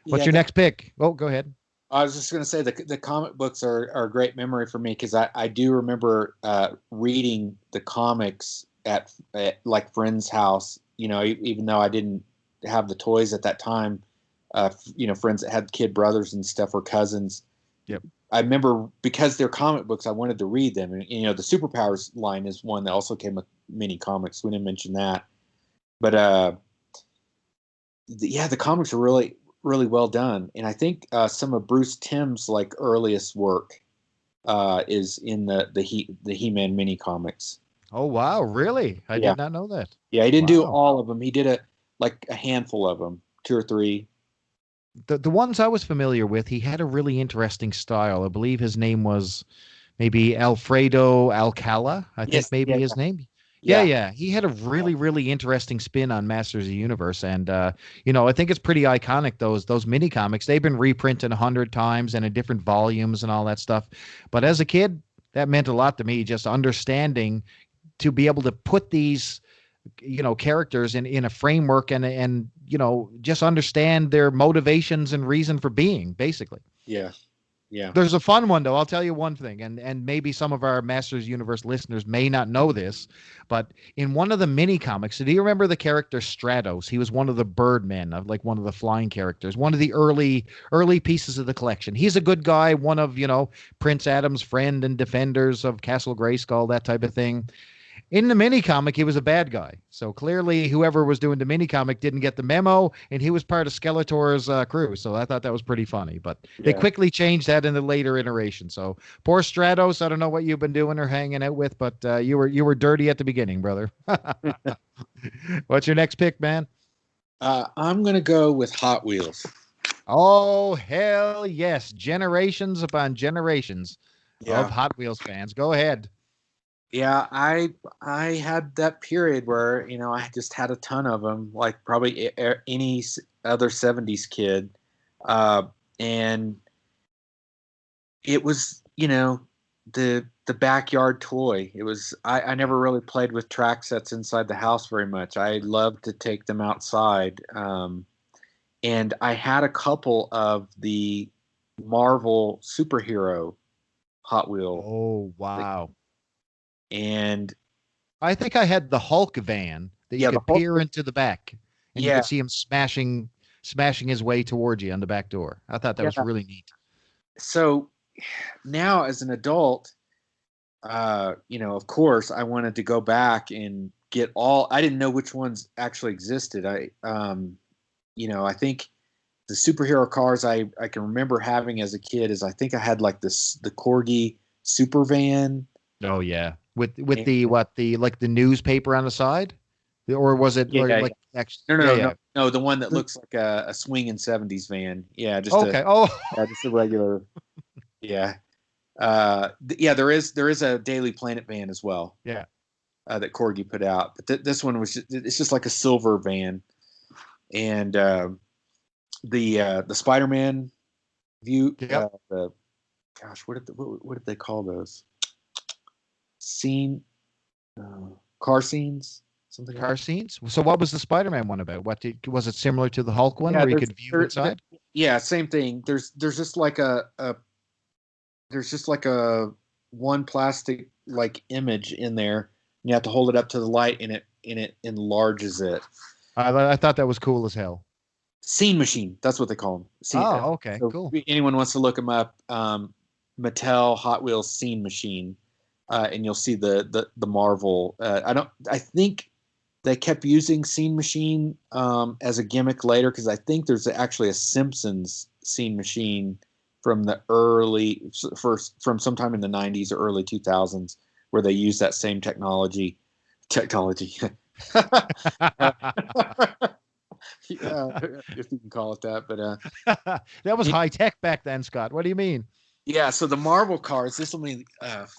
A: What's your next pick? Oh, go ahead.
B: I was just going to say the comic books are a great memory for me because I do remember reading the comics at like friends' house. Even though I didn't have the toys at that time, friends that had kid brothers and stuff or cousins.
A: Yep.
B: I remember because they're comic books, I wanted to read them. And the Superpowers line is one that also came with mini comics. We didn't mention that, but the comics are really, really well done. And I think some of Bruce Timm's like earliest work is in the He-Man mini comics.
A: Oh, wow. Really? I did not know that.
B: Yeah. He didn't do all of them. He did a handful of them, 2 or 3.
A: The ones I was familiar with, he had a really interesting style. I believe his name was maybe Alfredo Alcala. I think maybe his name. Yeah. He had a really, really interesting spin on Masters of the Universe. And, I think it's pretty iconic, those mini comics. They've been reprinted 100 times and in different volumes and all that stuff. But as a kid, that meant a lot to me, just understanding to be able to put these, characters in a framework and, just understand their motivations and reason for being, basically.
B: Yeah. Yeah.
A: There's a fun one, though. I'll tell you one thing, and maybe some of our Masters Universe listeners may not know this, but in one of the mini comics, do you remember the character Stratos? He was one of the Birdmen, like one of the flying characters, one of the early pieces of the collection. He's a good guy, one of, Prince Adam's friend and defenders of Castle Grayskull, that type of thing. In the mini comic, he was a bad guy. So clearly, whoever was doing the mini comic didn't get the memo, and he was part of Skeletor's crew. So I thought that was pretty funny. But they quickly changed that in the later iteration. So poor Stratos, I don't know what you've been doing or hanging out with, but you were dirty at the beginning, brother. What's your next pick, man?
B: I'm gonna go with Hot Wheels.
A: Oh, hell yes! Generations upon generations of Hot Wheels fans. Go ahead.
B: Yeah, I had that period where I just had a ton of them, like probably any other '70s kid, and it was the backyard toy. It was I never really played with track sets inside the house very much. I loved to take them outside, and I had a couple of the Marvel SuperHero Hot Wheel.
A: Oh wow!
B: And
A: I think I had the Hulk van that you could peer into the back, and you could see him smashing his way towards you on the back door. I thought that was really neat.
B: So now as an adult, of course I wanted to go back and get I didn't know which ones actually existed. I think the superhero cars I can remember having as a kid is I think I had like the Corgi super van.
A: Oh yeah. With the newspaper on the side, or was it actually?
B: No, the one that looks like a swinging '70s van. Yeah, just just a regular. Yeah, there is a Daily Planet van as well.
A: Yeah,
B: that Corgi put out, but this one it's just like a silver van, and the Spider-Man view. What did they call those? Car scenes, something
A: car scenes. So what was the Spider-Man one about? Was it similar to the Hulk one where you could view inside?
B: Same thing. There's just like a one plastic like image in there. You have to hold it up to the light and it enlarges it.
A: I thought that was cool as hell.
B: Scene machine, that's what they call them.
A: Okay, so cool.
B: If anyone wants to look them up, Mattel Hot Wheels Scene Machine. And you'll see the Marvel. I think they kept using Scene Machine as a gimmick later because I think there's actually a Simpsons Scene Machine from the from sometime in the 90s or early 2000s where they use that same technology. Yeah, if you can call it that. But
A: That was high tech back then, Scott. What do you mean?
B: yeah, so the Marvel cards. This let me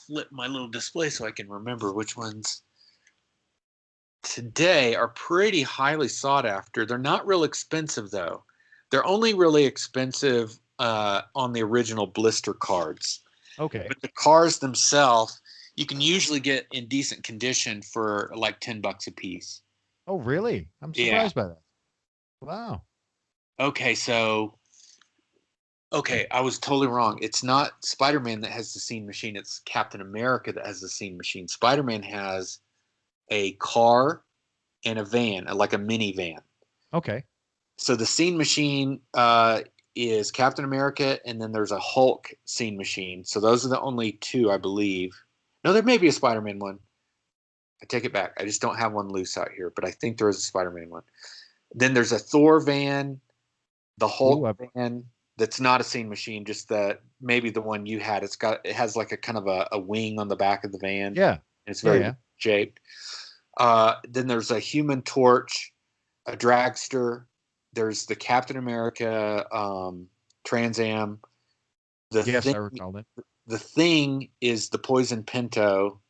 B: flip my little display so I can remember which ones today are pretty highly sought after. They're not real expensive though. They're only really expensive on the original blister cards.
A: Okay.
B: But the cars themselves, you can usually get in decent condition for like $10 a piece.
A: Oh, really? I'm
B: Yeah.
A: surprised by that. Wow.
B: Okay, so I was totally wrong. It's not Spider-Man that has the scene machine. It's Captain America that has the scene machine. Spider-Man has a car and a van, like a minivan.
A: Okay.
B: So the scene machine is Captain America, and then there's a Hulk scene machine. So those are the only two, I believe. No, there may be a Spider-Man one. I take it back. I just don't have one loose out here, but I think there is a Spider-Man one. Then there's a Thor van, the Hulk van. That's not a scene machine, just maybe the one you had. It has like a kind of a wing on the back of the van.
A: Yeah.
B: And it's very shaped. Then there's a Human Torch, a dragster. There's the Captain America Trans Am.
A: Yes, I recall it.
B: The Thing is the Poison Pinto,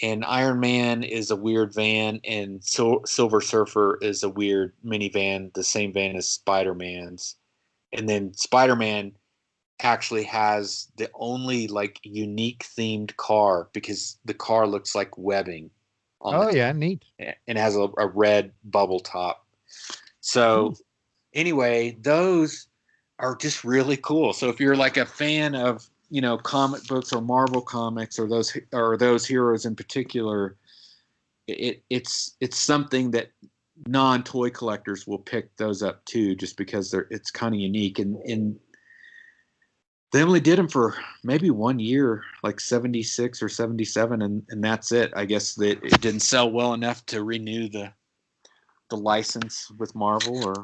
B: and Iron Man is a weird van, and Silver Surfer is a weird minivan, the same van as Spider-Man's. And then Spider-Man actually has the only like unique themed car because the car looks like webbing.
A: Neat.
B: And has a red bubble top. So anyway, those are just really cool. So if you're like a fan of, comic books or Marvel comics or those heroes in particular, it's something that non-toy collectors will pick those up too, just because it's kind of unique. And they only did them for maybe 1 year, like 76 or 77, and that's it. I guess that it didn't sell well enough to renew the license with Marvel. Or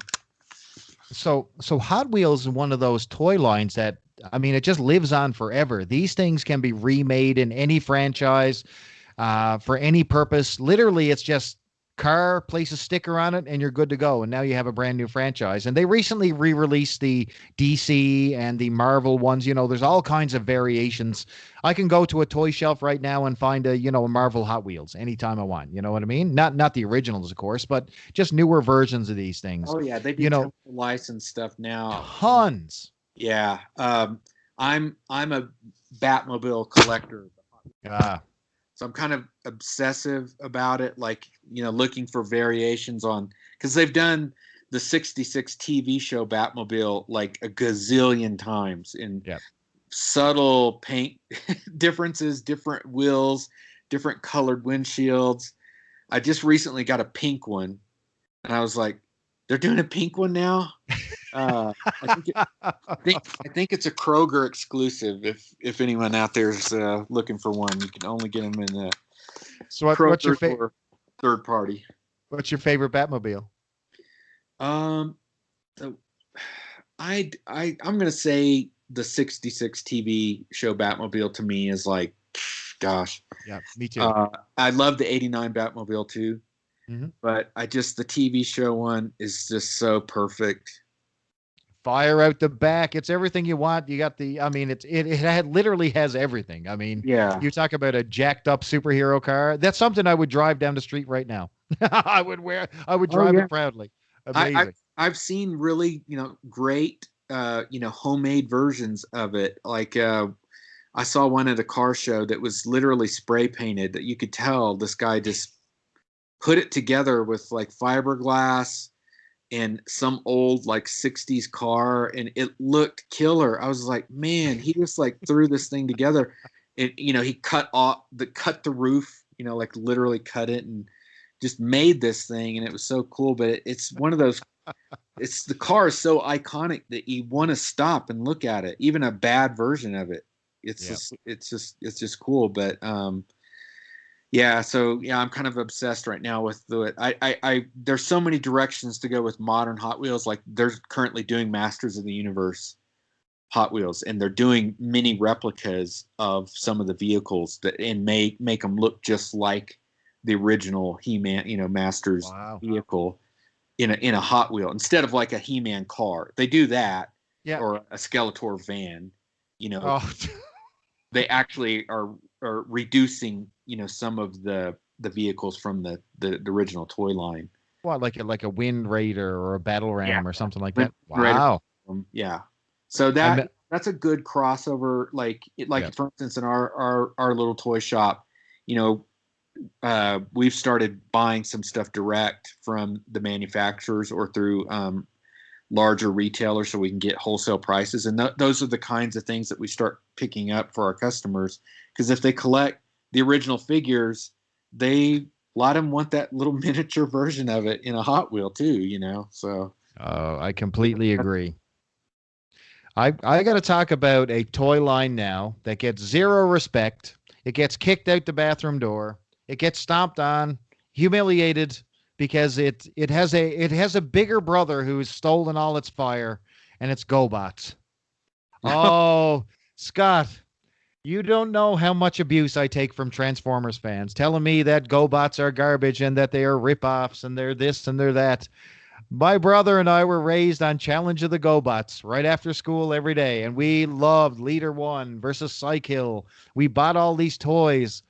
A: so Hot Wheels is one of those toy lines that, I mean, it just lives on forever. These things can be remade in any franchise, for any purpose. Literally, it's just car, place a sticker on it, and you're good to go. And now you have a brand new franchise. And they recently re-released the DC and the Marvel ones. There's all kinds of variations. I can go to a toy shelf right now and find a Marvel Hot Wheels anytime I want. You know what I mean? Not the originals, of course, but just newer versions of these things.
B: Oh yeah, they do licensed stuff now.
A: Tons.
B: Yeah. I'm a Batmobile collector. So I'm kind of obsessive about it, like, looking for variations on, because they've done the 66 TV show Batmobile like a gazillion times in subtle paint differences, different wheels, different colored windshields. I just recently got a pink one, and I was like, they're doing a pink one now? I think it's a Kroger exclusive. If anyone out there is looking for one, you can only get them in the
A: what's your favorite
B: third party?
A: What's your favorite Batmobile?
B: I'm gonna say the 66 TV show Batmobile to me is like, gosh.
A: Yeah, me too.
B: I love the 89 Batmobile too. Mm-hmm. But the TV show one is just so perfect.
A: Fire out the back. It's everything you want. You got it literally has everything. I mean, you talk about a jacked up superhero car. That's something I would drive down the street right now. I would drive it proudly. Amazing.
B: I've seen really, great, homemade versions of it. Like, I saw one at a car show that was literally spray painted, that you could tell this guy just put it together with like fiberglass and some old like 60s car, and it looked killer. I was like, man, he just like threw this thing together. And he cut the roof, like literally cut it and just made this thing, and it was so cool. But it's one of those, the car is so iconic that you want to stop and look at it, even a bad version of it. It's just cool. But I'm kind of obsessed right now with there's so many directions to go with modern Hot Wheels. Like they're currently doing Masters of the Universe Hot Wheels, and they're doing mini replicas of some of the vehicles that and make them look just like the original He-Man, Masters
A: Wow.
B: vehicle in a Hot Wheel instead of like a He-Man car. They do that,
A: Yeah.
B: or a Skeletor van.
A: Oh,
B: They actually are reducing some of the vehicles from the original toy line.
A: what, like a Wind Raider or a Battle
B: Yeah,
A: Ram or something like
B: Red
A: that?
B: Raider.
A: Wow.
B: Yeah. So
A: I met.
B: that's a good crossover.
A: Yeah.
B: For instance, in our little toy shop, you know, we've started buying some stuff direct from the manufacturers or through larger retailers, so we can get wholesale prices. And those are the kinds of things that we start picking up for our customers. Because if they collect the original figures, a lot of them want that little miniature version of it in a Hot Wheel too. So.
A: Oh, I completely agree. I got to talk about a toy line now that gets zero respect. It gets kicked out the bathroom door. It gets stomped on, humiliated because it has a bigger brother who's stolen all its fire, and it's GoBots. Oh, Scott, you don't know how much abuse I take from Transformers fans telling me that GoBots are garbage and that they are ripoffs and they're this and they're that. My brother and I were raised on Challenge of the GoBots right after school every day, and we loved Leader One versus Psykill. We bought all these toys.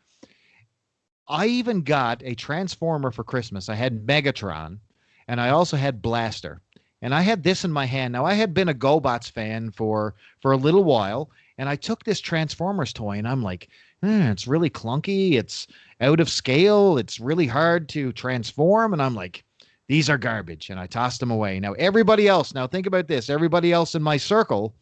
A: I even got a Transformer for Christmas. I had Megatron, and I also had Blaster. And I had this in my hand. Now, I had been a GoBots fan for a little while, and I took this Transformers toy, and I'm like, it's really clunky. It's out of scale. It's really hard to transform. And I'm like, these are garbage. And I tossed them away. Now, everybody else, now think about this. Everybody else in my circle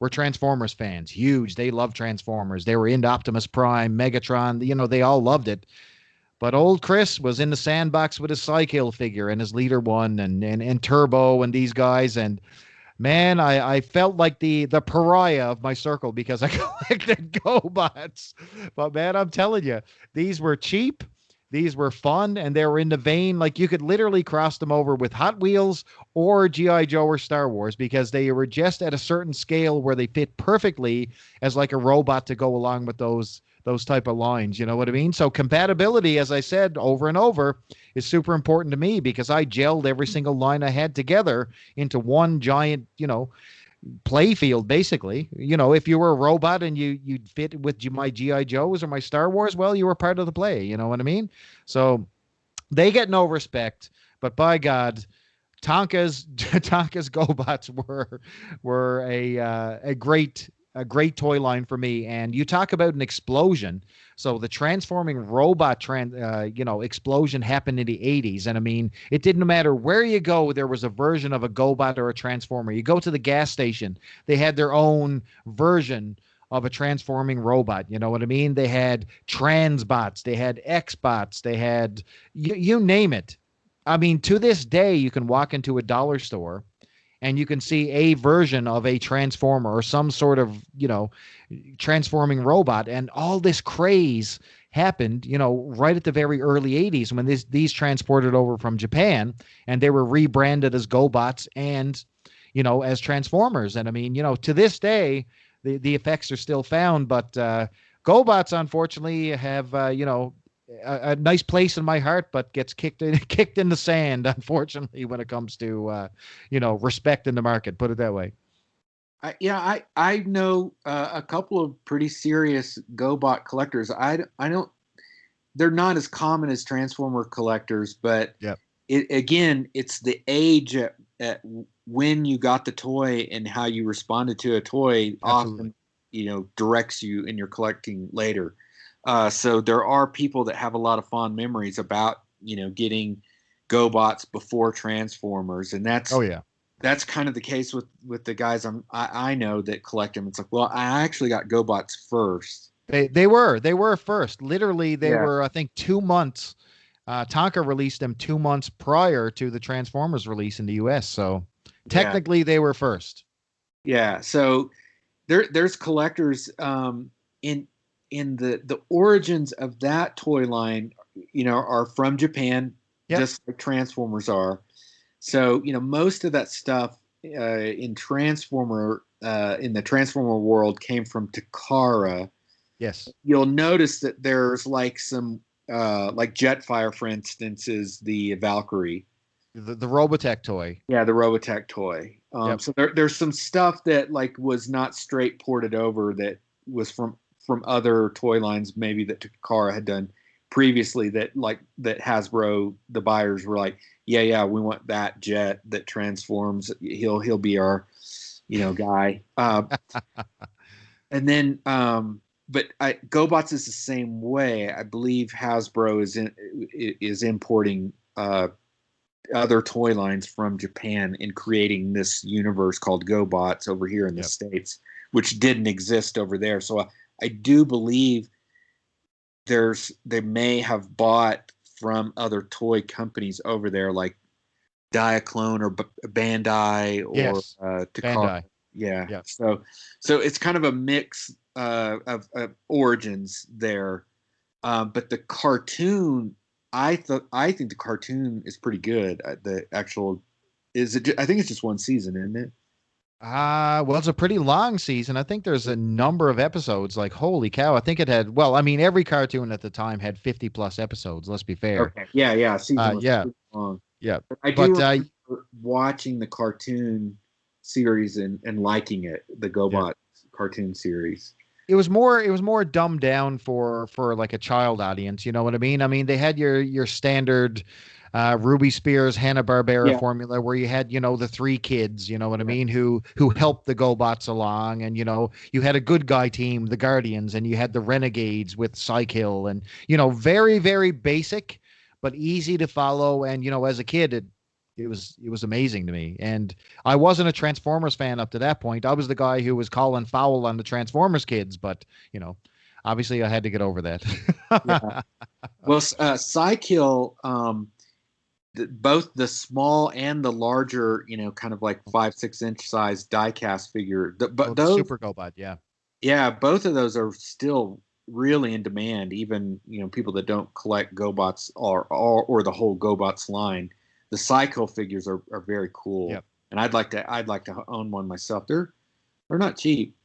A: were Transformers fans. Huge. They loved Transformers. They were into Optimus Prime, Megatron. They all loved it. But old Chris was in the sandbox with his Psykill figure and his Leader One and Turbo and these guys. And man, I felt like the pariah of my circle because I collected GoBots. But man, I'm telling you, these were cheap. These were fun, and they were in the vein. Like you could literally cross them over with Hot Wheels or G.I. Joe or Star Wars because they were just at a certain scale where they fit perfectly as like a robot to go along with those type of lines. You know what I mean? So compatibility, as I said over and over, is super important to me because I gelled every single line I had together into one giant, play field basically. If you were a robot and you'd fit with my GI Joes or my Star Wars, well, you were part of the play. You know what I mean? So they get no respect, but by God, Tonka's GoBots were a great toy line for me. And you talk about an explosion. So the transforming robot explosion happened in the 80s. And I mean, it didn't matter where you go, there was a version of a GoBot or a Transformer. You go to the gas station, they had their own version of a transforming robot. You know what I mean? They had Transbots, they had Xbots, they had you name it. I mean, to this day, you can walk into a dollar store and you can see a version of a transformer or some sort of transforming robot, and all this craze happened right at the very early 80s when these transported over from Japan, and they were rebranded as GoBots and as Transformers. And I mean, to this day the effects are still found, but GoBots unfortunately have a nice place in my heart, but gets kicked in the sand, unfortunately, when it comes to respect in the market. Put it that way.
B: I know a couple of pretty serious GoBot collectors. I don't. They're not as common as Transformer collectors, but
A: Yep.
B: It's the age at when you got the toy and how you responded to a toy.
A: Absolutely.
B: Often, directs you in your collecting later. So there are people that have a lot of fond memories about getting GoBots before Transformers, and
A: Oh yeah.
B: that's kind of the case with the guys I know that collect them. It's like, well, I actually got GoBots first.
A: They were first. Literally, they
B: Yeah,
A: were, I think, 2 months. Tonka released them 2 months prior to the Transformers release in the U.S. So
B: yeah,
A: technically, they were first.
B: yeah. So there's collectors in the origins of that toy line, are from Japan,
A: Yep.
B: just like Transformers are. So most of that stuff in Transformer in the Transformer world came from Takara.
A: Yes.
B: You'll notice that there's like some like Jetfire, for instance, is the Valkyrie.
A: The Robotech toy.
B: Yeah, the Robotech toy.
A: Yep.
B: So there's some stuff that like was not straight ported over that was from other toy lines maybe that Takara had done previously that Hasbro, the buyers were like, yeah, we want that jet that transforms. He'll be our, guy. And then, but GoBots is the same way. I believe Hasbro is importing other toy lines from Japan and creating this universe called GoBots over here in the States, which didn't exist over there. So I do believe they may have bought from other toy companies over there, like Diaclone or Bandai or Takara.
A: Bandai.
B: Yeah.
A: Yep.
B: So it's kind of a mix of origins there. But the cartoon, I think the cartoon is pretty good. The actual I think it's just one season, isn't it?
A: Well, it's a pretty long season. I think there's a number of episodes. Like, holy cow! I think it had. Well, I mean, every cartoon at the time had 50 plus episodes. Let's be fair.
B: Okay. Yeah. Season was pretty long.
A: Yeah.
B: But I do remember watching the cartoon series and liking it. The GoBot cartoon series.
A: It was more dumbed down for like a child audience. You know what I mean? I mean, they had your standard Ruby Spears Hanna-Barbera formula where you had, the three kids, you know what I mean, who helped the GoBots along, and you had a good guy team, the Guardians, and you had the Renegades with Psykill, and very, very basic but easy to follow. And as a kid, it was amazing to me. And I wasn't a Transformers fan up to that point. I was the guy who was calling foul on the Transformers kids, but obviously I had to get over that.
B: Well, Psykill, both the small and the larger, kind of like 5-6 inch size die-cast figure, but those
A: Super GoBot,
B: both of those are still really in demand. Even people that don't collect GoBots or the whole GoBots line. The Psycho figures are very cool, and I'd like to own one myself. They're not cheap.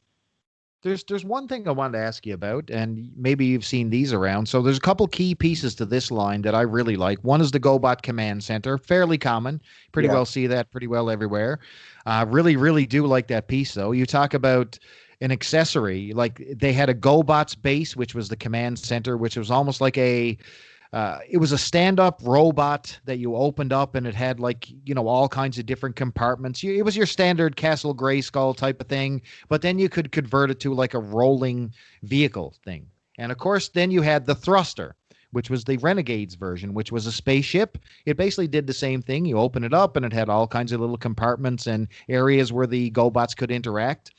A: There's one thing I wanted to ask you about, and maybe you've seen these around. So there's a couple key pieces to this line that I really like. One is the GoBot Command Center, fairly common, pretty well see that pretty well everywhere. Really, really do like that piece though. You talk about an accessory, like they had a GoBots base, which was the Command Center, which was almost like it was a stand-up robot that you opened up, and it had all kinds of different compartments. It was your standard Castle Grayskull type of thing, but then you could convert it to like a rolling vehicle thing. And of course, then you had the thruster, which was the Renegades version, which was a spaceship. It basically did the same thing. You open it up, and it had all kinds of little compartments and areas where the GoBots could interact.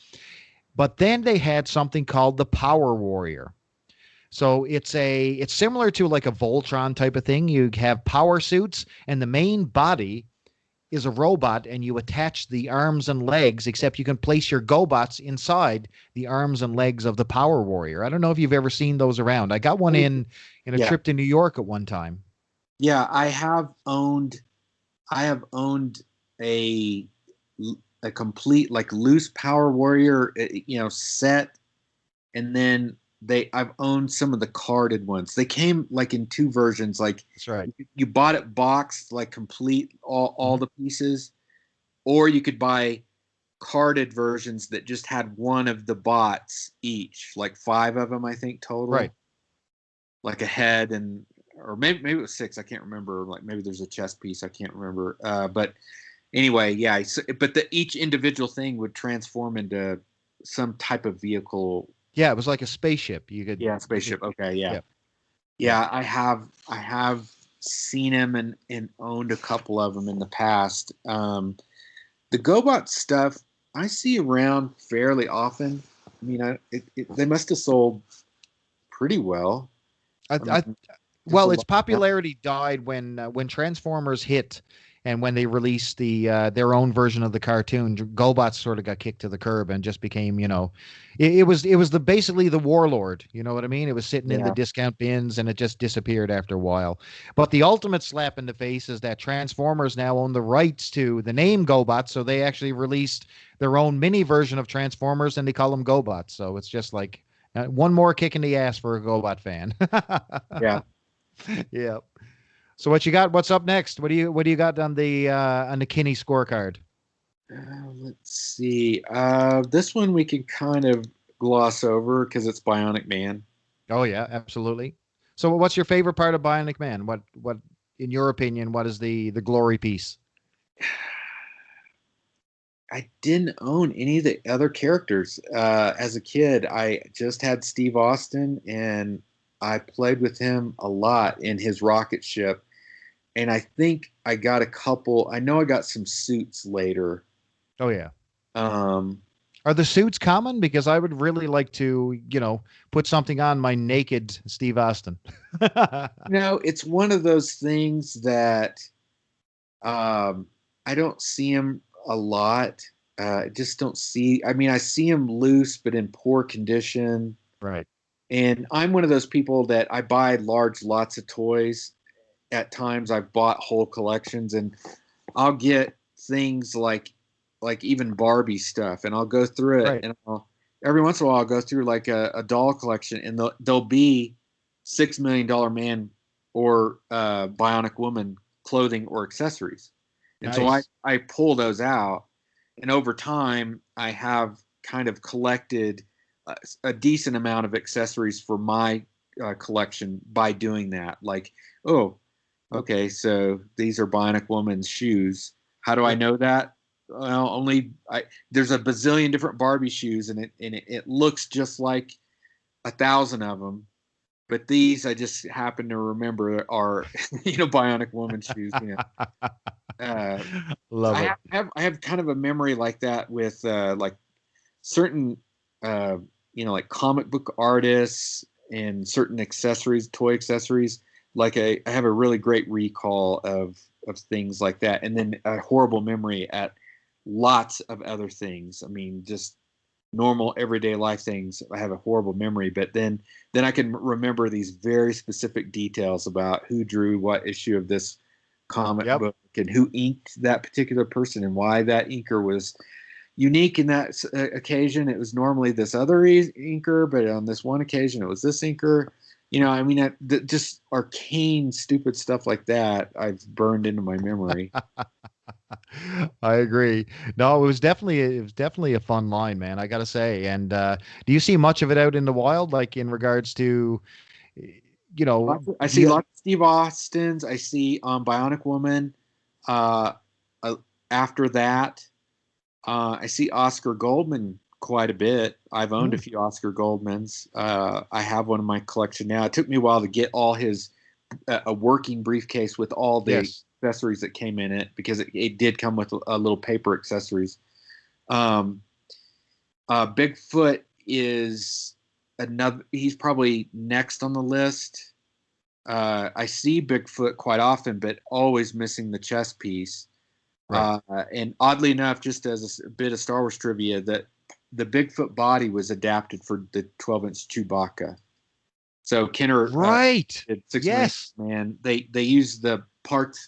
A: But then they had something called the Power Warrior. So it's similar to like a Voltron type of thing. You have power suits, and the main body is a robot, and you attach the arms and legs, except you can place your GoBots inside the arms and legs of the Power Warrior. I don't know if you've ever seen those around. I got one in a trip to New York at one time.
B: Yeah, I have owned a complete like loose Power Warrior, set, and then I've owned some of the carded ones. They came like in two versions. Like
A: that's right.
B: You bought it boxed, like complete all the pieces, or you could buy carded versions that just had one of the bots each, like 5 of them, I think total.
A: Right.
B: Like a head or maybe it was 6. I can't remember. Like maybe there's a chest piece. I can't remember. But anyway, yeah. But each individual thing would transform into some type of vehicle.
A: Yeah, it was like a spaceship.
B: Spaceship. Okay, yeah. I have seen him and owned a couple of them in the past. The GoBot stuff I see around fairly often. I mean, they must have sold pretty well.
A: Well, its popularity died when Transformers hit And when they released their own version of the cartoon, GoBots sort of got kicked to the curb and just became, it was the basically the warlord. You know what I mean? It was sitting in the
B: Yeah.
A: discount bins and it just disappeared after a while. But the ultimate slap in the face is that Transformers now own the rights to the name GoBots, so they actually released their own mini version of Transformers and they call them GoBots. So it's just like one more kick in the ass for a GoBot fan.
B: Yeah.
A: Yeah. So what you got? What's up next? What do you got on the Kinney scorecard?
B: Let's see. This one we can kind of gloss over because it's Bionic Man.
A: Oh yeah, absolutely. So what's your favorite part of Bionic Man? What in your opinion, what is the glory piece?
B: I didn't own any of the other characters. As a kid, I just had Steve Austin, and I played with him a lot in his rocket ship. And I think I got a couple. I know I got some suits later.
A: Oh yeah.
B: Um,
A: Are the suits common? Because I would really like to, put something on my naked Steve Austin.
B: it's one of those things that I don't see him a lot. I just don't see. I mean, I see him loose, but in poor condition.
A: Right.
B: And I'm one of those people that I buy large lots of toys. At times, I've bought whole collections, and I'll get things like even Barbie stuff, and I'll go through it,
A: Right.
B: and every once in a while I'll go through like a doll collection, and there'll be $6 million man or Bionic Woman clothing or accessories, and so I
A: Nice.
B: I pull those out, and over time I have kind of collected a decent amount of accessories for my collection by doing that. Like, oh, okay, so these are Bionic Woman's shoes. How do I
A: Yep.
B: know that? Well, only there's a bazillion different Barbie shoes, and it looks just like 1,000 of them. But these I just happen to remember are Bionic Woman shoes. Uh,
A: Love it.
B: I have kind of a memory like that with like certain uh, like comic book artists and certain accessories, toy accessories. Like I have a really great recall of things like that, and then a horrible memory at lots of other things. I mean, just normal everyday life things. I have a horrible memory, but then I can remember these very specific details about who drew what issue of this comic
A: Yep.
B: book and who inked that particular person and why that inker was unique in that occasion. It was normally this other inker, but on this one occasion it was this inker. I mean, just arcane, stupid stuff like that I've burned into my memory.
A: I agree. No, it was definitely a fun line, man. I gotta say. And do you see much of it out in the wild, like in regards to, you know,
B: I
A: do
B: see
A: you?
B: lots of Steve Austins. I see Bionic Woman. Uh, uh, After that, I see Oscar Goldman quite a bit. I've owned a
A: Hmm,
B: few Oscar Goldmans. I have one in my collection now. It took me a while to get all his a working briefcase with all the
A: yes.
B: accessories that came in it because it did come with a little paper accessories. Um, Bigfoot is another. He's probably next on the list. I see Bigfoot quite often, but always missing the chest piece.
A: Right.
B: And oddly enough, just as a bit of Star Wars trivia, that the Bigfoot body was adapted for the 12-inch Chewbacca. So Kenner
A: Right.
B: did 6 million
A: Yes.
B: man. They used the parts.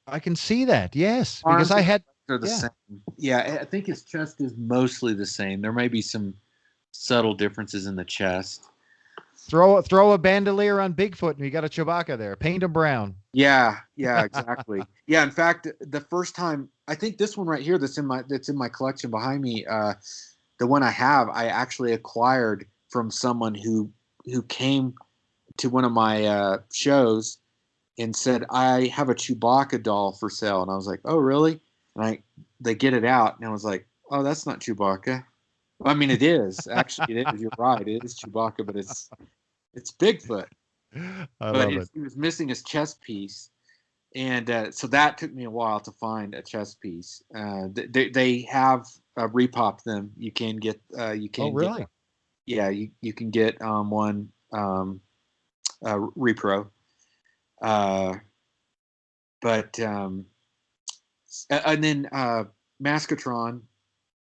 A: I can see that. Yes, because
B: Arms
A: I
B: and
A: had.
B: legs are the
A: Yeah.
B: same. Yeah, I think his chest is mostly the same. There may be some subtle differences in the chest.
A: Throw a bandolier on Bigfoot and you got a Chewbacca there. Paint him brown.
B: Yeah, exactly. Yeah, in fact, the first time I think this one right here that's in my collection behind me, the one I have, I actually acquired from someone who came to one of my shows and said, "I have a Chewbacca doll for sale," and I was like, "Oh, really?" And they get it out, and I was like, "Oh, that's not Chewbacca." Well, I mean, it is actually. It is. You're right. It is Chewbacca, but it's Bigfoot.
A: I
B: But
A: love it.
B: he was missing his chest piece, and so that took me a while to find a chest piece. They have repopped them. You
A: Oh,
B: can get
A: really?
B: yeah you can get one repro. Uh, but and then Mascotron,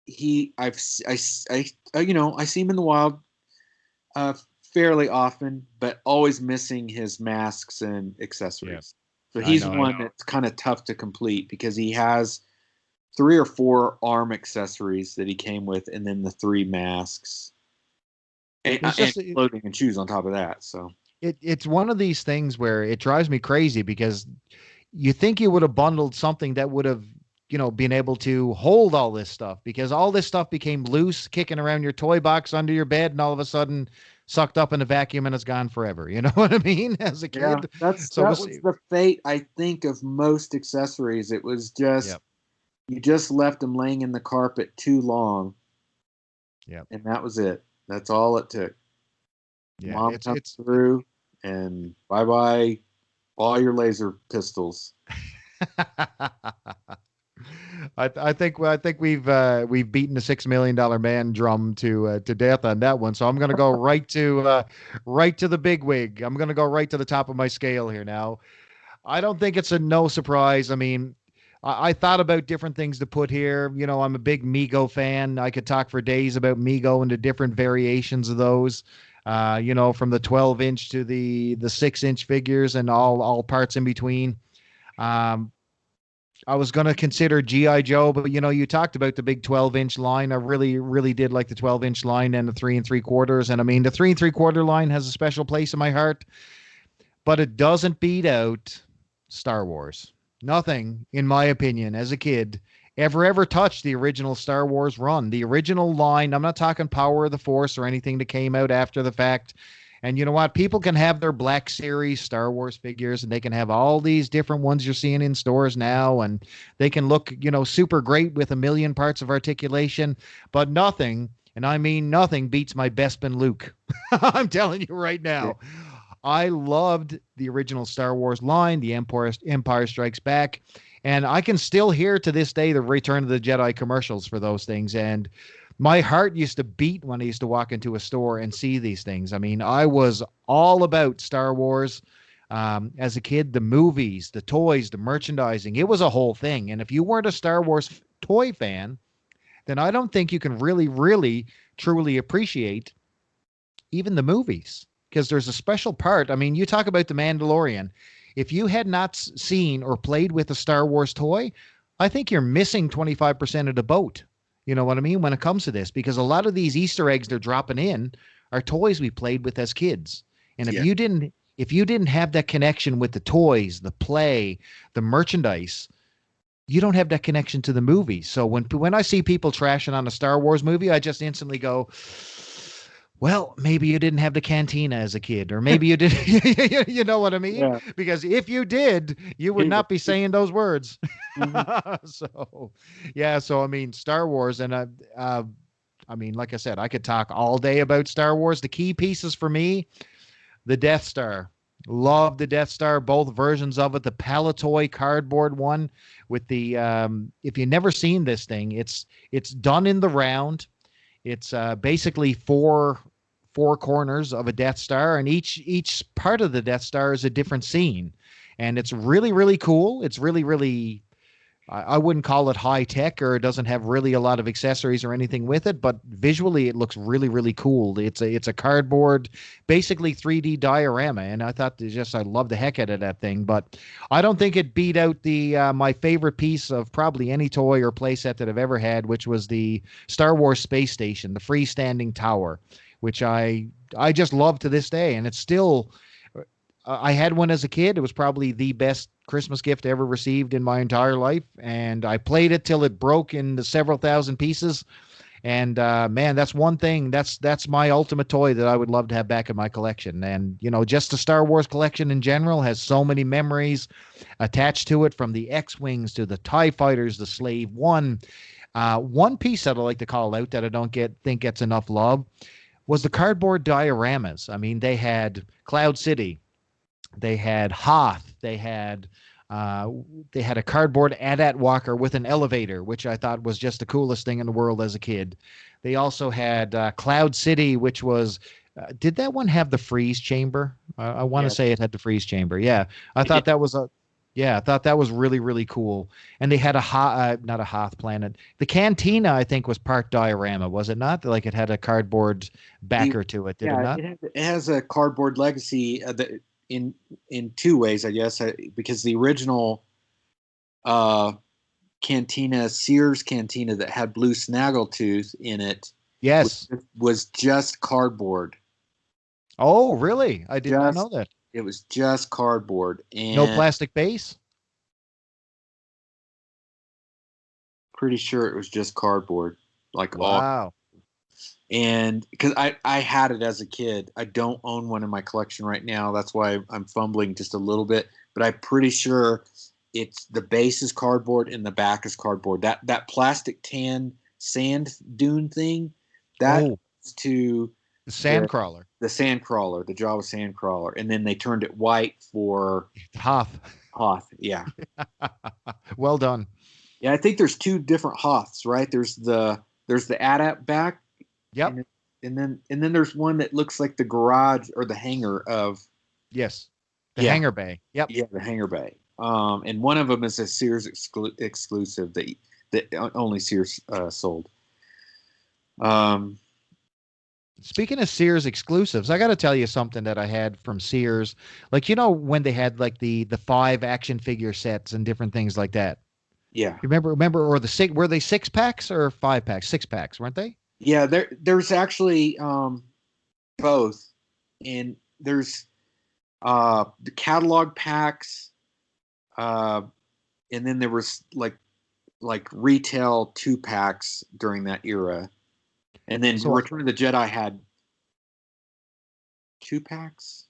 B: I see him in the wild uh, fairly often, but always missing his masks and accessories. So
A: I
B: he's
A: know.
B: one that's kind of tough to complete because he has 3 or 4 arm accessories that he came with, and then the 3 masks and,
A: It's
B: and
A: just
B: clothing and shoes on top of that. So
A: it's one of these things where it drives me crazy because you think you would have bundled something that would have, been able to hold all this stuff, because all this stuff became loose, kicking around your toy box under your bed, and all of a sudden sucked up in a vacuum and it's gone forever. You know what I mean? As a
B: yeah,
A: kid. So
B: that
A: we'll
B: was
A: see.
B: the fate, I think, of most accessories. It was just
A: Yep.
B: you just left them laying in the carpet too long,
A: Yep.
B: and that was it. That's all it took.
A: Yeah.
B: Mom comes through, and bye bye all your laser pistols.
A: I think we've beaten the $6 million man drum to death on that one. So I'm going to go right to the big wig. I'm going to go right to the top of my scale here now. I don't think it's a no surprise. I mean, I thought about different things to put here. I'm a big Mego fan. I could talk for days about Mego and the different variations of those. From the 12-inch to the 6-inch figures and all parts in between. Um, I was going to consider GI Joe, but you talked about the big 12-inch line. I really, really did like the 12-inch line and the 3 3/4. And I mean, the 3 3/4 line has a special place in my heart, but it doesn't beat out Star Wars. Nothing, in my opinion, as a kid, ever touched the original Star Wars run. The original line, I'm not talking Power of the Force or anything that came out after the fact. And you know what? People can have their Black Series Star Wars figures, and they can have all these different ones you're seeing in stores now, and they can look, super great with a million parts of articulation, but nothing, and I mean nothing, beats my Bespin Luke. I'm telling you right
B: Yeah.
A: now. I loved the original Star Wars line, the Empire Strikes Back, and I can still hear to this day the Return of the Jedi commercials for those things. And my heart used to beat when I used to walk into a store and see these things. I mean, I was all about Star Wars as a kid. The movies, the toys, the merchandising, it was a whole thing. And if you weren't a Star Wars toy fan, then I don't think you can really, really, truly appreciate even the movies, because there's a special part. I mean, you talk about The Mandalorian. If you had not seen or played with a Star Wars toy, I think you're missing 25% of the boat. You know what I mean? When it comes to this, because a lot of these Easter eggs they're dropping in are toys we played with as kids. And
B: Yeah.
A: if you didn't have that connection with the toys, the play, the merchandise, you don't have that connection to the movie. So when I see people trashing on a Star Wars movie, I just instantly go, well, maybe you didn't have the cantina as a kid, or maybe you did. You know what I mean?
B: Yeah.
A: Because if you did, you would not be saying those words.
B: Mhm.
A: So, yeah. So I mean, Star Wars, and I mean, like I said, I could talk all day about Star Wars. The key pieces for me: the Death Star. Love the Death Star, both versions of it. The Palatoy cardboard one with the if you've never seen this thing, it's done in the round. It's basically four corners of a Death Star, and each part of the Death Star is a different scene, and it's really really cool. It's really really I wouldn't call it high tech, or it doesn't have really a lot of accessories or anything with it, but visually it looks really really cool. It's a cardboard, basically 3D diorama, and I thought I love the heck out of that thing. But I don't think it beat out the my favorite piece of probably any toy or playset that I've ever had, which was the Star Wars space station, the freestanding tower, which I just love to this day, and it's still. I had one as a kid. It was probably the best Christmas gift I ever received in my entire life, and I played it till it broke into several thousand pieces. And man, that's one thing. That's my ultimate toy that I would love to have back in my collection. And just the Star Wars collection in general has so many memories attached to it, from the X-wings to the TIE fighters, the Slave One. One piece that I like to call out that I don't think gets enough love was the cardboard dioramas. I mean, they had Cloud City. They had Hoth. Uh, they had a cardboard AT-AT walker with an elevator, which I thought was just the coolest thing in the world as a kid. They also had Cloud City, which was. Did that one have the freeze chamber? I want to
B: Yeah.
A: say it had the freeze chamber. Yeah, I
B: It did.
A: thought that was a. Yeah, I thought that was really, really cool. And they had not a Hoth planet. The cantina, I think, was part diorama, was it not? Like it had a cardboard
B: The
A: backer to it, did it
B: Yeah,
A: not?
B: it has a cardboard legacy in two ways, I guess, because the original uh, cantina, Sears cantina that had blue snaggletooth in it, was,
A: Yes.
B: was just cardboard.
A: Oh, really? I did not know
B: Just
A: that.
B: It was just cardboard,
A: No
B: and
A: plastic base?
B: pretty sure it was just cardboard, like all.
A: Wow.
B: And because I had it as a kid, I don't own one in my collection right now. That's why I'm fumbling just a little bit. But I'm pretty sure it's the base is cardboard and the back is cardboard. That plastic tan sand dune thing, that
A: Oh,
B: was to
A: the
B: the
A: sandcrawler.
B: the sand crawler, the Java sand crawler, and then they turned it white for
A: Hoth.
B: Hoth. Yeah,
A: Well done.
B: yeah. I think there's two different Hoths, right? There's the ADAP back,
A: Yep.
B: and and then there's one that looks like the garage or the hangar of.
A: Yes. The
B: Yeah,
A: hangar bay. Yep.
B: yeah, the hangar bay. And one of them is a Sears exclusive that only Sears sold. Um,
A: Speaking of Sears exclusives, I got to tell you something that I had from Sears. Like, when they had like the five action figure sets and different things like that.
B: yeah,
A: You remember, or the six, were they six packs or five packs? Six packs, weren't they?
B: yeah. There's actually both, and there's the catalog packs, uh, and then there was like retail 2 packs during that era, and then
A: So
B: Return of the Jedi had 2 packs,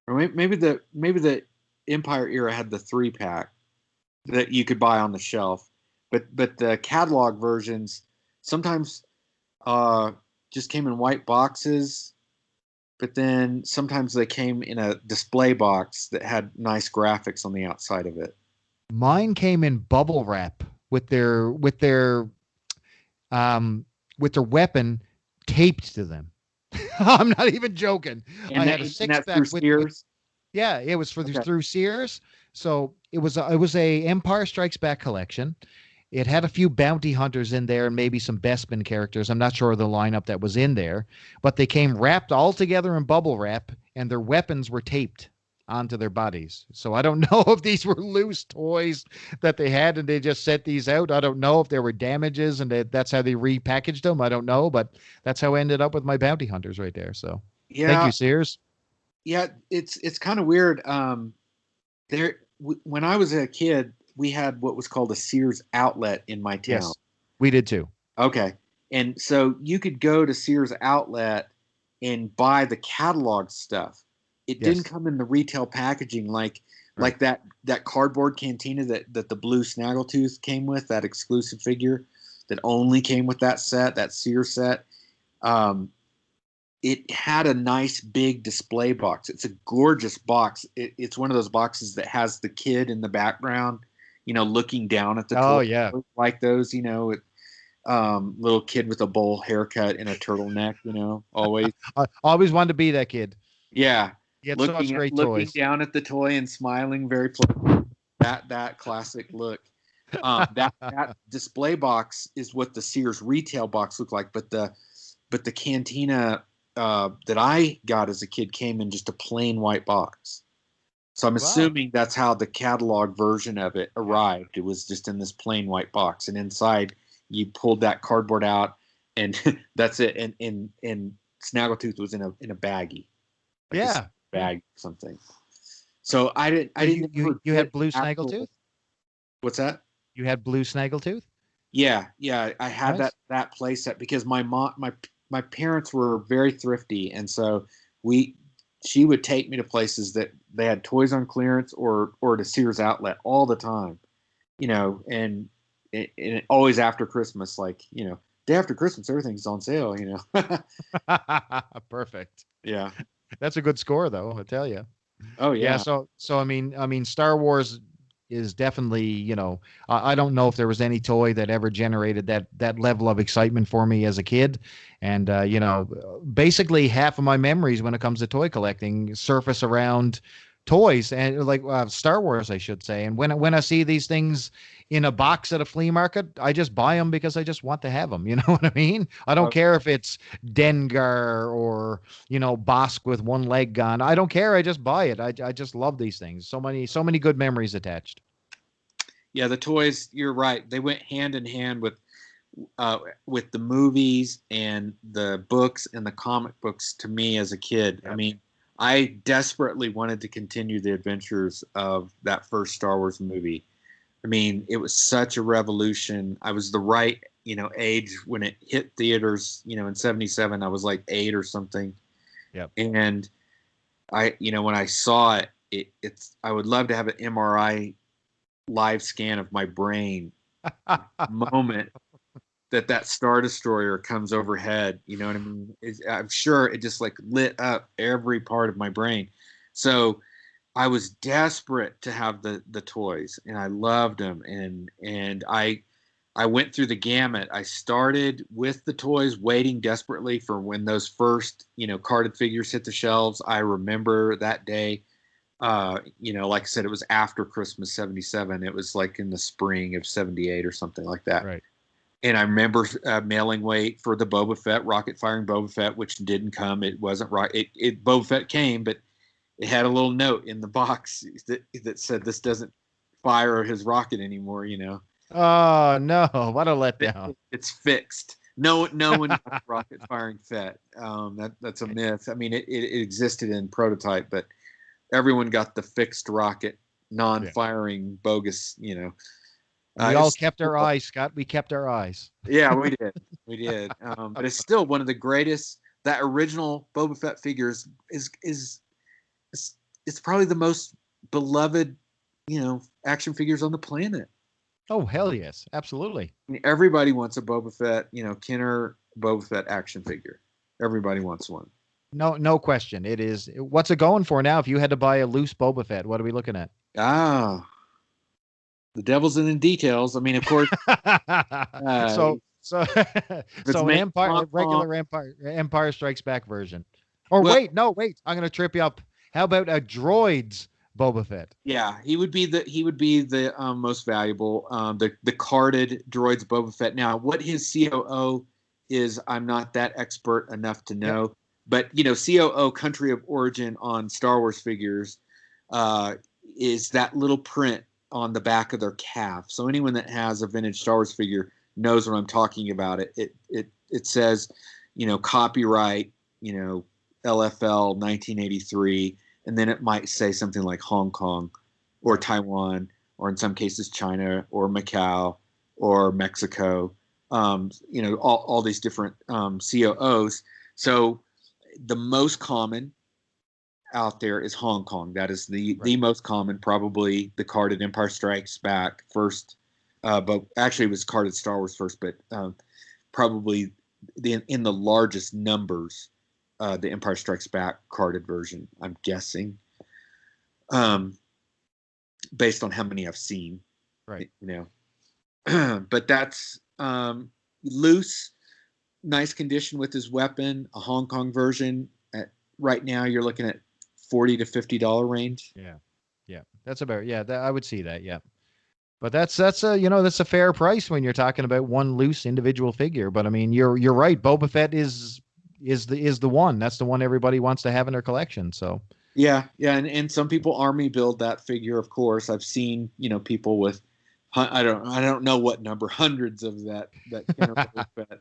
B: or maybe the Empire era had the 3 pack that you could buy on the shelf, but the catalog versions sometimes uh, just came in white boxes, but then sometimes they came in a display box that had nice graphics on the outside of it.
A: mine came in bubble wrap um with their weapon taped to them. I'm not even joking. I
B: And that
A: had a
B: and
A: six
B: that's through
A: pack with
B: Sears.
A: yeah, it was for
B: Okay.
A: through Sears. So it was a Empire Strikes Back collection. It had a few bounty hunters in there and maybe some Bespin characters. I'm not sure of the lineup that was in there, but they came wrapped all together in bubble wrap, and their weapons were taped onto their bodies. So I don't know if these were loose toys that they had and they just set these out. I don't know if there were damages and that's how they repackaged them. I don't know, but that's how I ended up with my bounty hunters right there. So thank
B: Yeah,
A: you, Sears.
B: yeah. It's kind of weird. When I was a kid, we had what was called a Sears outlet in my town.
A: Yes, we did too.
B: Okay. And so you could go to Sears outlet and buy the catalog stuff. It didn't
A: Yes,
B: come in the retail packaging like
A: right.
B: like that cardboard cantina that the blue snaggletooth came with, that exclusive figure that only came with that set, that Sears set. Um, it had a nice big display box. It's a gorgeous box. It's one of those boxes that has the kid in the background, looking down at the
A: Oh
B: toy,
A: yeah.
B: like those, little kid with a bowl haircut and a turtleneck, always.
A: I always wanted to be that kid.
B: Yeah,
A: He had such
B: looking
A: great
B: looking
A: toys.
B: down at the toy and smiling very pleasantly. That classic look. That display box is what the Sears retail box looked like, but the cantina that I got as a kid came in just a plain white box. So I'm
A: Wow.
B: assuming that's how the catalog version of it arrived. It was just in this plain white box, and inside you pulled that cardboard out, and that's it. And Snaggletooth was in a baggie, like a
A: Yeah. Yeah.
B: bag or something. So I didn't
A: So
B: I
A: you
B: didn't
A: you
B: ever
A: you had
B: get
A: blue
B: actual.
A: snaggletooth?
B: What's that?
A: You had blue snaggletooth?
B: Yeah, yeah. I had that
A: Nice.
B: that play set because my parents were very thrifty, and so we she would take me to places that they had toys on clearance or to Sears outlet all the time, and always after Christmas, like day after Christmas, everything's on sale.
A: Perfect.
B: Yeah.
A: That's a good score though, I tell you.
B: Oh
A: Yeah,
B: yeah.
A: so I mean Star Wars is definitely, I don't know if there was any toy that ever generated that level of excitement for me as a kid. And basically half of my memories when it comes to toy collecting surface around toys and like Star Wars, I should say. And when I see these things in a box at a flea market, I just buy them because I just want to have them. You know what I mean? I don't care if it's Dengar or Bosk with one leg gone. I don't care. I just buy it. I just love these things. So many good memories attached.
B: Yeah, the toys. You're right. They went hand in hand with the movies and the books and the comic books to me as a kid.
A: Yep.
B: I mean, I desperately wanted to continue the adventures of that first Star Wars movie. I mean, it was such a revolution. I was the right, age when it hit theaters, in 77. I was like 8 or something.
A: Yep.
B: And when I saw it's I would love to have an MRI live scan of my brain moment that Star Destroyer comes overhead. You know what I mean? I'm sure it just like lit up every part of my brain. So I was desperate to have the toys, and I loved them, and I went through the gamut. I started with the toys, waiting desperately for when those first carded figures hit the shelves. I remember that day. Like I said, it was after Christmas '77. It was like in the spring of '78 or something like that.
A: Right.
B: And I remember mailing weight for the Boba Fett, rocket firing Boba Fett, which didn't come. It wasn't right. Boba Fett came, but it had a little note in the box that said this doesn't fire his rocket anymore.
A: Oh no! What a letdown.
B: It's fixed. No one got rocket firing Fett. That's a myth. I mean, it existed in prototype, but everyone got the fixed rocket, non-firing, bogus.
A: We all kept our eyes, Scott. We kept our eyes.
B: Yeah, we did. We did. But it's still one of the greatest. That original Boba Fett figures is it's probably the most beloved, action figures on the planet.
A: Oh, hell yes. Absolutely.
B: I mean, everybody wants a Boba Fett, Kenner Boba Fett action figure. Everybody wants one.
A: No question. It is. What's it going for now? If you had to buy a loose Boba Fett, what are we looking at?
B: The devil's in the details. I mean, of course.
A: So an regular Empire Strikes Back version. Or wait. I'm going to trip you up. How about a droid's Boba Fett?
B: Yeah, he would be the most valuable. The carded droid's Boba Fett. Now, what his COO is, I'm not that expert enough to know. Yep. But COO, country of origin on Star Wars figures, is that little print on the back of their calf. So anyone that has a vintage Star Wars figure knows what I'm talking about. It says, copyright, LFL 1983, and then it might say something like Hong Kong or Taiwan, or in some cases China or Macau or Mexico. All these different COOs. So the most common out there is Hong Kong. That is the most common, probably the carded Empire Strikes Back first, but actually it was carded Star Wars first, but probably in the largest numbers, the Empire Strikes Back carded version, I'm guessing, based on how many I've seen.
A: Right.
B: But that's loose, nice condition with his weapon. A Hong Kong version right now you're looking at $40 to $50 range.
A: Yeah, that's about I would see that. Yeah, but that's a fair price when you're talking about one loose individual figure. But I mean, you're right. Boba Fett is the one. That's the one everybody wants to have in their collection. So
B: yeah, and some people army build that figure. Of course, I've seen people with I don't know what number, hundreds of that Boba Fett.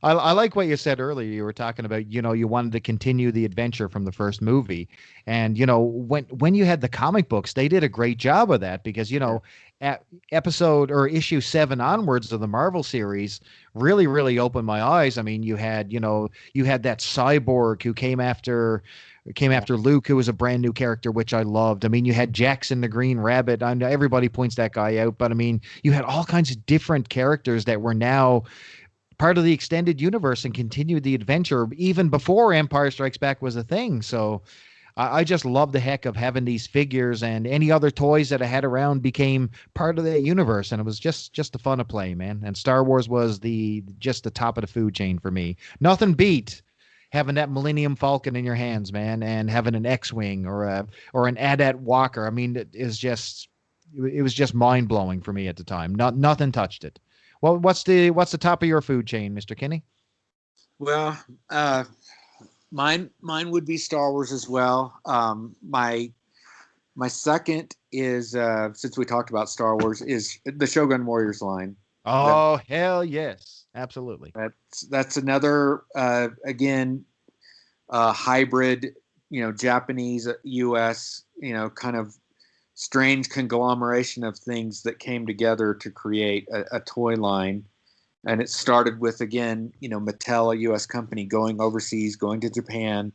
A: I like what you said earlier. You were talking about, you wanted to continue the adventure from the first movie. And, when you had the comic books, they did a great job of that because, at episode or issue 7 onwards of the Marvel series really, really opened my eyes. I mean, you had that cyborg who came after Luke, who was a brand new character, which I loved. I mean, you had Jackson the Green Rabbit. I know everybody points that guy out, but I mean, you had all kinds of different characters that were now part of the extended universe and continued the adventure even before Empire Strikes Back was a thing. So I just love the heck of having these figures, and any other toys that I had around became part of that universe. And it was just a fun to play, man. And Star Wars was just the top of the food chain for me. Nothing beat having that Millennium Falcon in your hands, man, and having an X-wing or an AT-AT Walker. I mean, it was just mind blowing for me at the time. Nothing touched it. Well, what's the top of your food chain, Mr. Kinney?
B: Well, mine would be Star Wars as well. My second is, since we talked about Star Wars, is the Shogun Warriors line.
A: Oh, hell yes, absolutely.
B: That's another again hybrid, Japanese, U.S., kind of strange conglomeration of things that came together to create a toy line. And it started with, again, Mattel, a U.S. company, going overseas, going to Japan,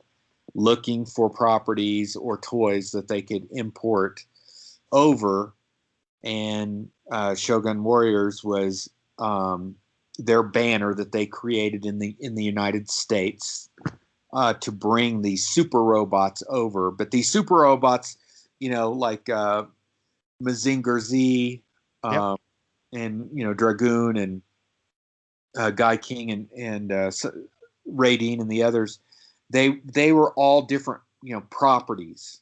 B: looking for properties or toys that they could import over. And Shogun Warriors was their banner that they created in the United States to bring these super robots over. But these super robots, like Mazinger Z,
A: Yep.
B: and Dragoon and Guy King and Raideen and the others, they were all different, properties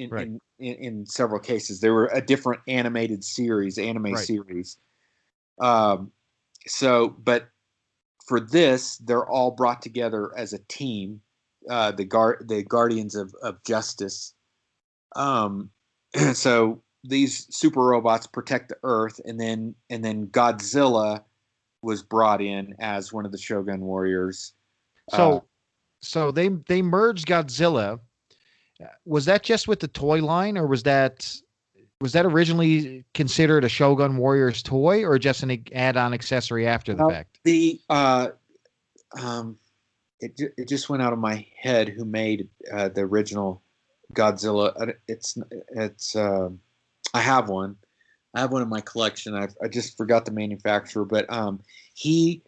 A: Right.
B: in several cases. They were a different anime
A: Right.
B: series. But for this, they're all brought together as a team, the Guardians of Justice. So these super robots protect the Earth, and then Godzilla was brought in as one of the Shogun Warriors.
A: So they merged Godzilla. Was that just with the toy line, or was that originally considered a Shogun Warriors toy, or just an add-on accessory after the fact?
B: It just went out of my head who made the original Godzilla. It's I have one. I have one in my collection. I just forgot the manufacturer, but he,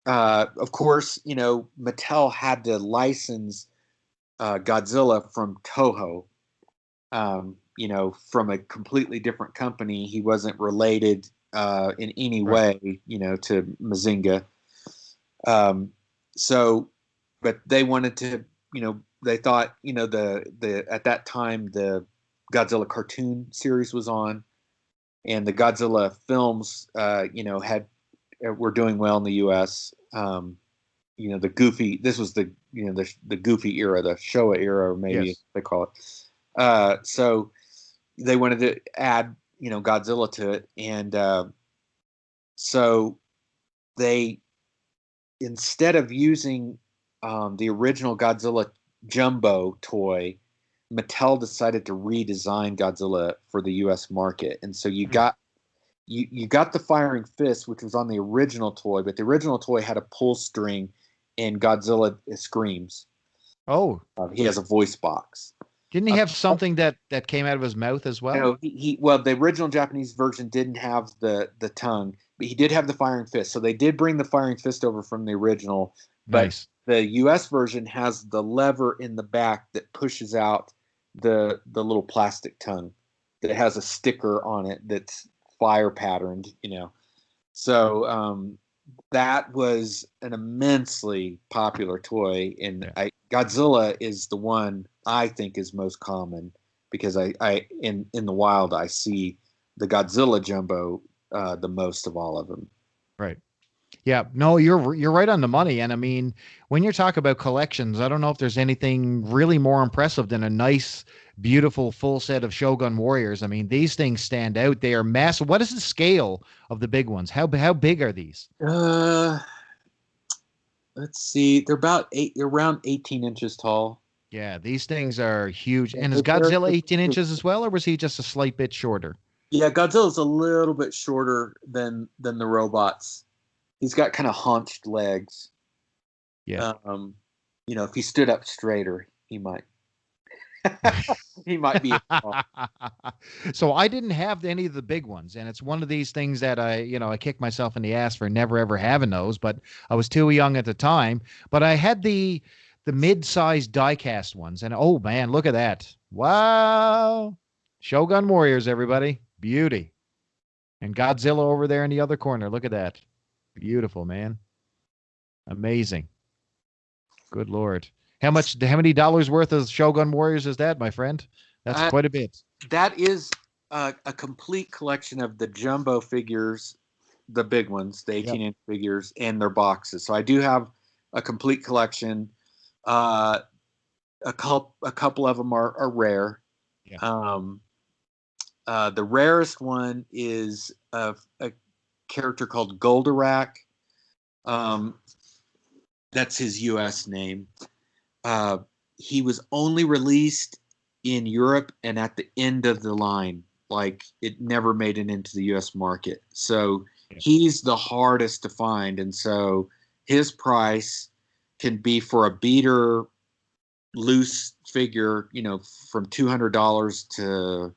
B: of course, Mattel had to license Godzilla from Toho. From a completely different company. He wasn't related in any way, to Mazinga. But they wanted to, they thought, the at that time the Godzilla cartoon series was on, and the Godzilla films, were doing well in the U.S. The Goofy. This was the the Goofy era, the Showa era, or maybe
A: Yes.
B: they call it. So they wanted to add, Godzilla to it, and so they, instead of using the original Godzilla Jumbo toy, Mattel decided to redesign Godzilla for the U.S. market, and so you got the Firing Fist, which was on the original toy, but the original toy had a pull string, and Godzilla screams.
A: Oh,
B: He has a voice box.
A: didn't he have something that came out of his mouth as well?
B: No, well, the original Japanese version didn't have the tongue, but he did have the Firing Fist. So they did bring the Firing Fist over from the original, but
A: Nice.
B: the U.S. version has the lever in the back that pushes out the little plastic tongue that has a sticker on it that's fire patterned, So that was an immensely popular toy, and Godzilla is the one I think is most common, because I in the wild I see the Godzilla Jumbo the most of all of them.
A: Right. Yeah, no, you're right on the money. And I mean, when you're talking about collections, I don't know if there's anything really more impressive than a nice, beautiful full set of Shogun Warriors. I mean, these things stand out. They are massive. What is the scale of the big ones? How big are these?
B: Let's see. They're around 18 inches tall.
A: Yeah, these things are huge. And is Godzilla 18 inches as well, or was he just a slight bit shorter?
B: Yeah, Godzilla's a little bit shorter than the robots. He's got kind of haunched legs.
A: Yeah.
B: If he stood up straighter, he might. He might be.
A: So I didn't have any of the big ones, and it's one of these things that I kick myself in the ass for never ever having those, but I was too young at the time. But I had the mid-sized die-cast ones, and oh man, look at that. Wow. Shogun Warriors, everybody. Beauty. And Godzilla over there in the other corner. Look at that. Beautiful, man. Amazing. Good Lord. How many dollars worth of Shogun Warriors is that, my friend? That's
B: Uh,
A: quite a bit.
B: that is a complete collection of the jumbo figures, the big ones, the
A: Yep.
B: 18-inch figures, and their boxes. So I do have a complete collection. Uh, a couple of them are rare.
A: Yeah.
B: Um, the rarest one is a character called Goldorak. Um, that's his U.S. name. Uh, he was only released in Europe and at the end of the line. Like it never made it into the U.S. market. So
A: Yeah.
B: he's the hardest to find, and so his price can be for a beater loose figure, from $200 to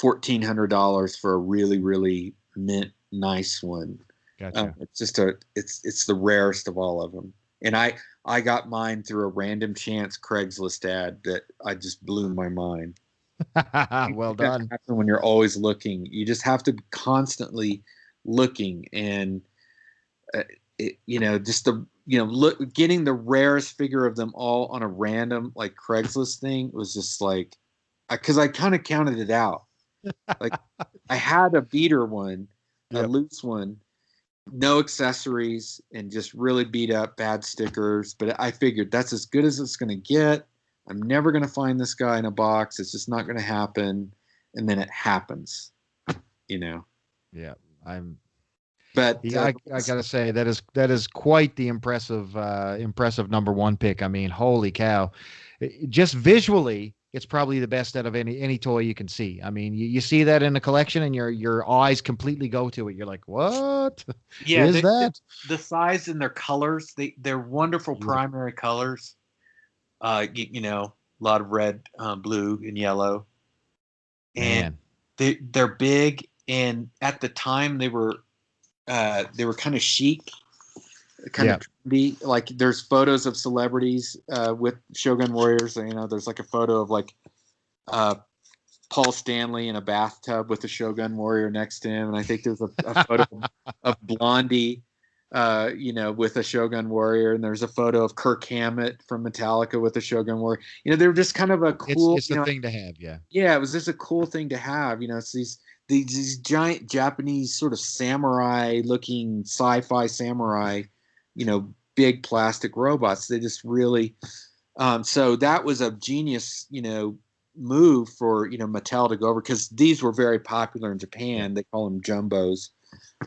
B: $1,400 for a really, really mint nice one.
A: Gotcha.
B: It's the rarest of all of them. And I got mine through a random chance Craigslist ad that I just blew my mind.
A: Well
B: That
A: done.
B: happens when you're always looking. You just have to be constantly looking, and just getting the rarest figure of them all on a random like Craigslist thing was just like, because I kind of counted it out. Like I had a beater one, a
A: Yep.
B: loose one, no accessories, and just really beat up, bad stickers. But I figured that's as good as it's going to get. I'm never going to find this guy in a box. It's just not going to happen. And then it happens, you know.
A: Yeah. I'm
B: But
A: Yeah, I gotta say that is quite the impressive number one pick. I mean, holy cow! Just visually, it's probably the best out of any toy you can see. I mean, you see that in a collection, and your eyes completely go to it. You're like, what
B: yeah,
A: is that?
B: the size and their colors, they're wonderful
A: Beautiful.
B: primary colors. A lot of red, blue, and yellow, and
A: Man.
B: they're big. And at the time, they were kind of chic, kind
A: Yeah.
B: of trendy. Like there's photos of celebrities with Shogun Warriors. There's like a photo of like uh, Paul Stanley in a bathtub with a Shogun Warrior next to him, and I think there's a photo of Blondie, with a Shogun Warrior, and there's a photo of Kirk Hammett from Metallica with a Shogun Warrior. They were just kind of a
A: It's
B: cool,
A: it's the thing to have. Yeah.
B: yeah, it was just a cool thing to have. It's these giant Japanese sort of samurai looking sci-fi samurai, big plastic robots. They just really so that was a genius, move for Mattel to go over, because these were very popular in
A: Yeah.
B: Japan. They call them jumbos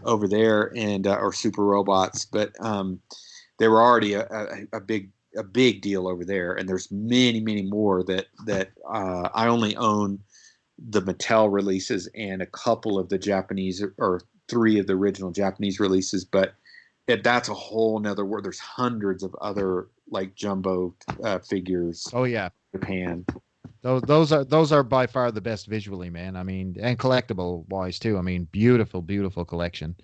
B: over there, and or super robots, but they were already a big deal over there. And there's many, many more that I only own the Mattel releases and a couple of the Japanese, or three of the original Japanese releases. But that's a whole nother world. There's hundreds of other like jumbo figures
A: Oh yeah.
B: in Japan.
A: Those are by far the best visually, man. I mean, and collectible wise too. I mean, beautiful, beautiful collection.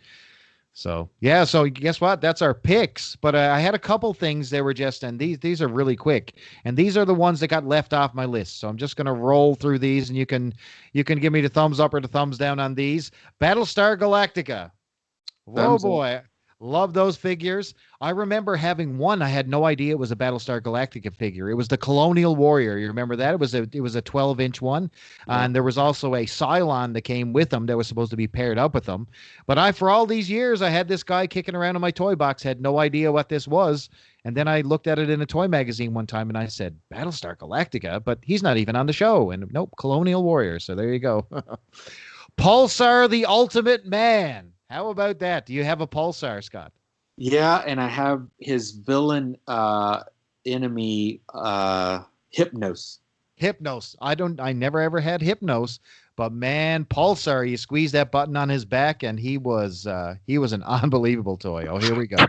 A: So yeah, so guess what? That's our picks. But I had a couple things they were just, and these are really quick, and these are the ones that got left off my list. So I'm just gonna roll through these, and you can give me the thumbs up or the thumbs down on these. Battlestar Galactica. Whoa,
B: Thumbs up.
A: boy. Love those figures. I remember having one. I had no idea it was a Battlestar Galactica figure. It was the Colonial Warrior. You remember that? It was a 12-inch one.
B: Yeah.
A: And there was also a Cylon that came with them that was supposed to be paired up with them. But for all these years, I had this guy kicking around in my toy box, had no idea what this was. And then I looked at it in a toy magazine one time and I said, Battlestar Galactica, but he's not even on the show. And nope, Colonial Warrior. So there you go. Pulsar the Ultimate Man. How about that? Do you have a Pulsar, Scott?
B: Yeah, and I have his villain enemy, Hypnos.
A: Hypnos. I never ever had Hypnos, but man, Pulsar, you squeeze that button on his back and he was an unbelievable toy. Oh, here we go.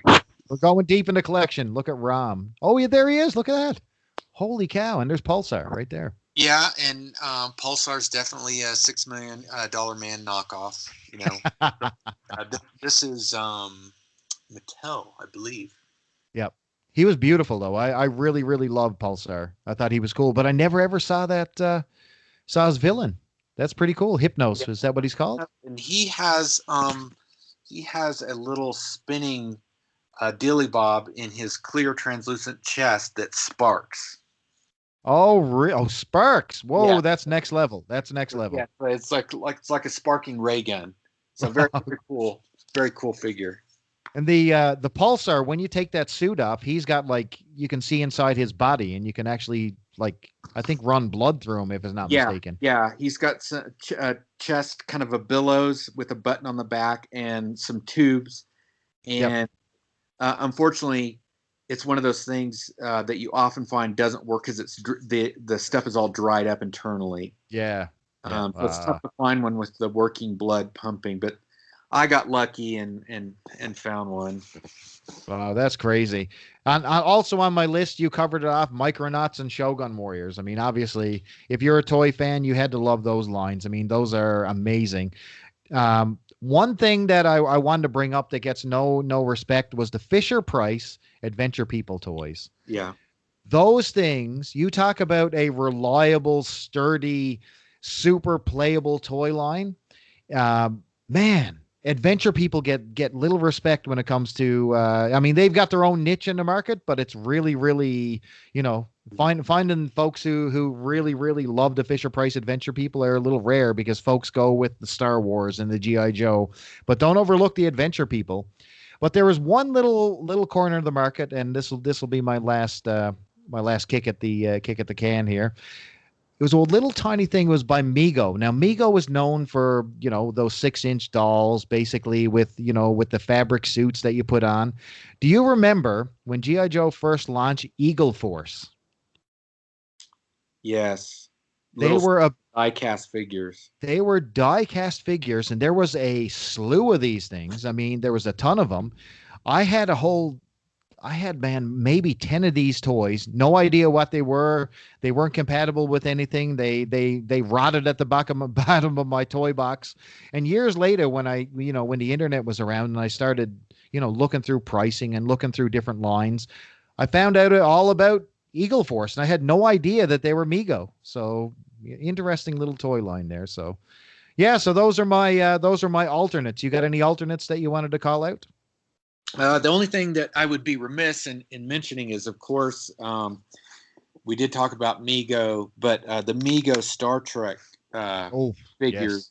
A: We're going deep in the collection. Look at Rom. Oh, yeah, there he is. Look at that. Holy cow. And there's Pulsar right there.
B: Yeah, and Pulsar's definitely a $6 million man knockoff. This is Mattel, I believe.
A: Yep. He was beautiful though. I really, really loved Pulsar. I thought he was cool, but I never ever saw his villain. That's pretty cool. Hypnos, is that what he's called?
B: And he has a little spinning Dilly Bob in his clear translucent chest that sparks.
A: Oh, sparks.
B: Yeah,
A: Whoa, that's next level. That's next
B: yeah.
A: level.
B: So it's like a sparking ray gun. So very cool figure.
A: And the pulsar, when you take that suit off, he's got like you can see inside his body, and you can actually like I think run blood through him if it's not
B: Yeah,
A: mistaken.
B: yeah. He's got some chest, kind of a billows with a button on the back and some tubes.
A: Yep.
B: And unfortunately, it's one of those things that you often find doesn't work because the stuff is all dried up internally.
A: Yeah. Yeah.
B: So it's tough to find one with the working blood pumping. But I got lucky and found one.
A: Wow, that's crazy. Also on my list, you covered it off, Micronauts and Shogun Warriors. I mean, obviously, if you're a toy fan, you had to love those lines. I mean, those are amazing. One thing that I wanted to bring up that gets no respect was the Fisher Price Adventure People toys.
B: Yeah.
A: Those things, you talk about a reliable, sturdy, super playable toy line. Man, Adventure People get little respect when it comes to. I mean, they've got their own niche in the market, but it's really, finding folks who really love the Fisher Price Adventure People are a little rare because folks go with the Star Wars and the GI Joe, but don't overlook the Adventure People. But there was one little corner of the market, and this will be my last kick at the can here. It was a little tiny thing. It was by Mego. Now Mego was known for those 6-inch dolls, basically with the fabric suits that you put on. Do you remember when GI Joe first launched Eagle Force?
B: Yes.
A: They were
B: die-cast figures.
A: They were die-cast figures, and there was a slew of these things. I mean, there was a ton of them. I had maybe 10 of these toys. No idea what they were. They weren't compatible with anything. They rotted at the bottom of my toy box. And years later, when when the internet was around and I started, looking through pricing and looking through different lines, I found out all about Eagle Force, and I had no idea that they were Mego. So interesting little toy line there. So yeah, so those are my alternates. You got any alternates that you wanted to call out?
B: The only thing that I would be remiss in mentioning is, of course, we did talk about Mego, but the Mego Star Trek figures
A: yes.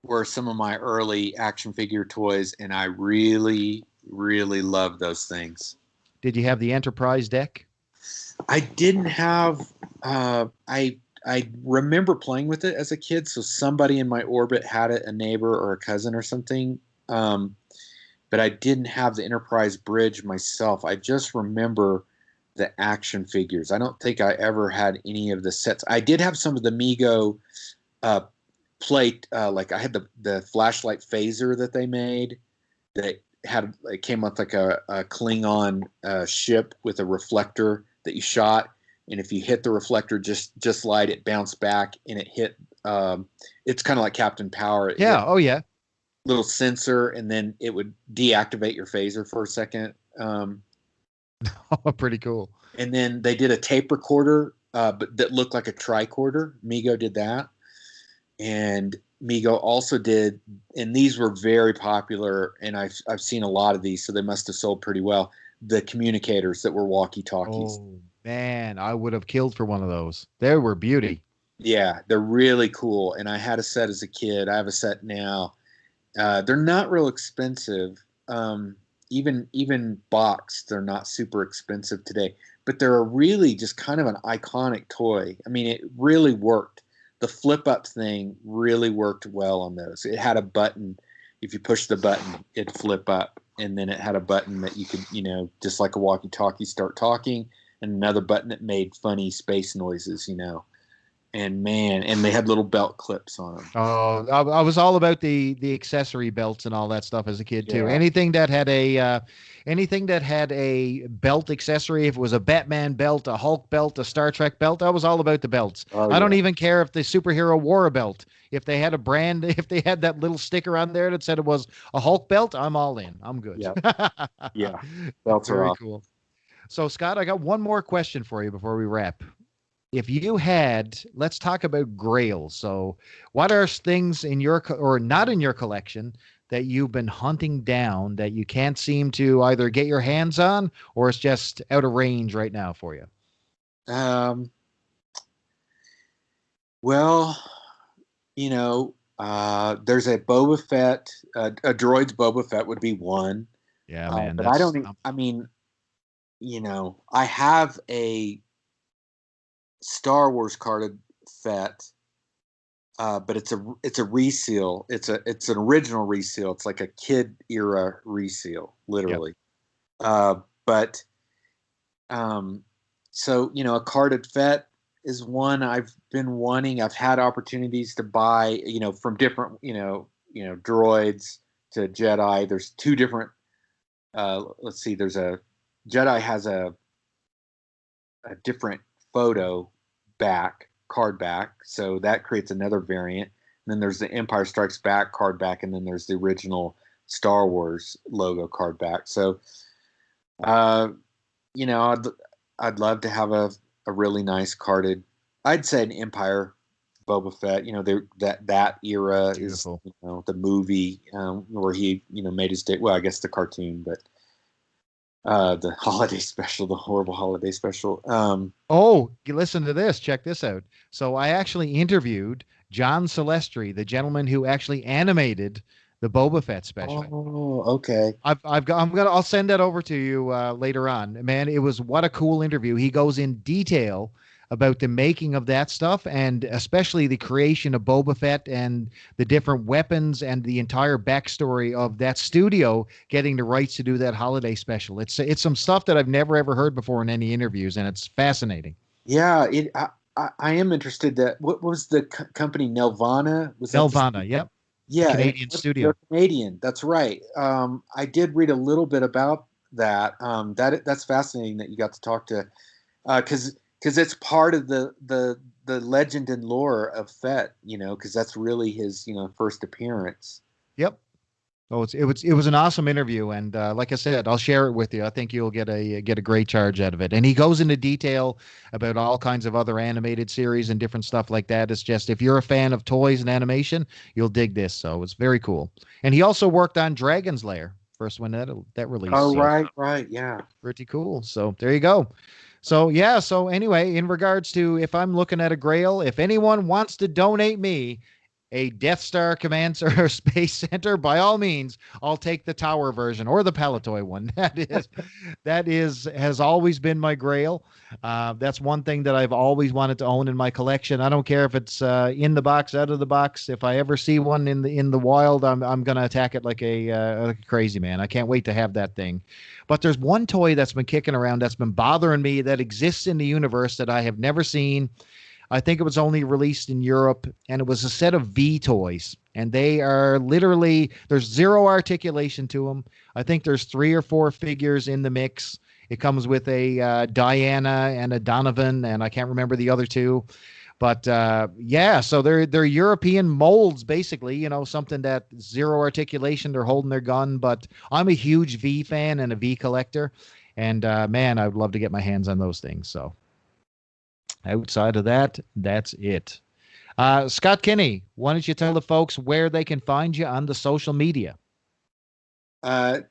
B: were some of my early action figure toys, and I really love those things.
A: Did you have the Enterprise deck?
B: I didn't have. I remember playing with it as a kid, so somebody in my orbit had it, a neighbor or a cousin or something. But I didn't have the Enterprise bridge myself. I just remember the action figures. I don't think I ever had any of the sets. I did have some of the Mego plate. Like I had the flashlight phaser that they made. That it came with like a Klingon ship with a reflector that you shot, and if you hit the reflector just light, it bounced back and it hit. It's kind of like Captain Power.
A: Yeah. Oh yeah.
B: Little sensor, and then it would deactivate your phaser for a second.
A: Oh, pretty cool.
B: And then they did a tape recorder, but that looked like a tricorder. Mego did that, and Mego also did, and these were very popular. And I've seen a lot of these, so they must have sold pretty well. The communicators that were walkie-talkies.
A: Oh man, I would have killed for one of those. They were beauty.
B: Yeah, they're really cool. And I had a set as a kid. I have a set now. They're not real expensive. Even boxed, they're not super expensive today. But they're a really just kind of an iconic toy. I mean, it really worked. The flip up thing really worked well on those. It had a button. If you push the button, it'd flip up. And then it had a button that you could, just like a walkie-talkie, start talking. And another button that made funny space noises, And man, and they had little belt clips on them.
A: Oh, I was all about the accessory belts and all that stuff as a kid too.
B: Yeah.
A: Anything that had a belt accessory, if it was a Batman belt, a Hulk belt, a Star Trek belt, I was all about the belts.
B: Oh,
A: I don't even care if the superhero wore a belt. If they had a brand, if they had that little sticker on there that said it was a Hulk belt, I'm all in. I'm good.
B: Yeah. Belts are
A: Very
B: off.
A: cool. So Scott, I got one more question for you before we wrap. if you had, let's talk about grails. So, what are things in your or not in your collection that you've been hunting down that you can't seem to either get your hands on or it's just out of range right now for you?
B: Um, well, there's a Boba Fett, a droid's Boba Fett would be one.
A: Yeah, man,
B: But I
A: that's
B: don't, I mean, I have a Star Wars carded Fett, but it's a reseal. It's an original reseal. It's like a kid era reseal,
A: yep.
B: literally. But um, so a carded Fett is one I've been wanting. I've had opportunities to buy, from different, droids to Jedi. There's two different. Let's see. There's a Jedi has a different photo card back, so that creates another variant. And then there's the Empire Strikes Back card back, and then there's the original Star Wars logo card back. So, uh, I'd love to have a really nice carded. I'd say an Empire Boba Fett. That era is
A: Beautiful.
B: the movie where he made his day. Well, I guess the cartoon, but the holiday special, the horrible holiday special.
A: Oh, listen to this. Check this out. So I actually interviewed John Celestri, the gentleman who actually animated the Boba Fett special.
B: Oh, okay.
A: I'll send that over to you later on. Man, it was what a cool interview. He goes in detail about the making of that stuff and especially the creation of Boba Fett and the different weapons and the entire backstory of that studio getting the rights to do that holiday special. It's some stuff that I've never ever heard before in any interviews, and it's fascinating.
B: Yeah, I am interested. That what was the company Nelvana? Was that the
A: Nelvana, yep,
B: yeah?
A: Canadian
B: They're
A: studio.
B: Canadian. That's right. I did read a little bit about that. That's fascinating that you got to talk to, because it's part of the legend and lore of Fett. Because that's really his first appearance.
A: Yep. Oh, it was an awesome interview, and like I said, I'll share it with you. I think you'll get a great charge out of it. And he goes into detail about all kinds of other animated series and different stuff like that. It's just if you're a fan of toys and animation, you'll dig this. So it's very cool. And he also worked on Dragon's Lair, first one that released.
B: Oh,
A: So
B: right, yeah.
A: pretty cool. So there you go. So yeah. So anyway, in regards to if I'm looking at a Grail, if anyone wants to donate me a Death Star Command or Space Center, by all means, I'll take the tower version or the Palatoy one. That is has always been my Grail. That's one thing that I've always wanted to own in my collection. I don't care if it's in the box, out of the box. If I ever see one in the wild, I'm gonna attack it like a crazy man. I can't wait to have that thing. But there's one toy that's been kicking around that's been bothering me that exists in the universe that I have never seen. I think it was only released in Europe, and it was a set of V toys. And they are literally, there's zero articulation to them. I think there's three or four figures in the mix. It comes with a Diana and a Donovan, and I can't remember the other two. But yeah, so they're European molds, basically. Something that zero articulation. They're holding their gun, but I'm a huge V fan and a V collector, and man, I would love to get my hands on those things. So outside of that, that's it. Scott Kinney, why don't you tell the folks where they can find you on the social media?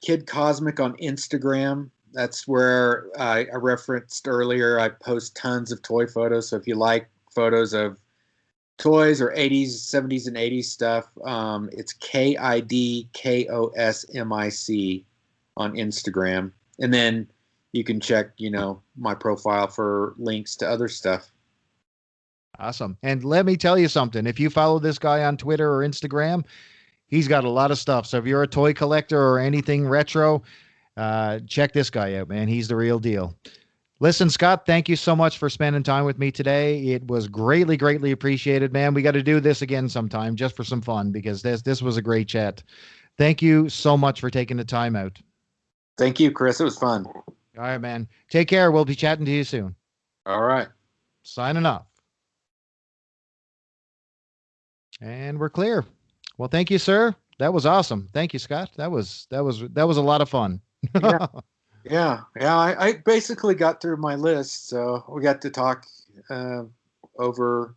B: Kid Cosmic on Instagram. That's where I referenced earlier. I post tons of toy photos. So if you like photos of toys or 80s, 70s, and 80s stuff, it's KIDKOSMIC on Instagram. And then you can check, my profile for links to other stuff.
A: Awesome. And let me tell you something. If you follow this guy on Twitter or Instagram, he's got a lot of stuff. So if you're a toy collector or anything retro, check this guy out, man. He's the real deal. Listen, Scott, thank you so much for spending time with me today. It was greatly, greatly appreciated, man. We got to do this again sometime just for some fun because this was a great chat. Thank you so much for taking the time out.
B: Thank you, Chris. It was fun.
A: All right, man. Take care. We'll be chatting to you soon.
B: All right.
A: Signing off. And we're clear. Well, thank you, sir. That was awesome. Thank you, Scott. That was a lot of fun.
B: Yeah. Yeah. I basically got through my list, so we got to talk over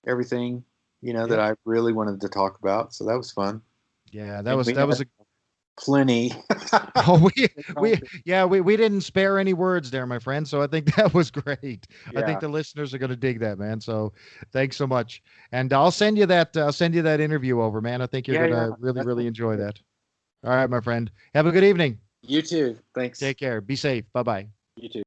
B: everything, that I really wanted to talk about. So that was fun.
A: Yeah,
B: And we
A: that was
B: had plenty.
A: oh, we didn't spare any words there, my friend. So I think that was great. I
B: Yeah.
A: think the listeners are going to dig that, man. So thanks so much. And I'll send you that interview over, man. I think you're
B: Yeah,
A: going
B: yeah.
A: to really,
B: That
A: really
B: sounds
A: enjoy
B: good.
A: that. All right, my friend. Have a good evening.
B: You too. Thanks.
A: Take care. Be safe. Bye-bye.
B: You too.